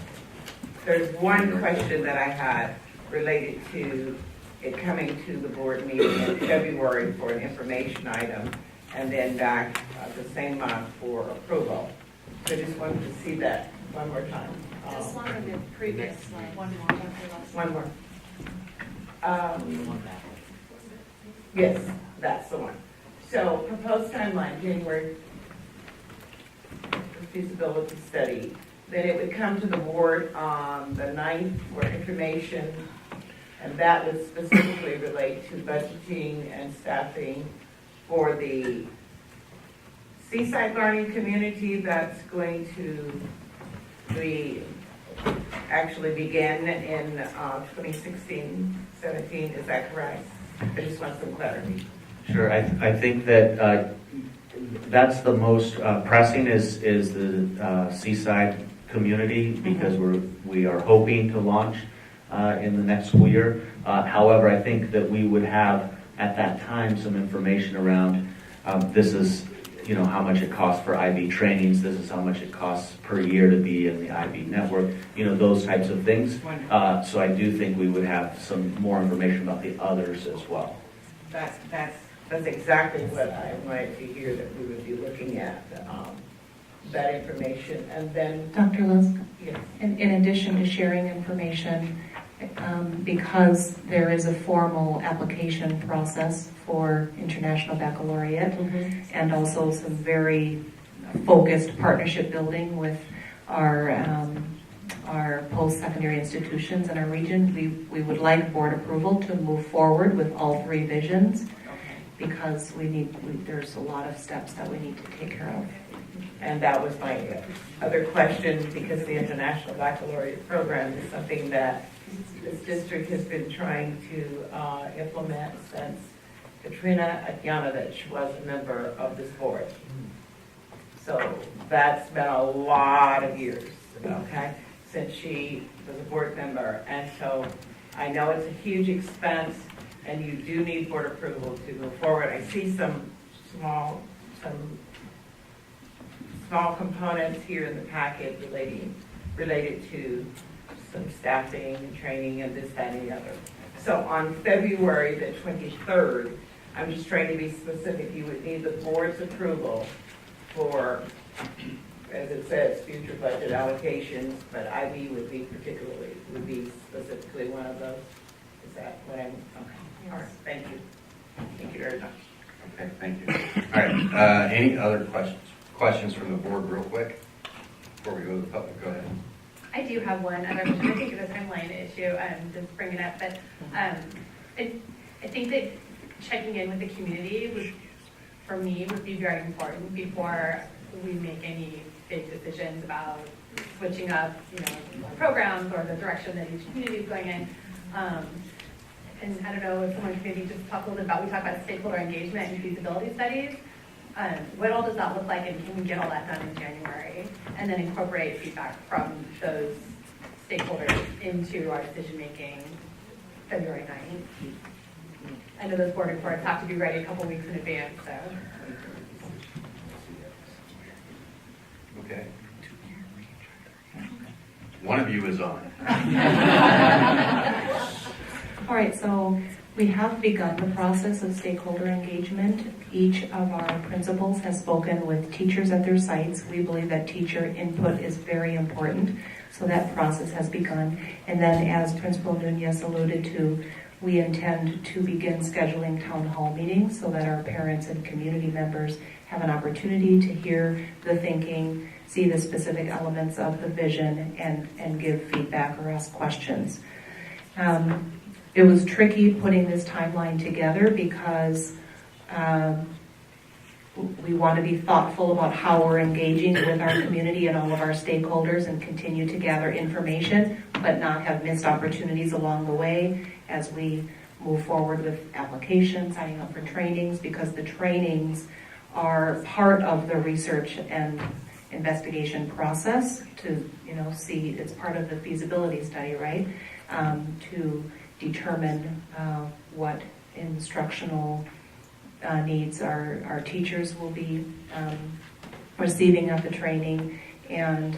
There's one question that I had related to it coming to the board meeting in February for an information item, and then back the same month for approval. So I just wanted to see that one more time. Just one of the previous slide. One more. One more. Yes, that's the one. So proposed timeline, January, feasibility study. Then it would come to the board on the 9th for information, and that would specifically relate to budgeting and staffing for the Seaside Learning Community that's going to actually begin in 2016-17. Is that correct? I just want some clarity. Sure. I think that that's the most pressing is the Seaside community, because we are hoping to launch in the next school year. However, I think that we would have at that time some information around this is how much it costs for IB trainings, this is how much it costs per year to be in the IB network, those types of things. So I do think we would have some more information about the others as well. That's exactly what I wanted to hear, that we would be looking at, that information. And then, Dr. Lusk, yes. In addition to sharing information, because there is a formal application process for International Baccalaureate, and also some very focused partnership building with our our post-secondary institutions in our region. We would like board approval to move forward with all 3 visions because there's a lot of steps that we need to take care of. And that was my other question, because the International Baccalaureate Program is something that this district has been trying to implement since Katrina Atyanovich was a member of this board. So that's been a lot of years, okay, since she was a board member. And so I know it's a huge expense and you do need board approval to move forward. I see some small components here in the packet related to some staffing and training and this, that, and the other. So on February the 23rd, I'm just trying to be specific, you would need the board's approval for, as it says, future budget allocations, but IB would be specifically one of those. Is that what I'm, okay, all right, thank you. Thank you very much. Okay, thank you. All right, any other questions? Questions from the board real quick before we go to the public? Go ahead. I do have one other question. I think it's a timeline issue, just bring it up, but I think that checking in with the community for me, would be very important before we make any big decisions about switching up, programs or the direction that each community is going in. And I don't know if someone could maybe just talk a little bit about, we talk about stakeholder engagement and feasibility studies. What all does that look like, and can we get all that done in January? And then incorporate feedback from those stakeholders into our decision-making February 9th. I know those board reports have to be ready a couple weeks in advance, so. Okay. One of you is on. All right, so we have begun the process of stakeholder engagement. Each of our principals has spoken with teachers at their sites. We believe that teacher input is very important, so that process has begun. And then, as Principal Nunez alluded to, we intend to begin scheduling town hall meetings so that our parents and community members have an opportunity to hear the thinking, see the specific elements of the vision, and give feedback or ask questions. It was tricky putting this timeline together because we want to be thoughtful about how we're engaging with our community and all of our stakeholders and continue to gather information, but not have missed opportunities along the way as we move forward with applications, signing up for trainings, because the trainings are part of the research and investigation process to, see, it's part of the feasibility study, right? To determine what instructional needs our teachers will be receiving at the training, and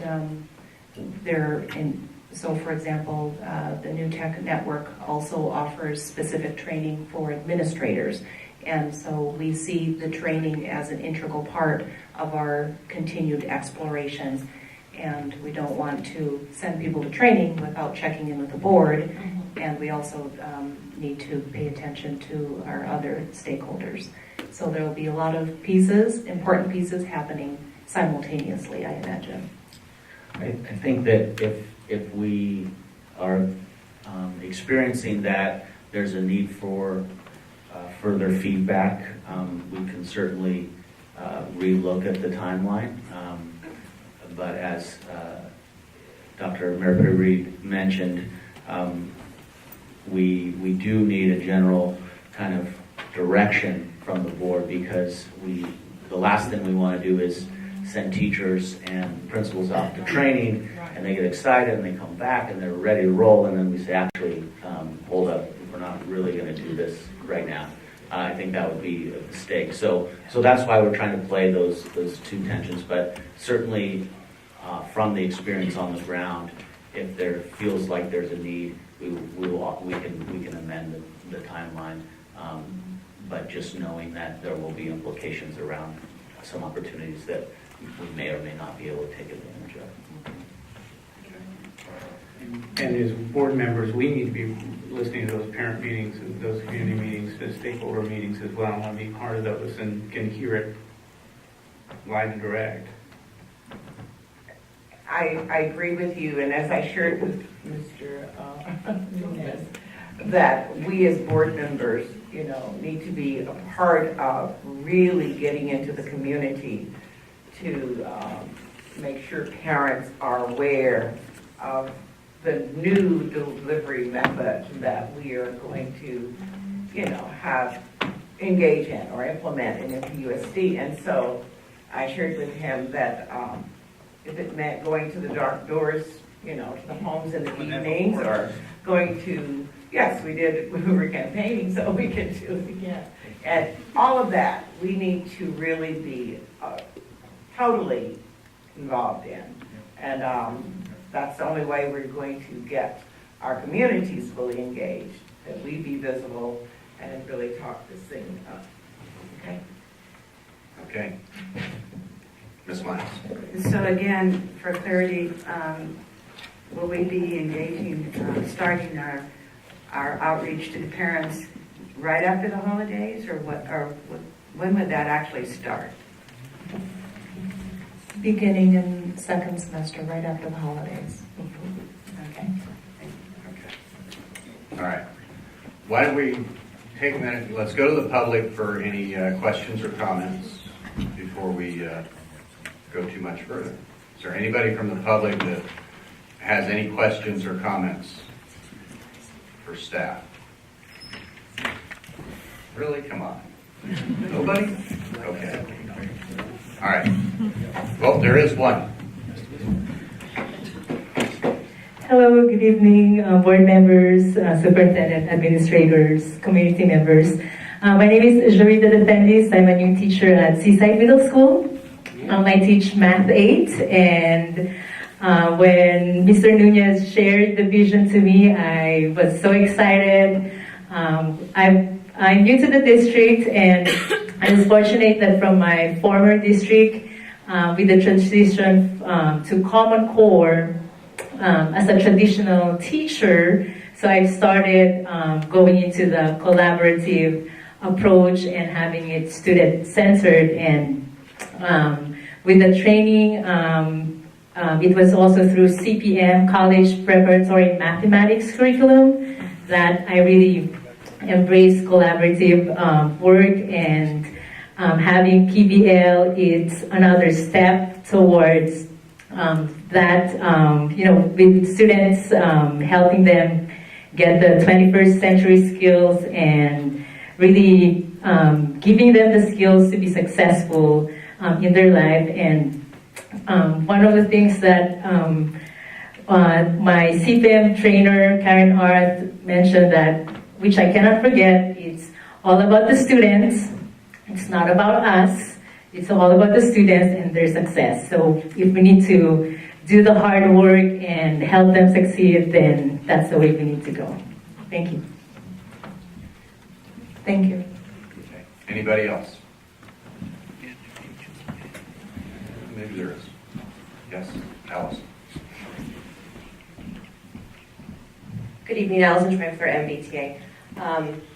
so for example, the New Tech Network also offers specific training for administrators, and so we see the training as an integral part of our continued exploration, and we don't want to send people to training without checking in with the board. And we also need to pay attention to our other stakeholders. So there will be a lot of important pieces happening simultaneously, I imagine. I think that if we are experiencing that there's a need for further feedback, we can certainly relook at the timeline. But as Dr. Maripiri mentioned, we do need a general kind of direction from the board, because the last thing we want to do is send teachers and principals off to training, and they get excited and they come back and they're ready to roll, and then we say, actually, hold up, we're not really going to do this right now. I think that would be a mistake. So that's why we're trying to play those two tensions. But certainly, from the experience on the ground, if there feels like there's a need, we can amend the timeline. But just knowing that there will be implications around some opportunities that we may or may not be able to take advantage of. And as board members, we need to be listening to those parent meetings, and those community meetings, the stakeholder meetings as well. I want to be part of those and can hear it live and direct. I agree with you, and as I shared with Mr. Nunez, that we as board members, need to be a part of really getting into the community to make sure parents are aware of the new delivery method that we are going to, have engage in or implement in MPUSD. And so I shared with him that if it meant going to the dark doors, to the homes in the evenings, or going to, yes, we were campaigning, so we can do it again. And all of that, we need to really be totally involved in. And that's the only way we're going to get our communities fully engaged, that we be visible and really talk this thing up. Okay? Okay. Ms. Miles. So again, for clarity, will we be engaging, starting our outreach to the parents right after the holidays, or when would that actually start? Beginning in second semester, right after the holidays. Okay. All right. Why don't we take a minute? Let's go to the public for any questions or comments before we go too much further. Is there anybody from the public that has any questions or comments for staff? Really? Come on. Nobody? Okay. All right. Well, there is one. Hello, good evening, board members, superintendent, administrators, community members. My name is Jorida Defendis. I'm a new teacher at Seaside Middle School. I teach Math 8, and when Mr. Nunez shared the vision to me, I was so excited. I'm new to the district, and I was fortunate that from my former district, with the transition to Common Core as a traditional teacher, so I started going into the collaborative approach and having it student-centered. And with the training, it was also through CPM, College Preparatory Mathematics Curriculum, that I really embraced collaborative work, and having PBL is another step towards that, with students, helping them get the 21st century skills and really giving them the skills to be successful in their life. And one of the things that my CPM trainer, Karen Hart, mentioned, that, which I cannot forget, it's all about the students. It's not about us. It's all about the students and their success. So if we need to do the hard work and help them succeed, then that's the way we need to go. Thank you. Thank you. Okay. Anybody else? Maybe there is. Yes, Alice. Good evening, Allison Tribe for MBTA.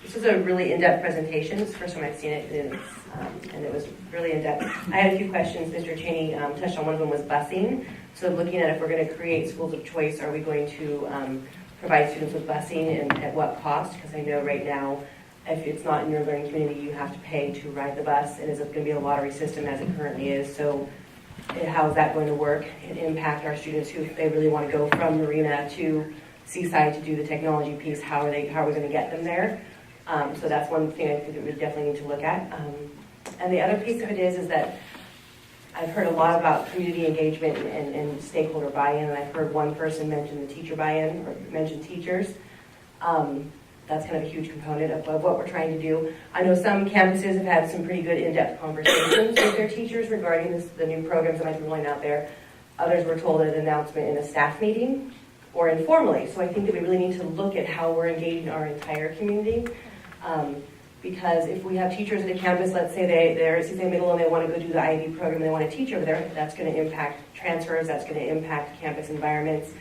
This was a really in-depth presentation. It's the first time I've seen it, and it was really in-depth. I had a few questions. Mr. Cheney touched on one of them, was busing. So looking at if we're going to create schools of choice, are we going to provide students with busing, and at what cost? Because I know right now, if it's not in your learning community, you have to pay to ride the bus, and it's going to be a lottery system as it currently is. So how is that going to work and impact our students who, if they really want to go from Marina to Seaside to do the technology piece, how are we going to get them there? So that's one thing I think that we definitely need to look at. And the other piece of it is that I've heard a lot about community engagement and stakeholder buy-in, and I've heard one person mention the teacher buy-in, or mention teachers. That's kind of a huge component of what we're trying to do. I know some campuses have had some pretty good in-depth conversations with their teachers regarding the new programs that might be rolling out there. Others were told an announcement in a staff meeting or informally. So I think that we really need to look at how we're engaging our entire community. Because if we have teachers at a campus, let's say they're at Seaside Middle and they want to go do the IB program and they want to teach over there, that's going to impact transfers, that's going to impact campus environments.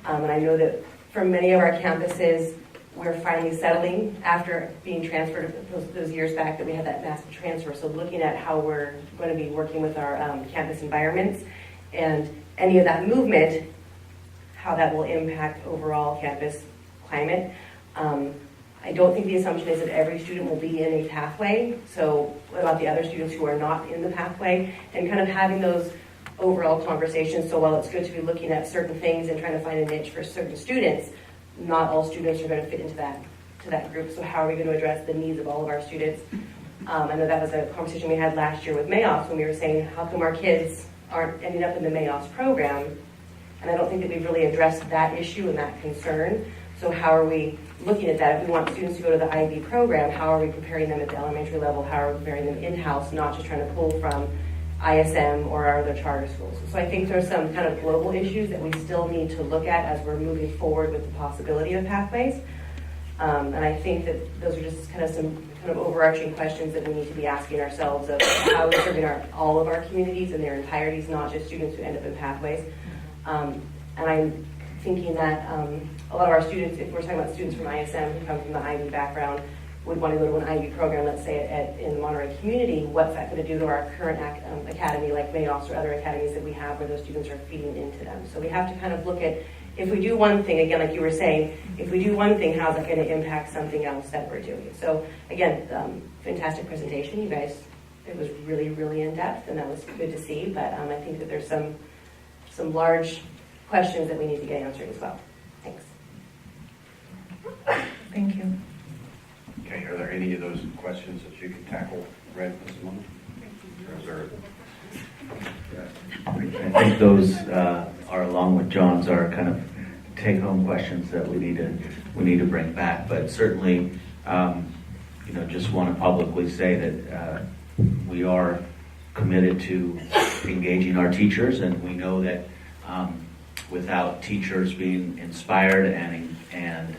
And I know that for many of our campuses, we're finally settling after being transferred those years back that we had that massive transfer. So looking at how we're going to be working with our campus environments and any of that movement, how that will impact overall campus climate. I don't think the assumption is that every student will be in a pathway. So what about the other students who are not in the pathway? And kind of having those overall conversations. So while it's good to be looking at certain things and trying to find a niche for certain students, not all students are going to fit into that group. So how are we going to address the needs of all of our students? I know that was a conversation we had last year with MAOS when we were saying, how come our kids aren't ending up in the MAOS program? And I don't think that we've really addressed that issue and that concern. So how are we looking at that? If we want students to go to the IB program, how are we preparing them at the elementary level? How are we preparing them in-house, not just trying to pull from ISM or our other charter schools? So I think there's some kind of global issues that we still need to look at as we're moving forward with the possibility of pathways. And I think that those are just kind of some kind of overarching questions that we need to be asking ourselves of how we're serving all of our communities in their entireties, not just students who end up in pathways. And I'm thinking that a lot of our students, if we're talking about students from ISM who come from the IB background, would want to go to an IB program, let's say in the Monterey community, what's that going to do to our current academy like MAOS or other academies that we have where those students are feeding into them? So we have to kind of look at, if we do one thing, again, like you were saying, if we do one thing, how's it going to impact something else that we're doing? So again, fantastic presentation, you guys. It was really, really in depth, and that was good to see. But I think that there's some large questions that we need to get answered as well. Thanks. Thank you. Okay, are there any of those questions that you can tackle right at this moment? Or is there... I think those are, along with John's, are kind of take-home questions that we need to bring back. But certainly, just want to publicly say that we are committed to engaging our teachers, and we know that without teachers being inspired and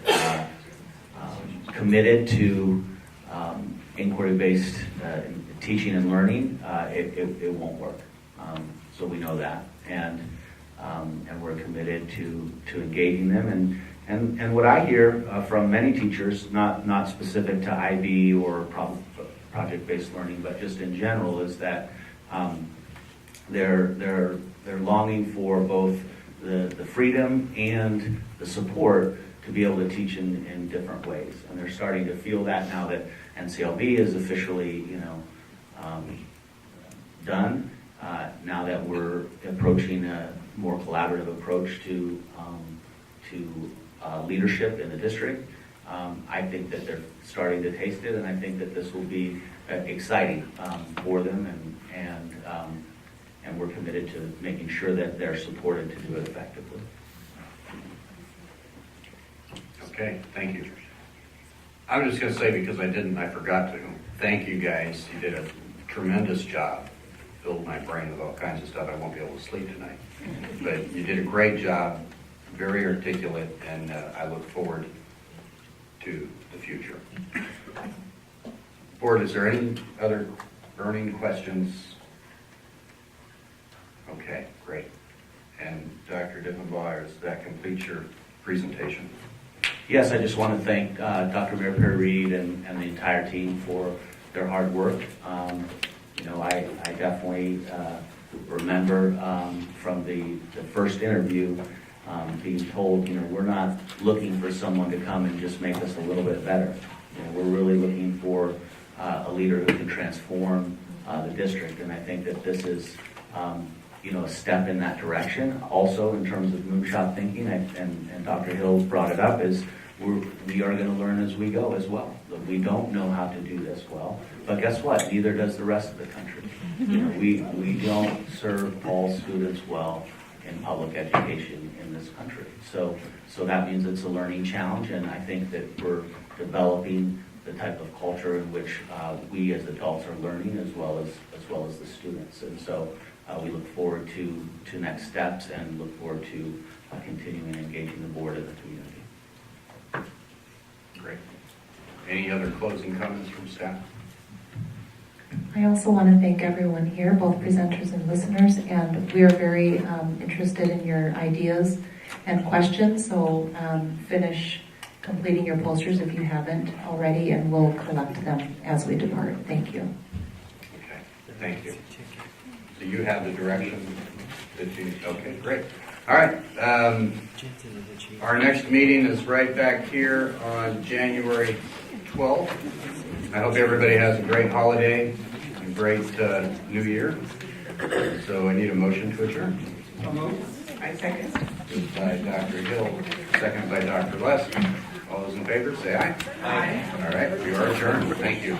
committed to inquiry-based teaching and learning, it won't work. So we know that, and we're committed to engaging them. And what I hear from many teachers, not specific to IB or project-based learning, but just in general, is that they're longing for both the freedom and the support to be able to teach in different ways, and they're starting to feel that now that NCLB is officially done. Now that we're approaching a more collaborative approach to leadership in the district, I think that they're starting to taste it, and I think that this will be exciting for them, and we're committed to making sure that they're supported to do it effectively. Okay, thank you. I was just going to say, because I forgot to thank you guys. You did a tremendous job. Filled my brain with all kinds of stuff. I won't be able to sleep tonight. But you did a great job, very articulate, and I look forward to the future. Board, is there any other burning questions? Okay, great. And Dr. Diffenbaugh, does that complete your presentation? Yes, I just want to thank Dr. Mayor Perry Reed and the entire team for their hard work. I definitely remember from the first interview being told, we're not looking for someone to come and just make us a little bit better. We're really looking for a leader who can transform the district, and I think that this is a step in that direction. Also, in terms of moonshot thinking, and Dr. Hill brought it up, is we are going to learn as we go as well. We don't know how to do this well, but guess what? Neither does the rest of the country. We don't serve all students well in public education in this country. So that means it's a learning challenge, and I think that we're developing the type of culture in which we as adults are learning as well as the students. And so we look forward to next steps, and look forward to continuing engaging the board and the community. Great. Any other closing comments from staff? I also want to thank everyone here, both presenters and listeners, and we are very interested in your ideas and questions, so finish completing your posters if you haven't already, and we'll collect them as we depart. Thank you. Okay, thank you. So you have the direction Okay, great. All right. Our next meeting is right back here on January 12th. I hope everybody has a great holiday, a great new year. So I need a motion to adjourn. I second. Moved by Dr. Hill, second by Dr. Less. All those in favor, say aye. Aye. All right, we are adjourned. Thank you.